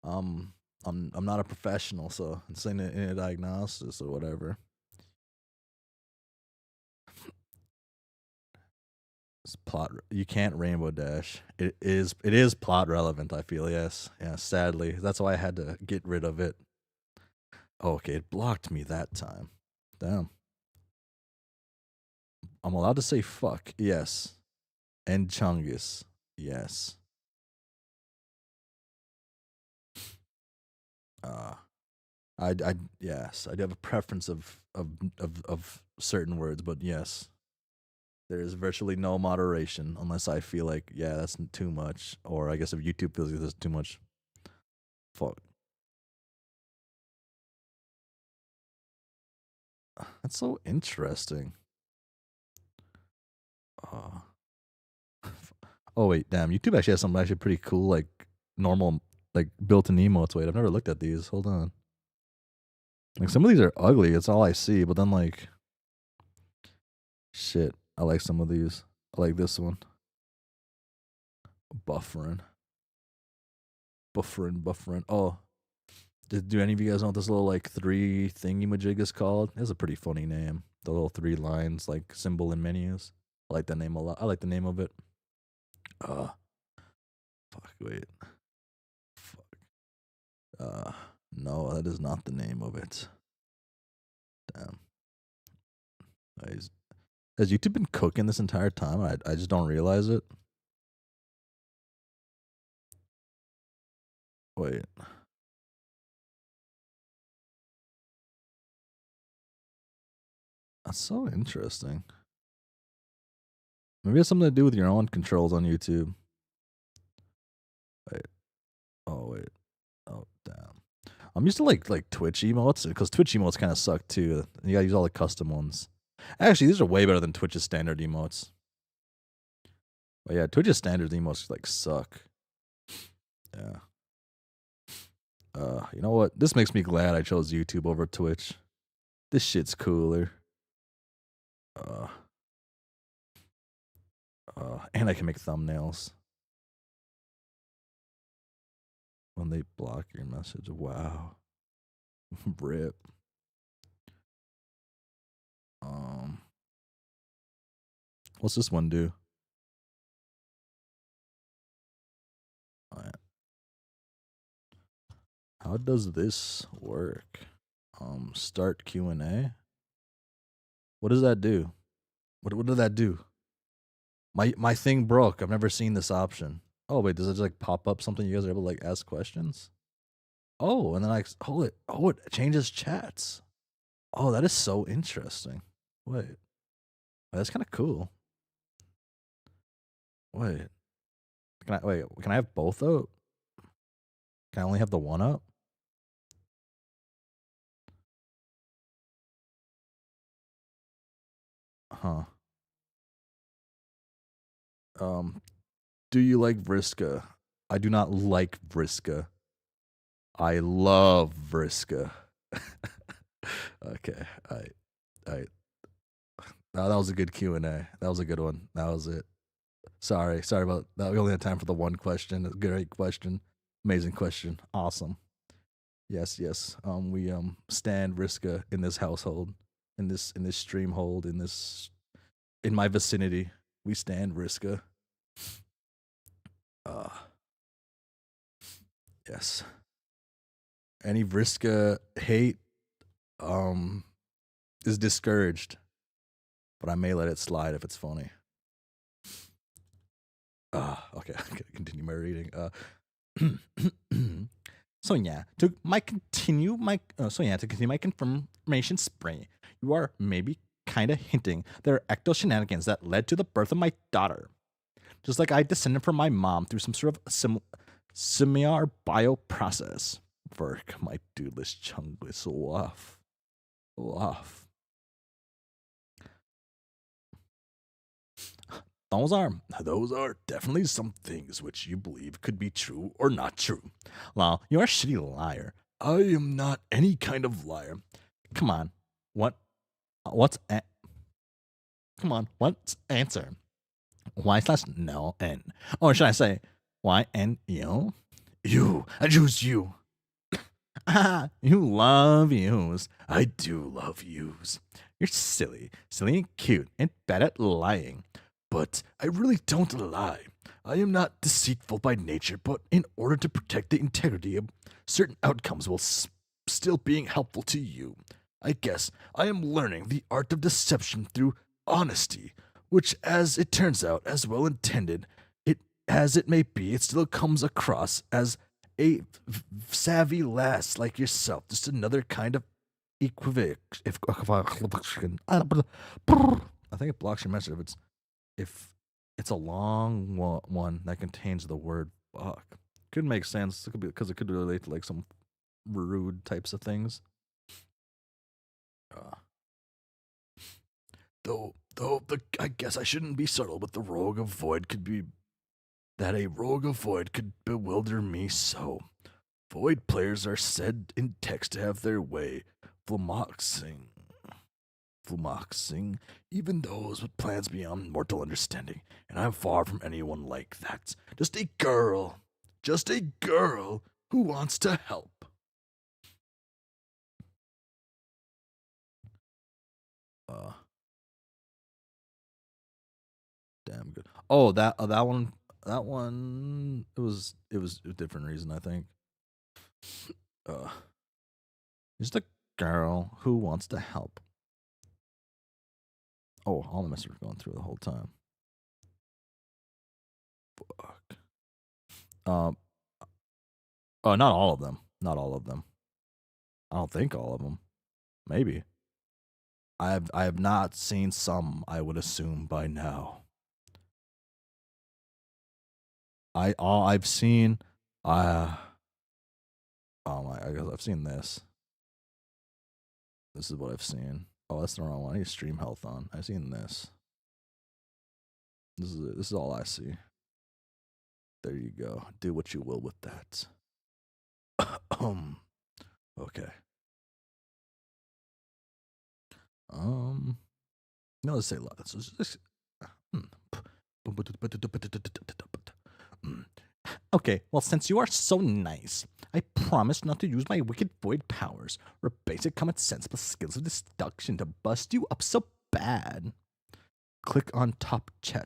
Um, I'm not a professional, so it's in a diagnosis or whatever. It's plot. You can't rainbow dash. It is plot relevant. I feel yes. Yeah. Sadly, that's why I had to get rid of it. Oh, okay, it blocked me that time. Damn. I'm allowed to say fuck. Yes. And Chungus. Yes. Uh yes. I do have a preference of certain words, but yes. There is virtually no moderation unless I feel like, yeah, that's too much. Or I guess if YouTube feels like that's too much. Fuck. That's so interesting. Uh, oh wait, damn. YouTube actually has some actually pretty cool, like normal, like built-in emotes. Wait, I've never looked at these. Hold on. Like some of these are ugly. It's all I see. But then like, shit, I like some of these. I like this one. Buffering, buffering. Oh, do any of you guys know what this little like three thingy-majig is called? It has a pretty funny name. The little three lines like symbol in menus. I like the name a lot. I like the name of it. Fuck, wait. Fuck. No, that is not the name of it. Damn. Has YouTube been cooking this entire time? I just don't realize it. Wait. That's so interesting. Maybe it has something to do with your own controls on YouTube. Wait. Oh wait. Oh damn. I'm used to like Twitch emotes because Twitch emotes kind of suck too. You gotta use all the custom ones. Actually, these are way better than Twitch's standard emotes. But yeah, Twitch's standard emotes like suck. Yeah. You know what? This makes me glad I chose YouTube over Twitch. This shit's cooler. And I can make thumbnails. When they block your message. Wow. Rip. What's this one do? Alright. How does this work? Start Q&A. What does that do? What did that do? My thing broke. I've never seen this option. Oh wait, does it just like pop up something you guys are able to like ask questions? Oh, and then I hold it. Oh, it changes chats. Oh, that is so interesting. Wait, that's kind of cool. Wait, Can I have both up? Can I only have the one up? Huh. Do you like Vriska? I do not like Vriska. I love Vriska. Okay, I. No, that was a good Q&A. That was a good one. That was it. Sorry about that. We only had time for the one question. A great question, amazing question, awesome. Yes. We stand Vriska in this household, in this stream hold, in my vicinity. We stand Vriska. Yes. Any Vriska hate is discouraged, but I may let it slide if it's funny. Okay, I'm gonna continue my reading. So yeah, to continue my confirmation spree, you are maybe kind of hinting there are ecto shenanigans that led to the birth of my daughter. Just like I descended from my mom through some sort of similar bio process. Work, my dudeless chungless waff. Those are definitely some things which you believe could be true or not true. Well, you're a shitty liar. I am not any kind of liar. Come on, what's answer? Y/no n, or should I say YNU? You, I choose you. You love yous. I do love yous. You're silly and cute, and bad at lying. But I really don't lie. I am not deceitful by nature, but in order to protect the integrity of certain outcomes while still being helpful to you, I guess I am learning the art of deception through honesty, which, as it turns out, as well intended it as it may be, it still comes across as a savvy lass like yourself, just another kind of equivocation. I think it blocks your message if it's a long one that contains the word fuck. Could make sense. It could be because it could relate to like some rude types of things. Uh, I guess I shouldn't be subtle, but the rogue of void could be that a rogue of void could bewilder me so. Void players are said in text to have their way, flummoxing, even those with plans beyond mortal understanding, and I'm far from anyone like that. Just a girl who wants to help. Uh, Damn good. Oh, that one. It was a different reason, I think. Uh, just a girl who wants to help. Oh, all the messages were going through the whole time. Fuck. Um. Oh, not all of them. Not all of them. I don't think all of them. Maybe. I have not seen some. I would assume by now. I've seen. Oh my! I guess I've seen this. This is what I've seen. Oh, that's the wrong one. I need stream health on. I've seen this. This is it. This is all I see. There you go. Do what you will with that. Okay. No, let's say a lot. Okay, well, since you are so nice, I promise not to use my wicked void powers or basic common sense plus skills of deduction to bust you up so bad. Click on top chat.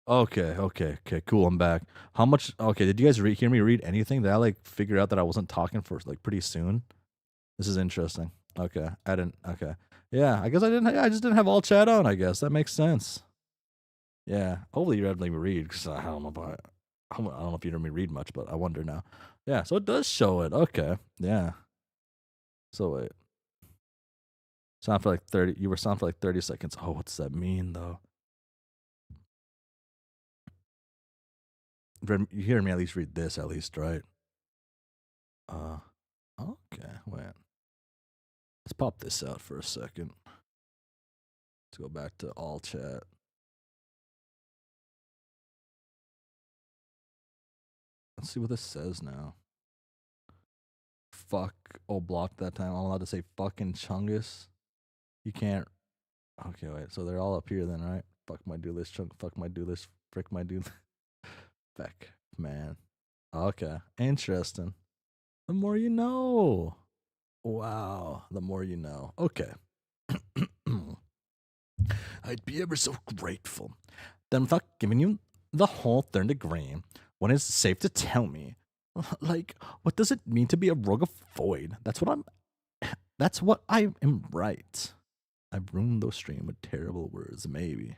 Okay, cool. I'm back. How much? Okay, did you guys hear me read anything? Did I like figure out that I wasn't talking for like pretty soon? This is interesting. Okay, I didn't. Okay, yeah, I guess I didn't. I just didn't have all chat on. I guess that makes sense. Yeah, hopefully you read me read because I don't know about. I don't know if you heard me read much, but I wonder now. Yeah, so it does show it. Okay, yeah. So wait, sound for like 30. You were sound for like 30 seconds. Oh, what's that mean though? You hear me at least read this at least, right? Okay, wait. Let's pop this out for a second. Let's go back to all chat. Let's see what this says now. Fuck. Oh, blocked that time. I'm allowed to say fucking chungus. You can't. Okay, wait. So they're all up here then, right? Fuck my do list, chunk. Fuck my do list. Frick my do. Feck, man. Okay, interesting. The more you know. Wow, the more you know. Okay. I'd be ever so grateful. Then, without giving you the whole third degree, when it's safe to tell me, like, what does it mean to be a rogue of void? That's what I am, right. I've ruined those stream with terrible words, maybe.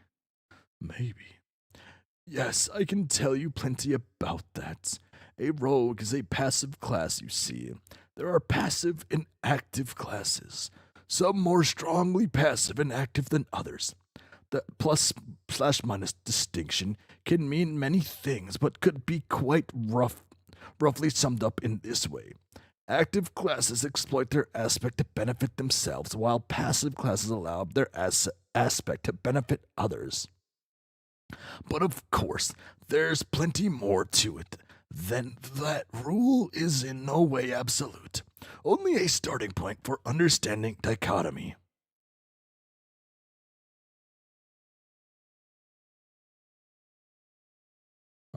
Yes, I can tell you plenty about that. A rogue is a passive class, you see. There are passive and active classes, some more strongly passive and active than others. The plus slash minus distinction can mean many things, but could be quite roughly summed up in this way. Active classes exploit their aspect to benefit themselves, while passive classes allow their aspect to benefit others. But of course, there's plenty more to it. Then that rule is in no way absolute, only a starting point for understanding dichotomy.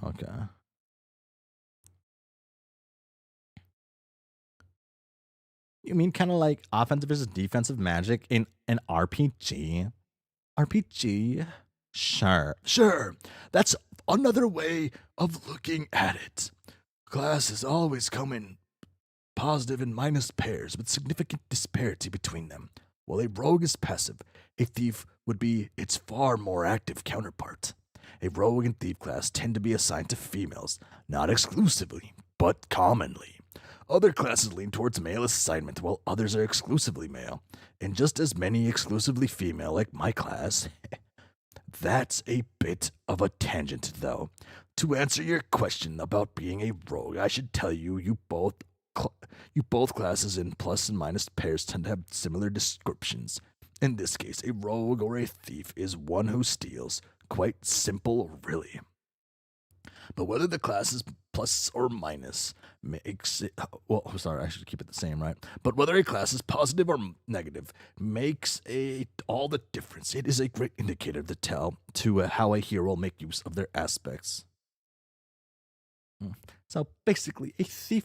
Okay. You mean kind of like offensive versus defensive magic in an RPG? RPG? Sure. Sure, that's another way of looking at it. Classes always come in positive and minus pairs with significant disparity between them. While a rogue is passive, a thief would be its far more active counterpart. A rogue and thief class tend to be assigned to females, not exclusively, but commonly. Other classes lean towards male assignment, while others are exclusively male, and just as many exclusively female, like my class. That's a bit of a tangent, though. To answer your question about being a rogue, I should tell you you both classes in plus and minus pairs tend to have similar descriptions. In this case, a rogue or a thief is one who steals. Quite simple, really. But whether the class is plus or minus makes it. Well, sorry, I should keep it the same, right? But whether a class is positive or negative makes all the difference. It is a great indicator to tell to how a hero will make use of their aspects. So basically, a thief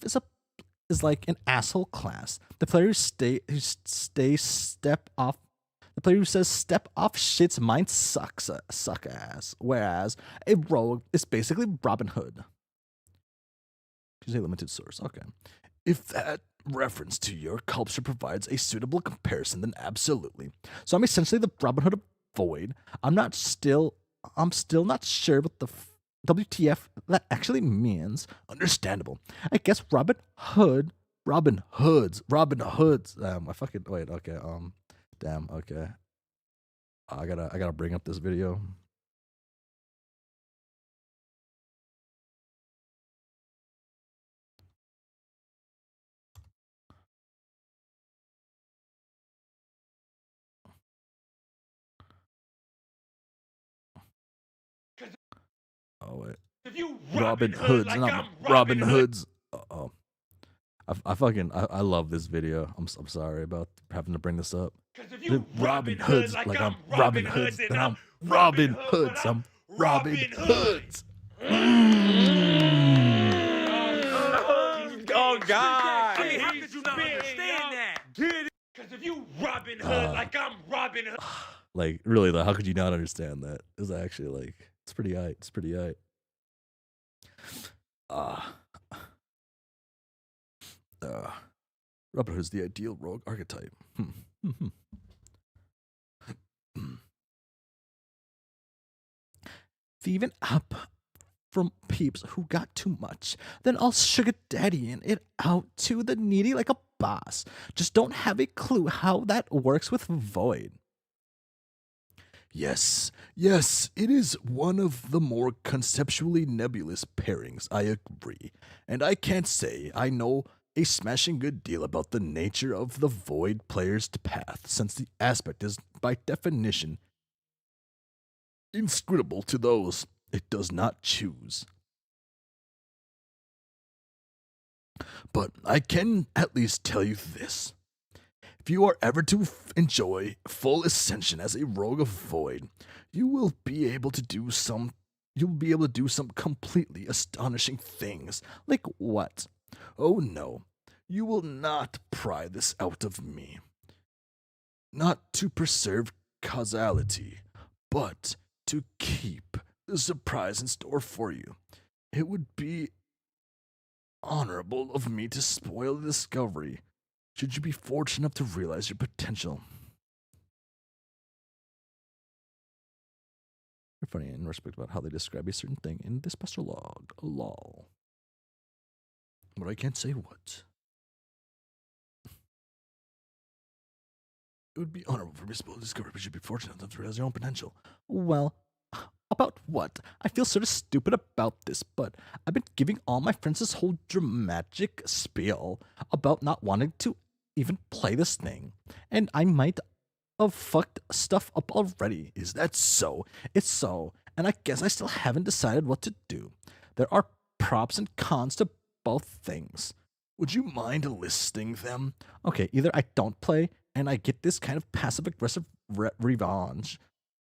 is like an asshole class. The player who stays step off. The player who says step off shit's mind suck ass. Whereas a rogue is basically Robin Hood. She's a limited source. Okay. If that reference to your culture provides a suitable comparison, then absolutely. So I'm essentially the Robin Hood of Void. I'm still not sure what the WTF that actually means. Understandable. I guess Robin Hoods. I fucking wait. Okay. Damn. Okay. I gotta bring up this video. Oh wait. If you Robin Hood Hoods, like not I'm Robin Hood. Hoods. Oh, I love this video. I'm sorry about having to bring this up. 'Cause if you Robin Hoods like I'm Robin Hoods, then then I'm I'm Robin Hood, Hoods. but I'm I'm Robin Robin Hoods. Oh God! I mean, how could you not understand that? Get it? Because if you Robin Hood like I'm Robin Hood. Like really though, how could you not understand that? It's actually like it's pretty aight. It's pretty aight. Robin Hood's the ideal rogue archetype. Thieving up from peeps who got too much, then I'll sugar daddying it out to the needy like a boss. Just don't have a clue how that works with Void. Yes, it is one of the more conceptually nebulous pairings, I agree. And I can't say I know a smashing good deal about the nature of the Void player's path, since the aspect is, by definition, inscrutable to those it does not choose. But I can at least tell you this. If you are ever to enjoy full ascension as a rogue of Void, you will be able to do some completely astonishing things. Like what? Oh no, you will not pry this out of me. Not to preserve causality, but to keep the surprise in store for you. It would be honorable of me to spoil the discovery, should you be fortunate enough to realize your potential. funny in respect about how they describe a certain thing in this special log. Lol. But I can't say what. It would be honorable for Miss Bull to discover we should be fortunate enough to realize your own potential. Well, about what? I feel sort of stupid about this, but I've been giving all my friends this whole dramatic spiel about not wanting to even play this thing. And I might have fucked stuff up already. Is that so? It's so. And I guess I still haven't decided what to do. There are props and cons to both things. Would you mind listing them? Okay, either I don't play and I get this kind of passive aggressive revenge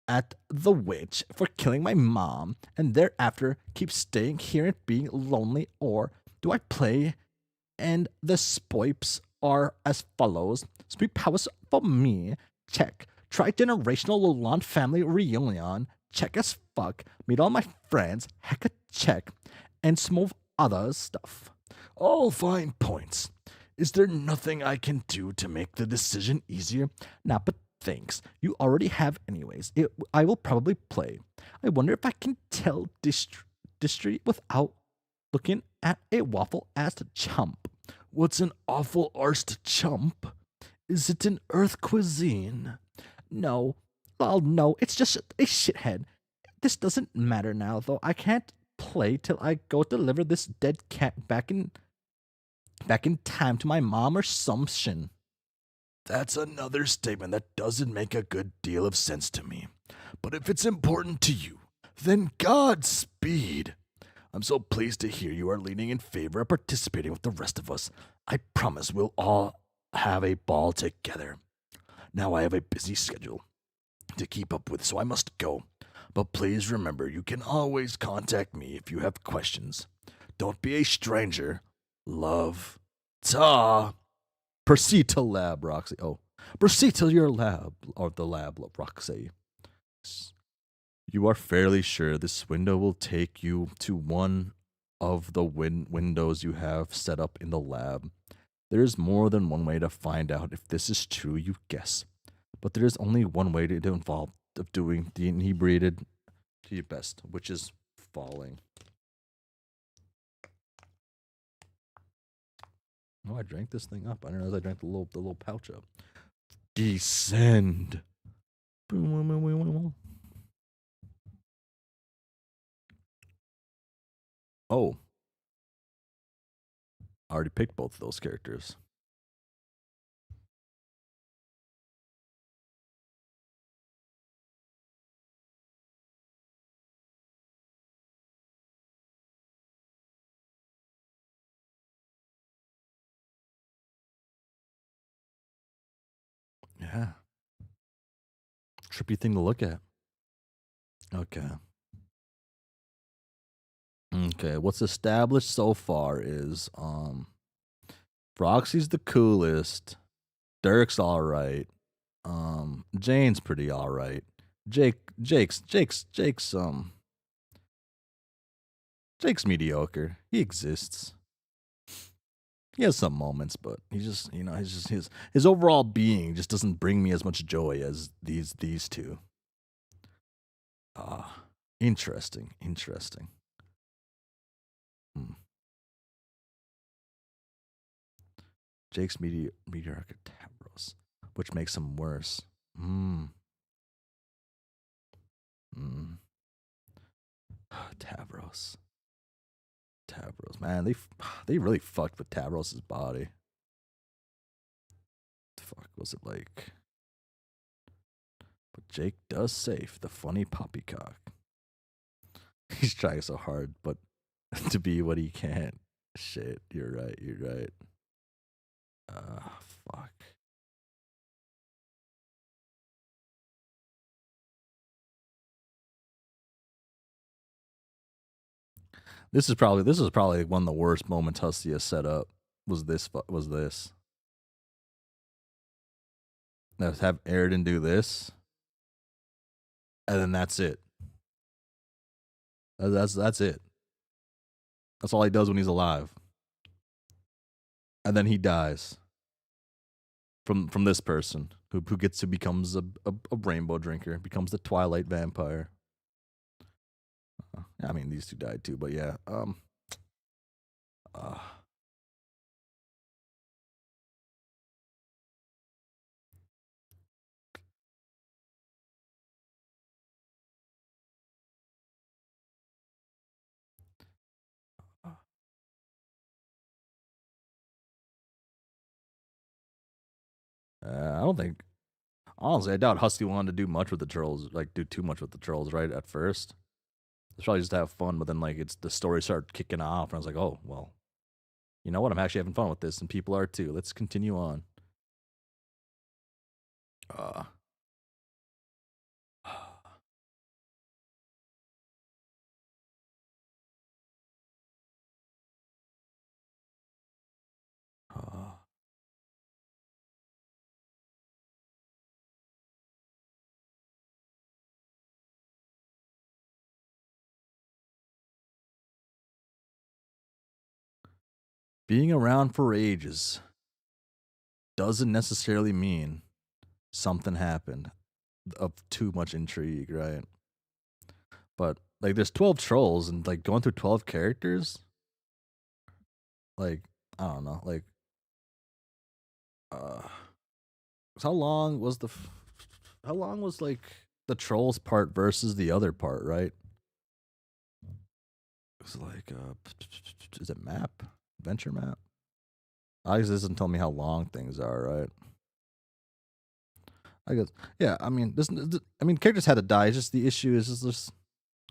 at the witch for killing my mom and thereafter keep staying here and being lonely, or do I play and the swipes are as follows. Sweep powers for me. Check. Tri-generational Lalonde family reunion. Check as fuck. Meet all my friends. Heck a check. And some of other stuff. All fine points. Is there nothing I can do to make the decision easier? Nah, but thanks. You already have anyways. I will probably play. I wonder if I can tell Distry without looking at a waffle-assed chump. What's an awful-arsed chump? Is it an earth cuisine? No. Well, no, it's just a shithead. This doesn't matter now, though. I can't play till I go deliver this dead cat back in time to my mom or something. That's another statement that doesn't make a good deal of sense to me. But if it's important to you, then Godspeed. I'm so pleased to hear you are leaning in favor of participating with the rest of us. I promise we'll all have a ball together. Now I have a busy schedule to keep up with, so I must go. But please remember, you can always contact me if you have questions. Don't be a stranger. Love. Ta. Proceed to lab, Roxy. Oh, proceed to your lab, or the lab, Roxy. You are fairly sure this window will take you to one of the windows you have set up in the lab. There is more than one way to find out if this is true, you guess. But there is only one way to involve of doing the inebriated to your best, which is falling. Oh, I drank this thing up. I didn't realize I drank the little pouch up. Descend. Oh. I already picked both of those characters. Yeah. Trippy thing to look at. Okay. Okay, what's established so far is Roxy's the coolest. Dirk's alright. Jane's pretty alright. Jake's mediocre. He exists. He has some moments, but he's just, his overall being just doesn't bring me as much joy as these two. Interesting. Jake's mediocre Tavros, which makes him worse. Tavros, man, they really fucked with Tavros's body. The fuck was it like? But Jake does save the funny poppycock. He's trying so hard, but to be what he can't. Shit, you're right. Fuck. This is probably one of the worst moments Hussie has set up. Was this? Let's have Aridin do this, and then that's it. That's it. That's all he does when he's alive, and then he dies from this person who becomes a rainbow drinker, becomes the Twilight vampire. I mean, these two died too, but yeah. Uh, I don't think. Honestly, I doubt Husky wanted to do much with the trolls, like do too much with the trolls, right? At first, it's probably just to have fun, but then like it's the story started kicking off, and I was like, oh well, you know what? I'm actually having fun with this, and people are too. Let's continue on. Uh, uh, being around for ages doesn't necessarily mean something happened of too much intrigue, right? But like, there's 12 trolls, and like going through 12 characters, like I don't know, like uh, how long was how long was like the trolls part versus the other part, right? It's like is it map, adventure map? Obviously, this doesn't tell me how long things are, right? I guess, yeah. I mean, characters had to die. It's just the issue is just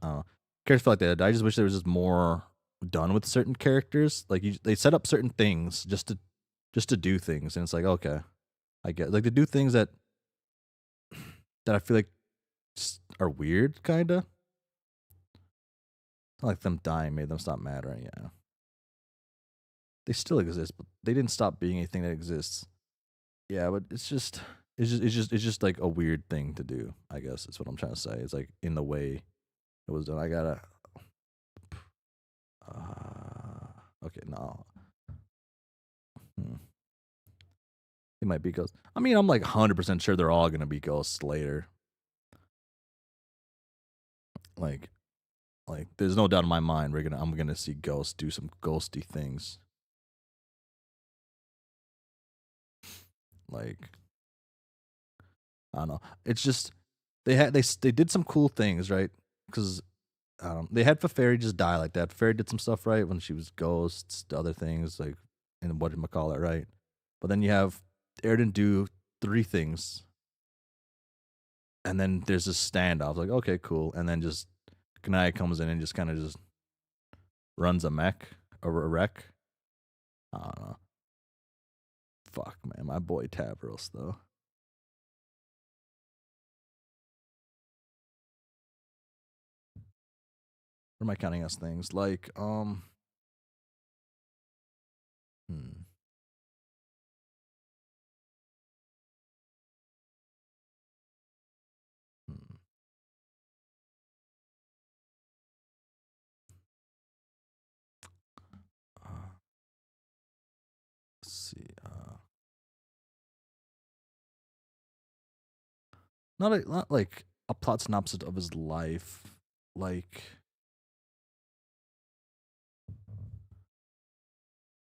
I don't know. Characters feel like they had to die. I just wish there was just more done with certain characters. Like they set up certain things just to do things, and it's like, okay, I get, like, to do things that I feel like just are weird, kinda. It's not like them dying made them stop mattering. Yeah, they still exist, but they didn't stop being anything that exists. Yeah, but it's just like a weird thing to do. I guess is what I'm trying to say. It's like in the way it was done. I gotta. Okay, no. Hmm. It might be ghosts. I mean, I'm like 100% sure they're all gonna be ghosts later. Like, there's no doubt in my mind I'm gonna see ghosts do some ghosty things. Like, I don't know. It's just they did some cool things, right? Because they had Fairy just die like that. Fairy did some stuff right when she was ghosts, the other things like, and what did call it, right? But then you have Erden do 3 things, and then there's this standoff. Like, okay, cool, and then just Kanai comes in and just kind of just runs a mech or a wreck. I don't know. Fuck, man, my boy Tavros though. What am I counting as things like hmm. Hmm. Let's see. Not like a plot synopsis of his life. Like,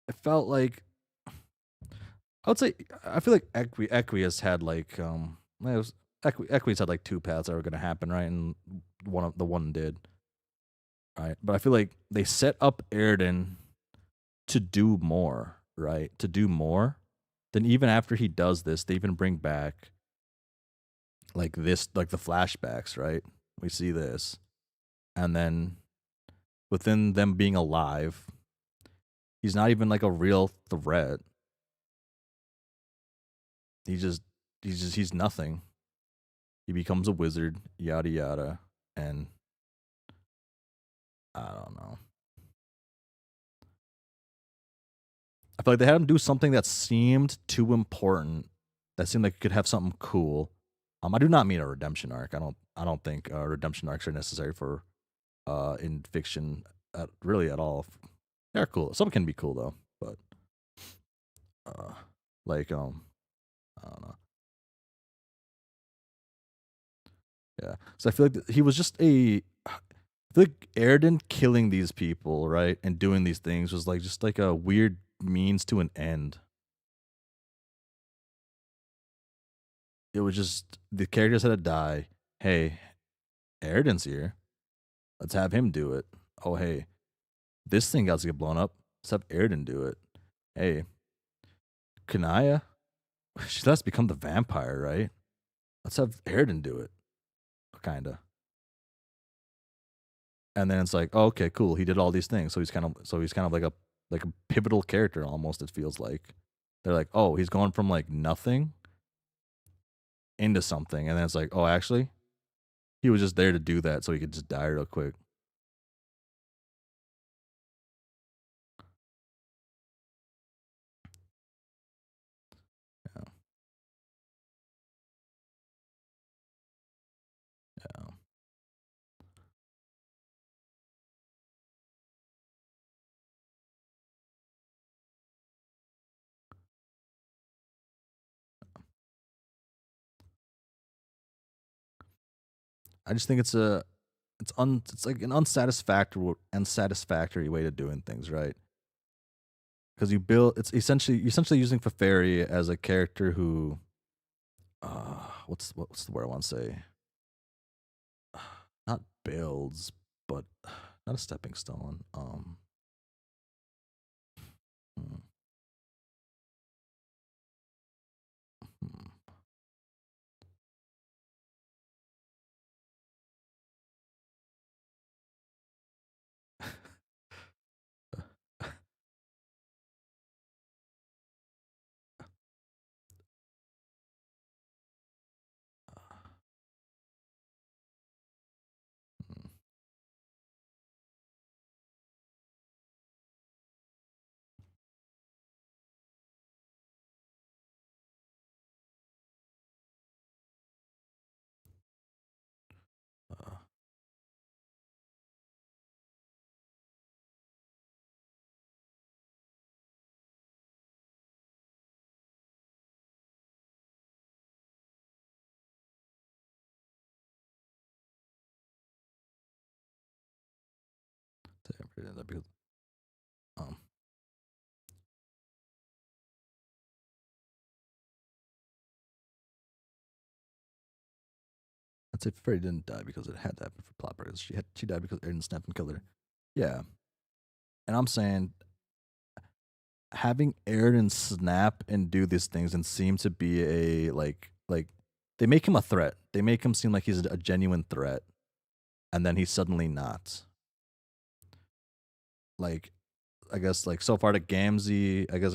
it felt like, I would say, I feel like Equius had like it was Equius had like 2 paths that were gonna happen, right? And one did, right? But I feel like they set up Erden to do more, right? To do more. Then even after he does this, they even bring back like this, like the flashbacks, right? We see this, and then within them being alive, he's not even like a real threat. He just he's nothing. He becomes a wizard, yada yada, and I don't know. I feel like they had him do something that seemed too important. That seemed like it could have something cool. I do not mean a redemption arc. I don't think redemption arcs are necessary for in fiction really at all. They're cool. Some can be cool though, but like I don't know. Yeah. So I feel like he was just a The Erden killing these people, right, and doing these things was like just like a weird means to an end. It was just the characters had to die. Hey, Erden's here. Let's have him do it. Oh, hey, this thing got to get blown up. Let's have Erden do it. Hey, Kanaya, she has become the vampire, right? Let's have Erden do it. Kinda. And then it's like, oh, okay, cool. He did all these things, so he's kind of like a pivotal character almost. It feels like they're like, oh, he's going from like nothing into something, and then it's like, oh, actually, he was just there to do that, so he could just die real quick. Yeah, yeah. I just think it's like an unsatisfactory way to doing things, right? Because it's essentially using Feferi as a character who, what's the word I want to say? Not builds, but not a stepping stone. Hmm, hmm. Uh, because um, I'd say Fairy didn't die because it had to happen for plot purposes. She died because Aiden snapped and killed her. Yeah, and I'm saying having Aiden snap and do these things and seem to be a like they make him a threat. They make him seem like he's a genuine threat, and then he's suddenly not. Like I guess like so far to Gamzee, I guess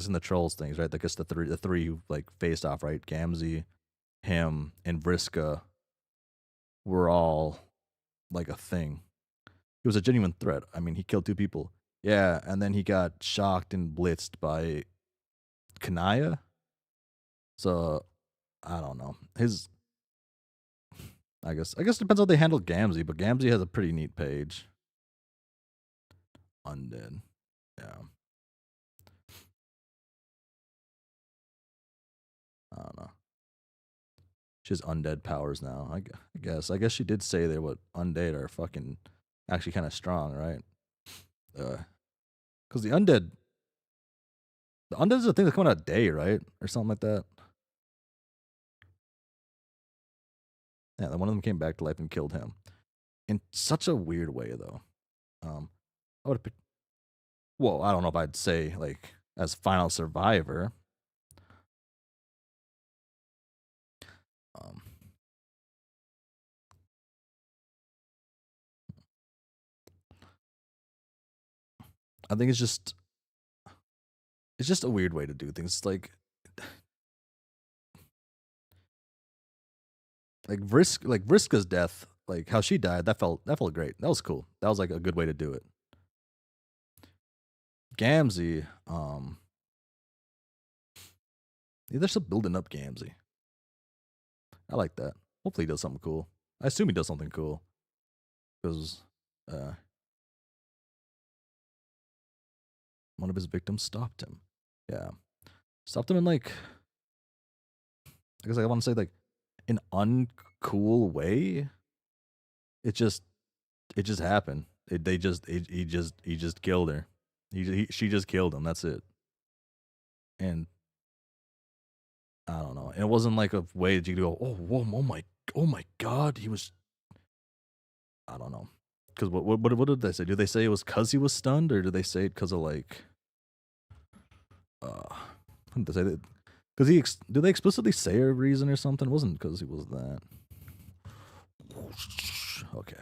in the trolls things, right? I guess the three who like faced off, right? Gamzee, him, and Vriska were all like a thing. He was a genuine threat. I mean, he killed two people. Yeah, and then he got shocked and blitzed by Kanaya. So I don't know. I guess it depends how they handle Gamzee, but Gamzee has a pretty neat page. Undead. Yeah. I don't know. She has undead powers now. I guess. I guess she did say that what undead are fucking actually kind of strong, right? Because the undead is a thing that come out a day, right, or something like that. Yeah, one of them came back to life and killed him in such a weird way, though. I would. Well, I don't know if I'd say like as final survivor. Um, I think it's just a weird way to do things. It's like Vriska's death, like how she died. That felt great. That was cool. That was like a good way to do it. Gamzee, yeah, they're still building up Gamzee. I like that. Hopefully he does something cool. I assume he does something cool because one of his victims stopped him. Yeah, stopped him in like I guess I want to say like an uncool way. It just It just happened. He just killed her. She just killed him. That's it. And I don't know. And it wasn't like a way that you could go, oh, whoa, oh my God, he was. I don't know. Because what did they say? Did they say it was because he was stunned, or did they say it because of like, what did they say that? Because did they explicitly say a reason or something? It wasn't because he was that. Okay.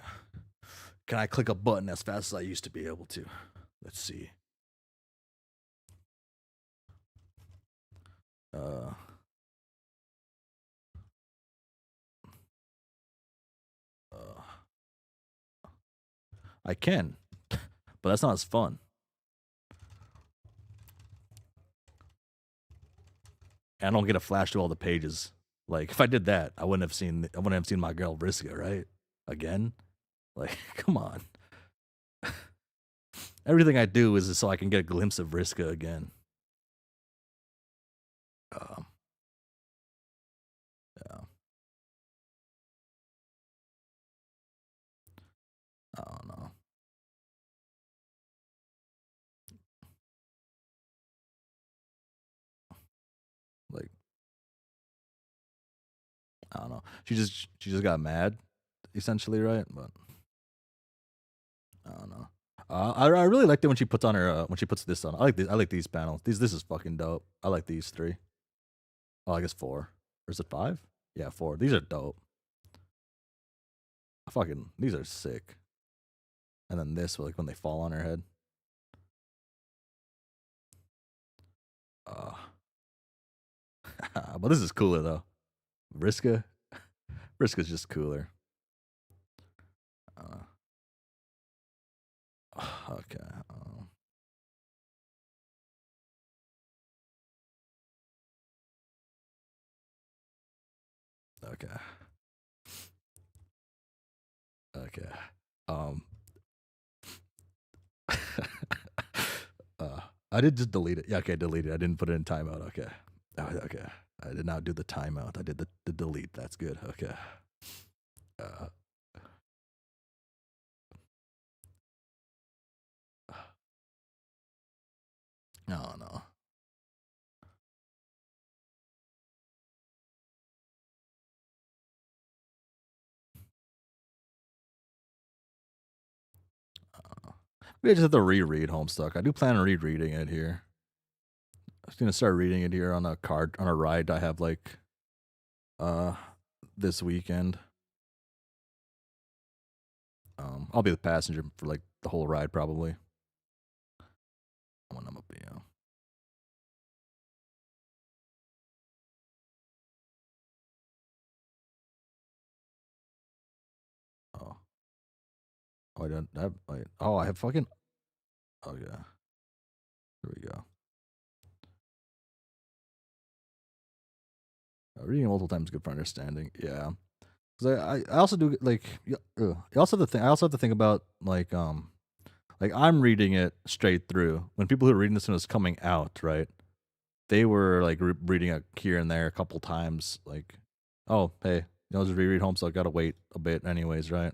Can I click a button as fast as I used to be able to? Let's see. I can, but that's not as fun. And I don't get a flash to all the pages. Like if I did that, I wouldn't have seen my girl Vriska, right? Again? Like, come on. Everything I do is so I can get a glimpse of Vriska again. Yeah. I don't know. Like, I don't know. She just got mad, essentially, right? But I don't know. I really liked it when she puts on her when she puts this on. I like these panels. This is fucking dope. I like these 3. Oh, I guess 4. Or is it 5? Yeah, 4. These are dope. These are sick. And then this, like when they fall on her head. But this is cooler though. Vriska's just cooler. Okay. Okay. Okay. I did just delete it. Yeah, okay, delete it. I didn't put it in timeout. Okay. Okay. I did not do the timeout. I did the delete. That's good. Okay. No, no. We just have to reread Homestuck. I do plan on rereading it here. I was gonna start reading it here on a ride I have like this weekend. I'll be the passenger for like the whole ride probably. When I'm up, yeah. Oh. Oh, I don't have. Oh, I have fucking. Oh yeah. Here we go. Reading multiple times is good for understanding. Yeah. Because I also do like. I also have to think. I also have to think about like I'm reading it straight through. When people who are reading this when it's coming out, right? They were like reading it here and there a couple times. Like, oh hey, just reread home, so I gotta wait a bit, anyways, right?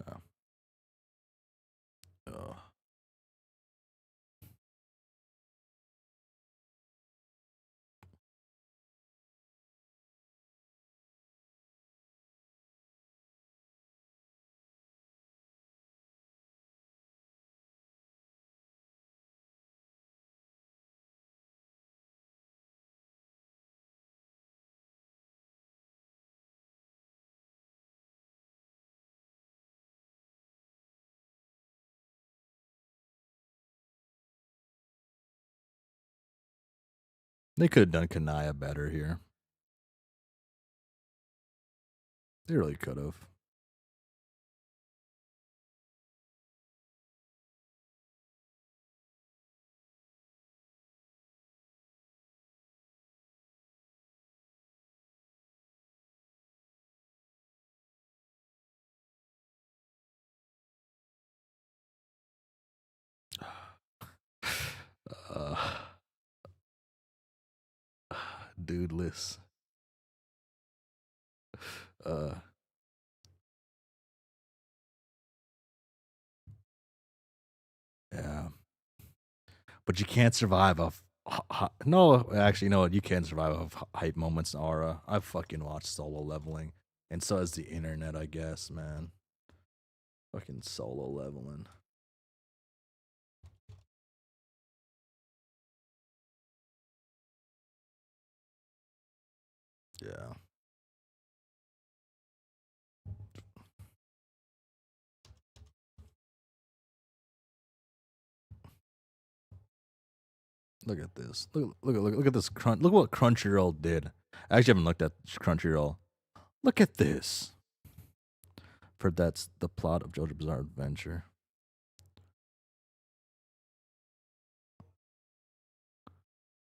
Yeah. Oh. They could have done Kanaya better here. They really could have. Uh, Dudeless. Uh, yeah, but you can't survive off. No, actually, you know what? You can survive off hype moments in aura. I've fucking watched Solo Leveling, and so has the internet, I guess, man. Fucking Solo Leveling. Yeah. Look at this. Look at this crunch. Look what Crunchyroll did. I actually haven't looked at Crunchyroll. Look at this. For that's the plot of JoJo Bizarre Adventure.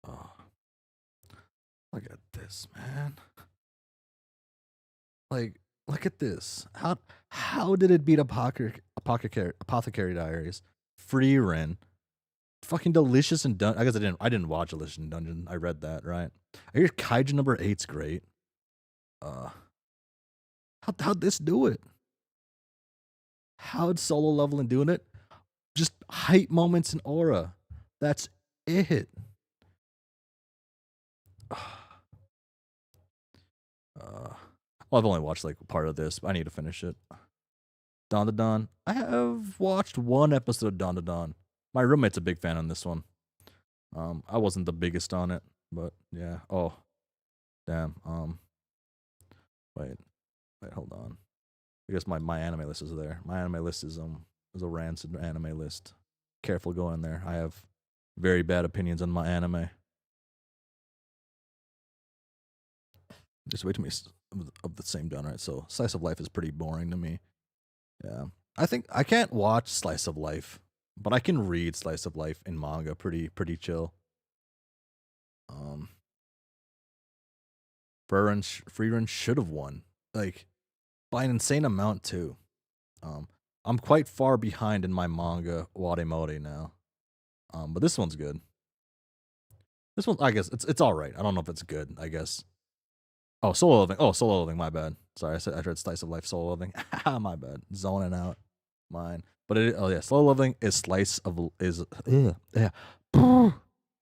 Oh, look at this, man. Like, look at this. How did it beat Apothecary Diaries? Free Ren. Fucking Delicious and Dungeon. I guess I didn't watch Delicious and Dungeon. I read that, right? I hear Kaiju number 8's great. How'd this do it? How'd Solo Leveling doing it? Just hype moments in aura. That's it. Well, I've only watched like part of this, but I need to finish it. Dawn to Dawn. I have watched one episode of Dawn to Dawn. My roommate's a big fan on this one. I wasn't the biggest on it, but yeah. Oh, damn. Wait, hold on. I guess my anime list is there. My anime list is a rancid anime list. Careful going there. I have very bad opinions on my anime. Just way too many of the same genre. Right? So slice of life is pretty boring to me. Yeah, I think I can't watch slice of life, but I can read slice of life in manga. Pretty chill. Free Run should have won, like by an insane amount too. I'm quite far behind in my manga Wademode now. But this one's good. This one, I guess it's all right. I don't know if it's good. I guess. Oh, Solo Living. Oh, Solo Living. My bad. Sorry, I read Slice of Life. Solo Living. My bad. Zoning out. Mine. But Solo Living is slice of is yeah.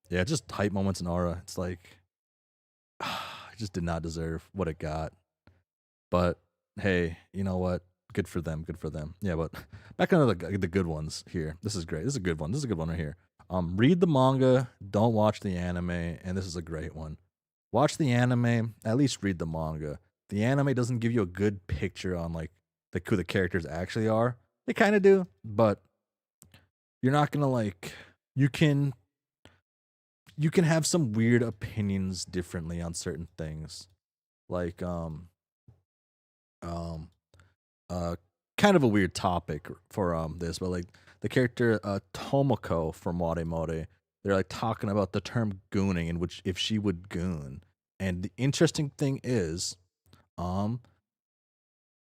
Yeah, just hype moments in aura. It's like it just did not deserve what it got. But hey, you know what? Good for them. Good for them. Yeah, but back on the good ones here. This is great. This is a good one. This is a good one right here. Read the manga. Don't watch the anime. And this is a great one. Watch the anime. At least read the manga. The anime doesn't give you a good picture on like who the characters actually are. They kind of do, but you're not gonna like. You can have some weird opinions differently on certain things, like kind of a weird topic for this, but like the character Tomoko from Wademode, they're like talking about the term gooning and which if she would goon. And the interesting thing is,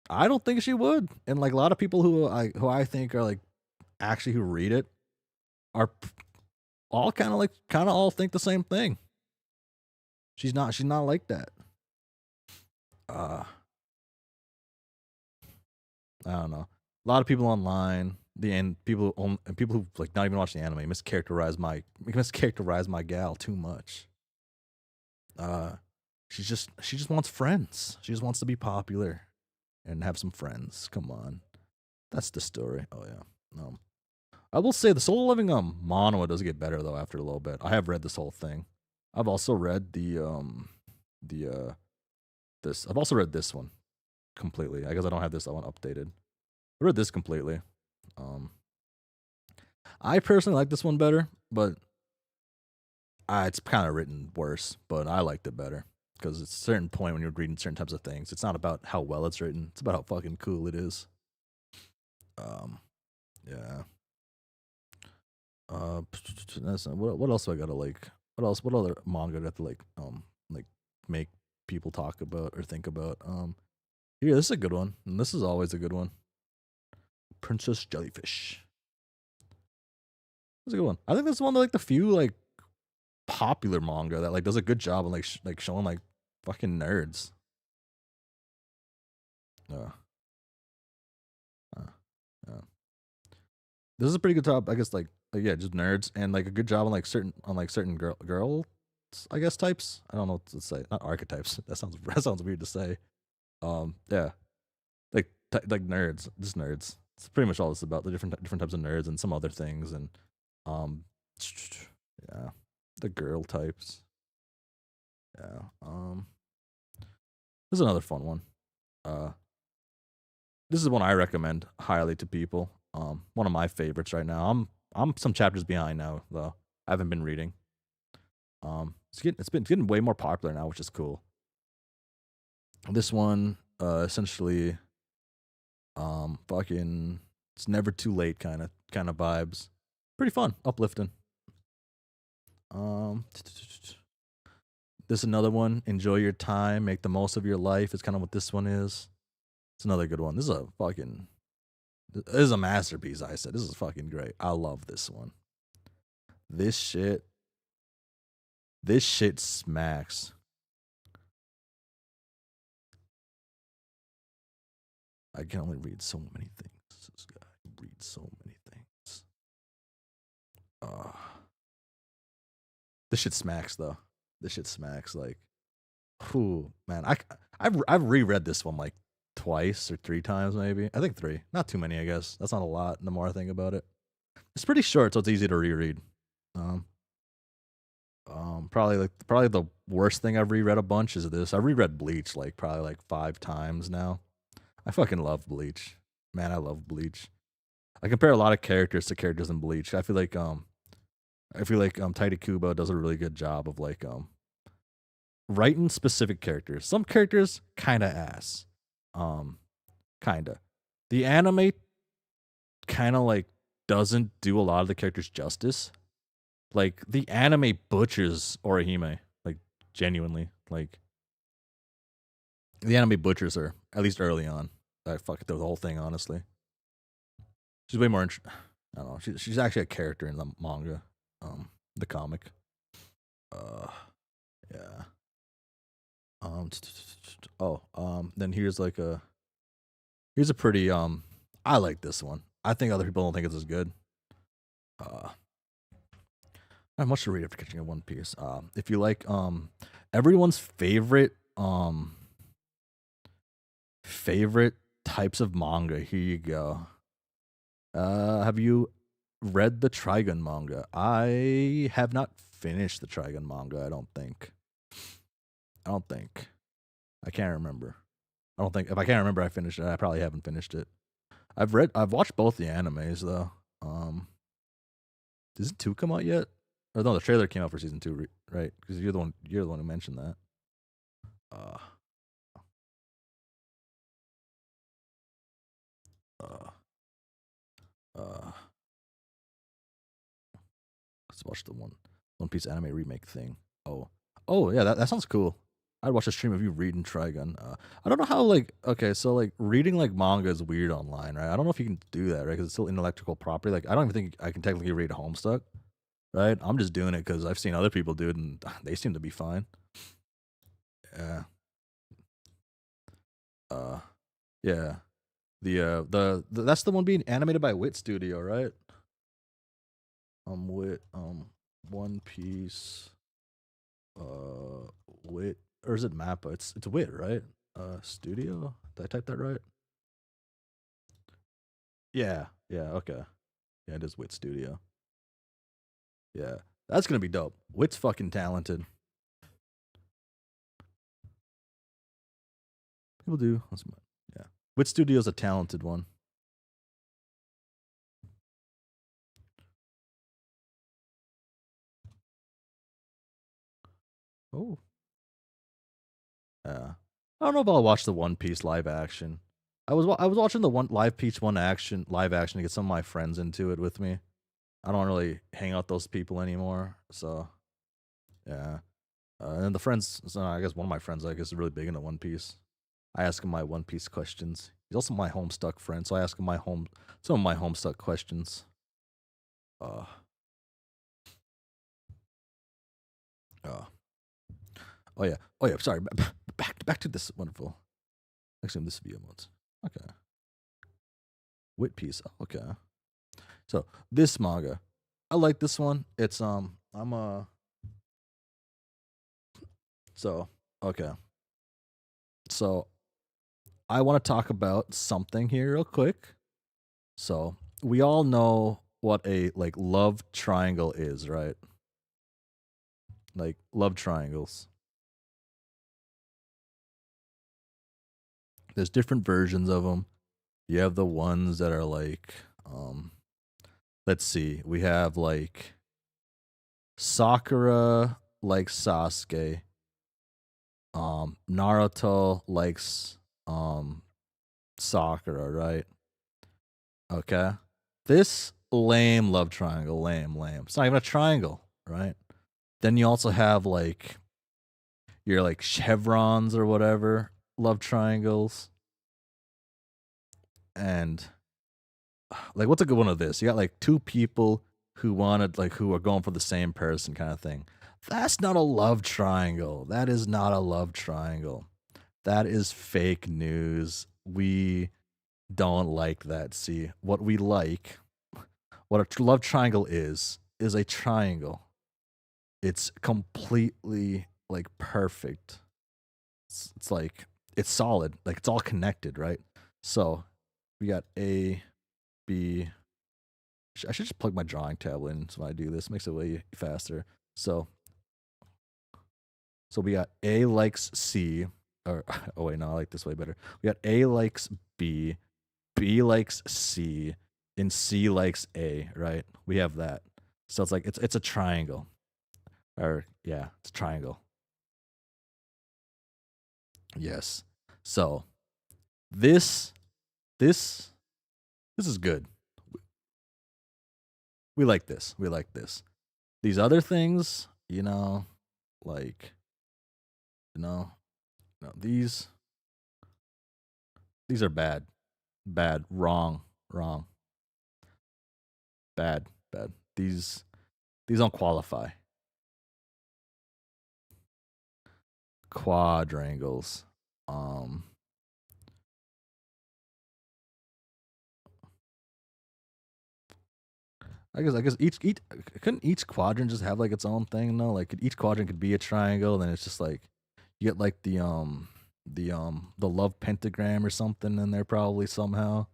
I don't think she would. And like a lot of people who I think are like actually who read it are all kind of all think the same thing. She's not like that. I don't know. A lot of people online, people who like not even watch the anime mischaracterize my gal too much. She just wants friends. She just wants to be popular and have some friends. Come on, that's the story. Oh yeah. I will say the Solo Living manhwa does get better though after a little bit. I have read this whole thing. I've also read I've also read this one completely. I guess I don't have this one updated. I read this completely. I personally like this one better, but it's kind of written worse. But I liked it better because it's a certain point when you're reading certain types of things. It's not about how well it's written. It's about how fucking cool it is. Yeah. What else do I gotta like? What other manga do I have to like make people talk about or think about? Here, this is a good one, and this is always a good one. Princess Jellyfish. That's a good one. I think this is one of like the few like popular manga that like does a good job of like showing like fucking nerds. Uh, uh, uh. This is a pretty good top, I guess. Yeah, just nerds and like a good job on like certain girls, I guess types. I don't know what to say. Not archetypes. That sounds weird to say. Yeah, like nerds, just nerds. It's pretty much all this about the different types of nerds and some other things and um, yeah, the girl types. Yeah. This is another fun one. Uh, this is one I recommend highly to people. One of my favorites right now. I'm some chapters behind now though. I haven't been reading. It's getting way more popular now, which is cool. This one, essentially, fucking, it's never too late kind of vibes. Pretty fun, uplifting. Um, this is another one. Enjoy your time, make the most of your life. It's kind of what this one is. It's another good one. This is a masterpiece. I said this is fucking great. I love this one. This shit smacks. I can only read so many things. This guy reads so many things. This shit smacks though. This shit smacks like, whew, man. I've reread this one like twice or three times maybe. I think three. Not too many, I guess. That's not a lot. The more I think about it, it's pretty short, so it's easy to reread. Um, probably the worst thing I've reread a bunch is this. I reread Bleach like probably like 5 times now. I fucking love Bleach. Man, I love Bleach. I compare a lot of characters to characters in Bleach. I feel like Tidy Kubo does a really good job of like writing specific characters. Some characters kinda ass. Um kinda. The anime kinda like doesn't do a lot of the characters justice. Like the anime butchers Orihime, like genuinely. Like the anime butchers her, at least early on. I fuck through the whole thing, honestly. She's way more I don't know. She's actually a character in the manga, the comic. Uh, yeah. Then here's a pretty I like this one. I think other people don't think it's as good. Uh, not much to read after catching a One Piece. If you like everyone's favorite types of manga, here you go. Have you read the Trigun manga? I have not finished the Trigun manga, I don't think. I can't remember. I don't think if I can't remember I finished it, I probably haven't finished it. I've watched both the animes though. Season 2 come out yet? Or no, the trailer came out for season 2, right? Because you're the one who mentioned that. Uh uh uh let's watch the One Piece anime remake thing. Oh yeah, that sounds cool. I'd watch a stream of you reading Trigun. I don't know how okay, so like reading like manga is weird online, right? I don't know if you can do that, right? Because it's still intellectual property. Like I don't even think I can technically read Homestuck, right? I'm just doing it because I've seen other people do it and they seem to be fine. Yeah. Uh, yeah. The that's the one being animated by Wit Studio, right? Wit, One Piece, Wit, or is it Mappa? It's Wit, right? Studio. Did I type that right? Yeah. Yeah. Okay. Yeah, it is Wit Studio. Yeah, that's gonna be dope. Wit's fucking talented. People do. Yeah, Wit Studio's a talented one. Oh. Yeah. I don't know if I'll watch the One Piece live action. I was watching the one live Peach live action to get some of my friends into it with me. I don't really hang out with those people anymore, so yeah. And then the friends, so I guess one of my friends, I guess, is really big into One Piece. I ask him my One Piece questions. He's also my Homestuck friend, so I ask him some of my Homestuck questions. Uh, uh, oh yeah, Sorry, back to this wonderful. Actually, this via modes. Okay. Wit piece. Oh, okay. So this manga, I like this one. It's so okay. So I want to talk about something here real quick. So we all know what a like love triangle is, right? Like love triangles. There's different versions of them. You have the ones that are like let's see. We have like Sakura likes Sasuke. Naruto likes Sakura, right? Okay. This lame love triangle, lame. It's not even a triangle, right? Then you also have like your like chevrons or whatever love triangles. And like what's a good one of this? You got like two people who wanted like who are going for the same person kind of thing. That's not a love triangle. That is not a love triangle. That is fake news. We don't like that. See, what we like, what a love triangle is a triangle. It's completely like perfect. It's like it's solid, like it's all connected, right? So we got A, B. I should just plug my drawing tablet in so when I do this. Makes it way faster. So we got A likes C, or oh wait, no, I like this way better. We got A likes B, B likes C, and C likes A, right? We have that. So it's like it's a triangle. Or yeah, it's a triangle. Yes. So this this is good. We like this. We like this. These other things, like no, these are bad. Bad. Wrong. Bad. These don't qualify. Quadrangles. I guess each couldn't each quadrant just have like its own thing though? Like each quadrant could be a triangle, then it's just like you get like the love pentagram or something in there probably somehow.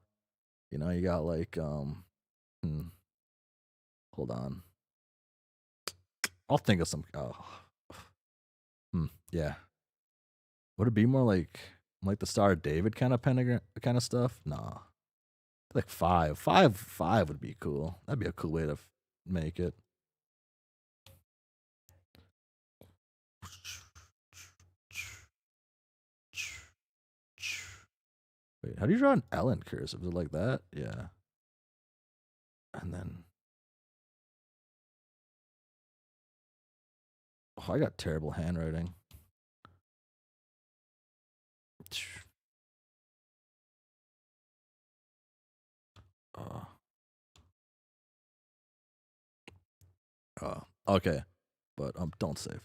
You got like hold on. I'll think of some yeah. Would it be more like the Star of David kind of pentagram kind of stuff? Nah. Like five would be cool. That'd be a cool way to make it. Wait, how do you draw an L in cursive? Is it like that? Yeah. And then I got terrible handwriting. Okay. But don't save.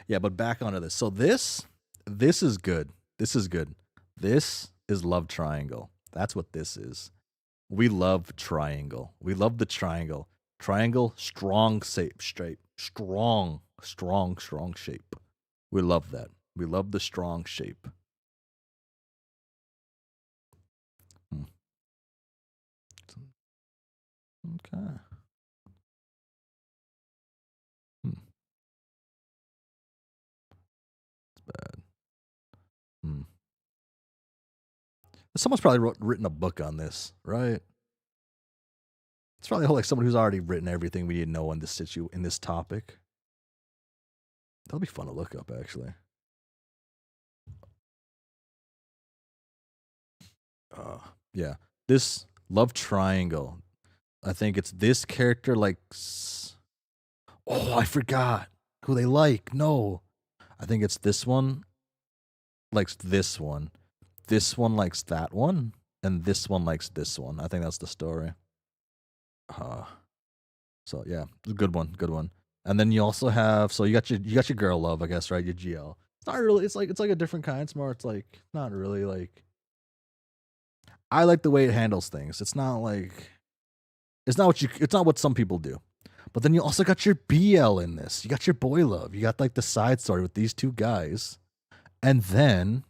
Yeah, but back onto this. So this is good. This is love triangle. That's what this is. We love triangle. We love the triangle. Triangle, strong shape, strong shape. We love that. We love the strong shape. Okay. It's bad. Someone's probably written a book on this, right? It's probably like someone who's already written everything we need to know in this in this topic. That'll be fun to look up, actually. Yeah, this love triangle. I think it's this character likes. Oh, I forgot who they like. No, I think it's this one likes this one. This one likes that one, and this one likes this one. I think that's the story. So yeah, good one. And then you also have you got your girl love, I guess, right? Your GL. It's not really. It's like a different kind. It's more. It's like not really like I like the way it handles things. It's not like it's not what some people do. But then you also got your BL in this. You got your boy love. You got like the side story with these two guys. And then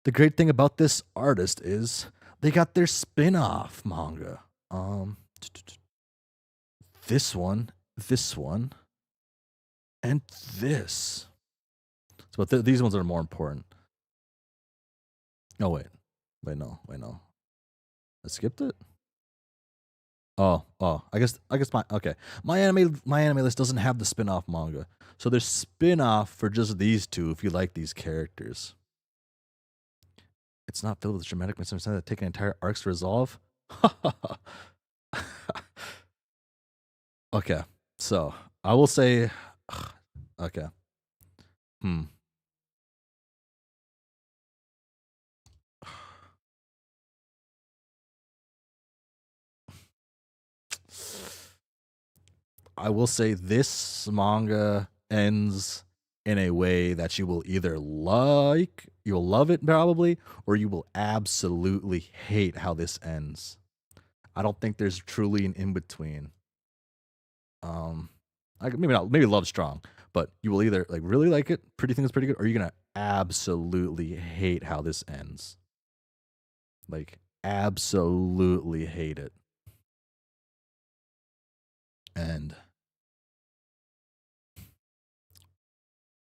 the great thing about this artist is they got their spin-off manga. This one, and this. So, but these ones are more important. Oh wait, no. I skipped it. Oh. I guess my okay. My anime list doesn't have the spin-off manga, so there's spin-off for just these two. If you like these characters, it's not filled with dramatic misunderstanding that take an entire arcs to resolve. Okay, so I will say, okay, I will say this manga ends in a way that you will either you'll love it probably, or you will absolutely hate how this ends. I don't think there's truly an in between. Maybe not, maybe love strong, but you will either like really like it, pretty think it's pretty good, or you're gonna absolutely hate how this ends. Like absolutely hate it. And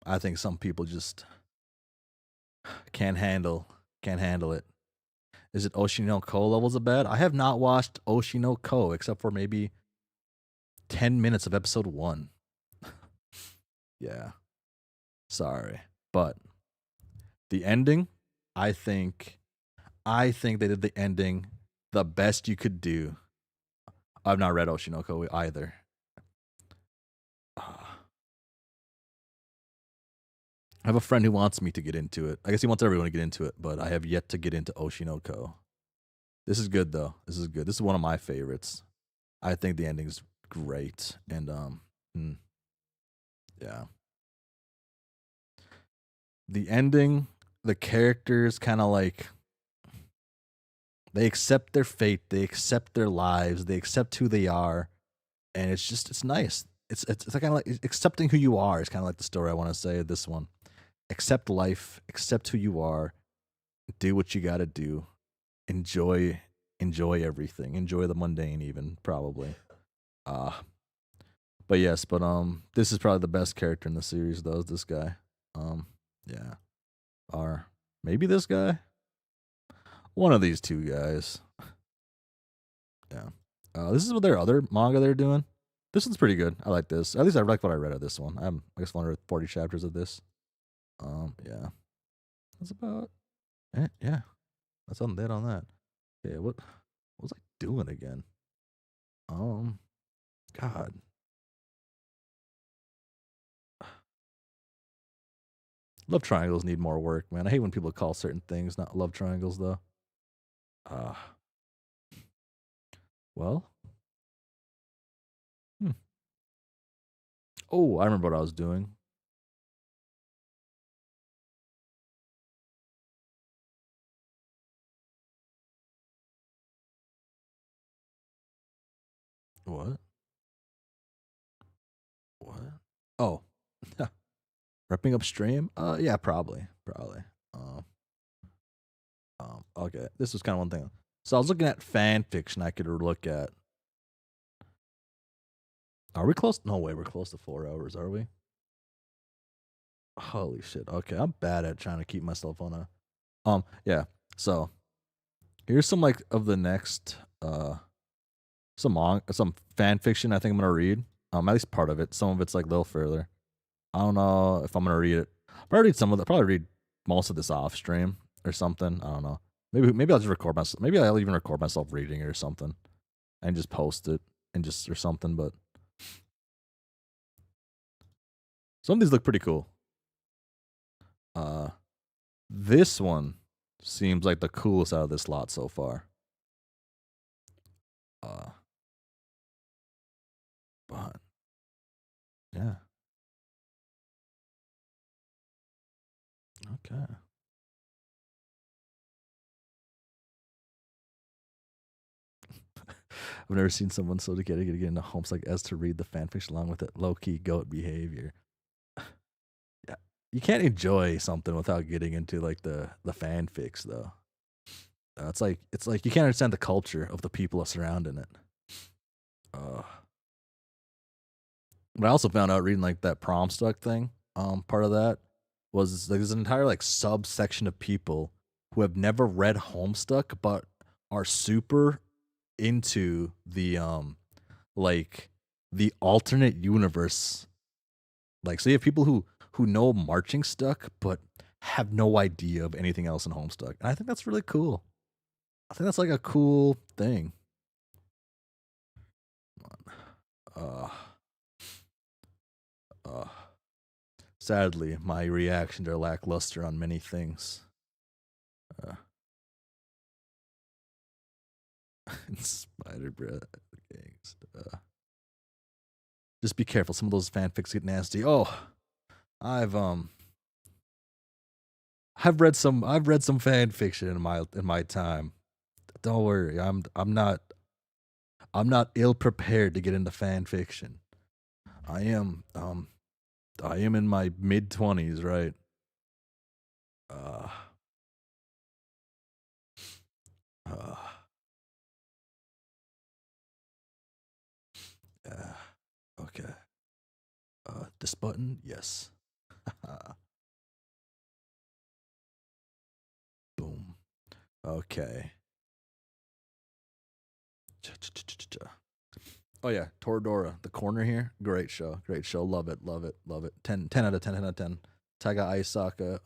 I think some people just can't handle it. Is it Oshino Ko levels of bad? I have not watched Oshino Ko except for maybe 10 minutes of episode 1. Yeah. Sorry. But the ending, I think they did the ending the best you could do. I've not read Oshino Ko either. I have a friend who wants me to get into it. I guess he wants everyone to get into it, but I have yet to get into Oshino Ko. This is good though. This is good. This is one of my favorites. I think the ending's great, and yeah. The ending, the characters kind of like they accept their fate, they accept their lives, they accept who they are, and it's nice. It's kind of like accepting who you are is kind of like the story I want to say. This one, accept life, accept who you are, do what you got to do, enjoy everything, enjoy the mundane, even probably. But yes, this is probably the best character in the series though. Is this guy? Yeah, or maybe this guy. One of these two guys. Yeah. This is what their other manga they're doing. This one's pretty good. I like this. At least I like what I read of this one. I'm I guess 140 chapters of this. Yeah. That's about it. Yeah. That's on that on that. Yeah, what was I doing again? God. Love triangles need more work, man. I hate when people call certain things not love triangles though. Well. Oh, I remember what I was doing. What? What? Oh. Wrapping up stream? Yeah, probably. Okay. This was kind of one thing. So I was looking at fan fiction I could look at. Are we close? No way, we're close to 4 hours, are we? Holy shit. Okay, I'm bad at trying to keep myself on a yeah. So here's some like of the next some fan fiction I think I'm gonna read. At least part of it. Some of it's like a little further. I don't know if I'm gonna read it. Probably read some of the probably read most of this off stream or something. I don't know. Maybe I'll just record myself. Maybe I'll even record myself reading it or something, and just post it and just or something. But some of these look pretty cool. This one seems like the coolest out of this lot so far. But yeah. Okay. I've never seen someone so dedicated to get into Homestuck as to read the fanfiction along with it. Low key goat behavior. Yeah, you can't enjoy something without getting into like the fanfics though. It's like you can't understand the culture of the people surrounding it. Uh, but I also found out reading like that prom stuck thing. Part of that was like there's an entire like subsection of people who have never read Homestuck but are super into like the alternate universe. Like, so you have people who know marching stuck but have no idea of anything else in Homestuck, and I think that's really cool. I think that's like a cool thing. Uh, uh, Sadly, my reactions are lackluster on many things. Uh, Spider breath gangs. Just be careful. Some of those fanfics get nasty. Oh, I've I've read some fan fiction in my time. Don't worry, I'm not ill prepared to get into fan fiction. I am I am in my mid-20s, right? Uh, uh, uh okay. This button, yes. Boom. Okay. Oh yeah, Toradora, the corner here, great show, great show. Love it, love it, love it. 10 out of 10, 10 out of 10. Taiga Aisaka,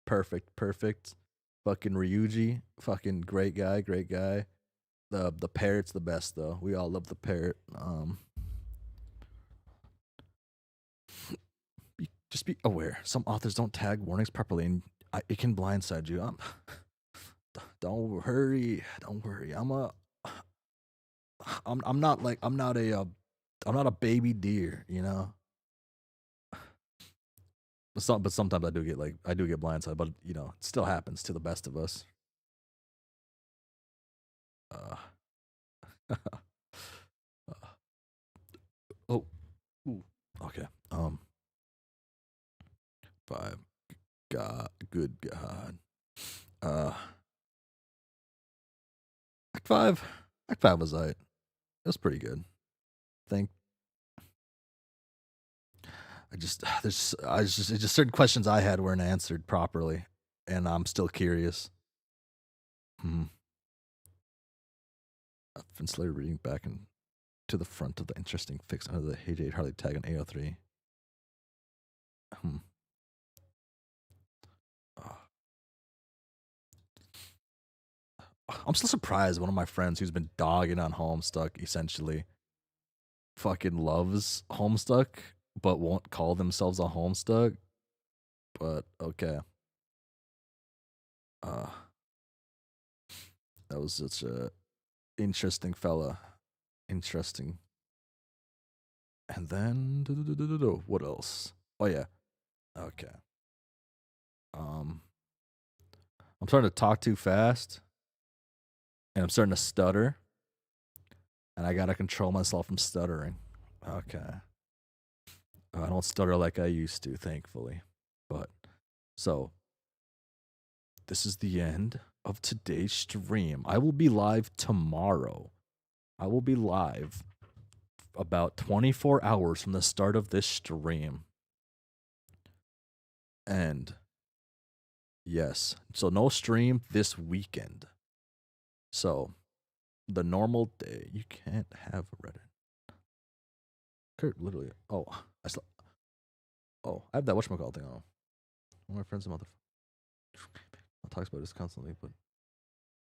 perfect, perfect. Fucking Ryuji, fucking great guy, great guy. The parrot's the best though. We all love the parrot. Just be aware. Some authors don't tag warnings properly, and it can blindside you. Don't worry, don't worry. I'm not like I'm not a baby deer, you know. But sometimes I do get blindsided, but you know it still happens to the best of us. Uh, oh, ooh, okay. 5. God, good God. Act 5. Act 5 was it. It was pretty good. Think it's just certain questions I had weren't answered properly, and I'm still curious. Hmm. I've been slowly reading back and to the front of the interesting fix under the Hey Jade Harley tag on AO3. Hmm. Uh, I'm still surprised one of my friends who's been dogging on Homestuck essentially fucking loves Homestuck but won't call themselves a Homestuck. But okay. Uh that was such a interesting fella. Interesting. And then what else? Oh yeah. Okay. Um I'm starting to talk too fast and I'm starting to stutter and I got to control myself from stuttering. Okay. I don't stutter like I used to, thankfully. But so this is the end of today's stream. I will be live tomorrow. I will be live about 24 hours from the start of this stream. And yes, so no stream this weekend. So the normal day, you can't have Reddit. Kurt, literally. Oh, I have that whatchamacallit thing on. One of my friends, a motherfucker, talks about this constantly, but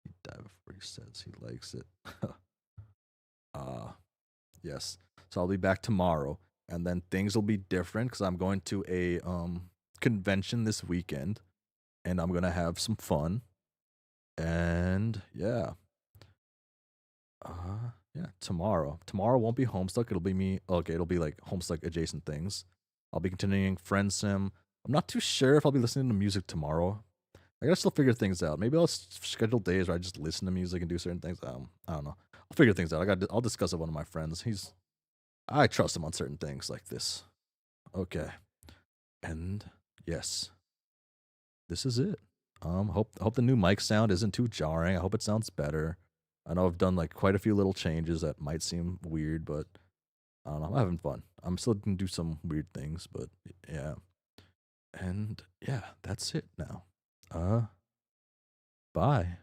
he died before he says he likes it. Yes. So I'll be back tomorrow, and then things will be different because I'm going to a convention this weekend, and I'm gonna have some fun. And yeah. Yeah, tomorrow. Tomorrow won't be Homestuck. It'll be me. Okay, it'll be like Homestuck adjacent things. I'll be continuing Friend Sim. I'm not too sure if I'll be listening to music tomorrow. I gotta still figure things out. Maybe I'll schedule days where I just listen to music and do certain things. I don't know. I'll figure things out. I'll discuss it with one of my friends. I trust him on certain things like this. Okay. And yes, this is it. Hope the new mic sound isn't too jarring. I hope it sounds better. I know I've done like quite a few little changes that might seem weird, but I don't know. I'm having fun. I'm still gonna do some weird things, but yeah. And yeah, that's it now. Bye.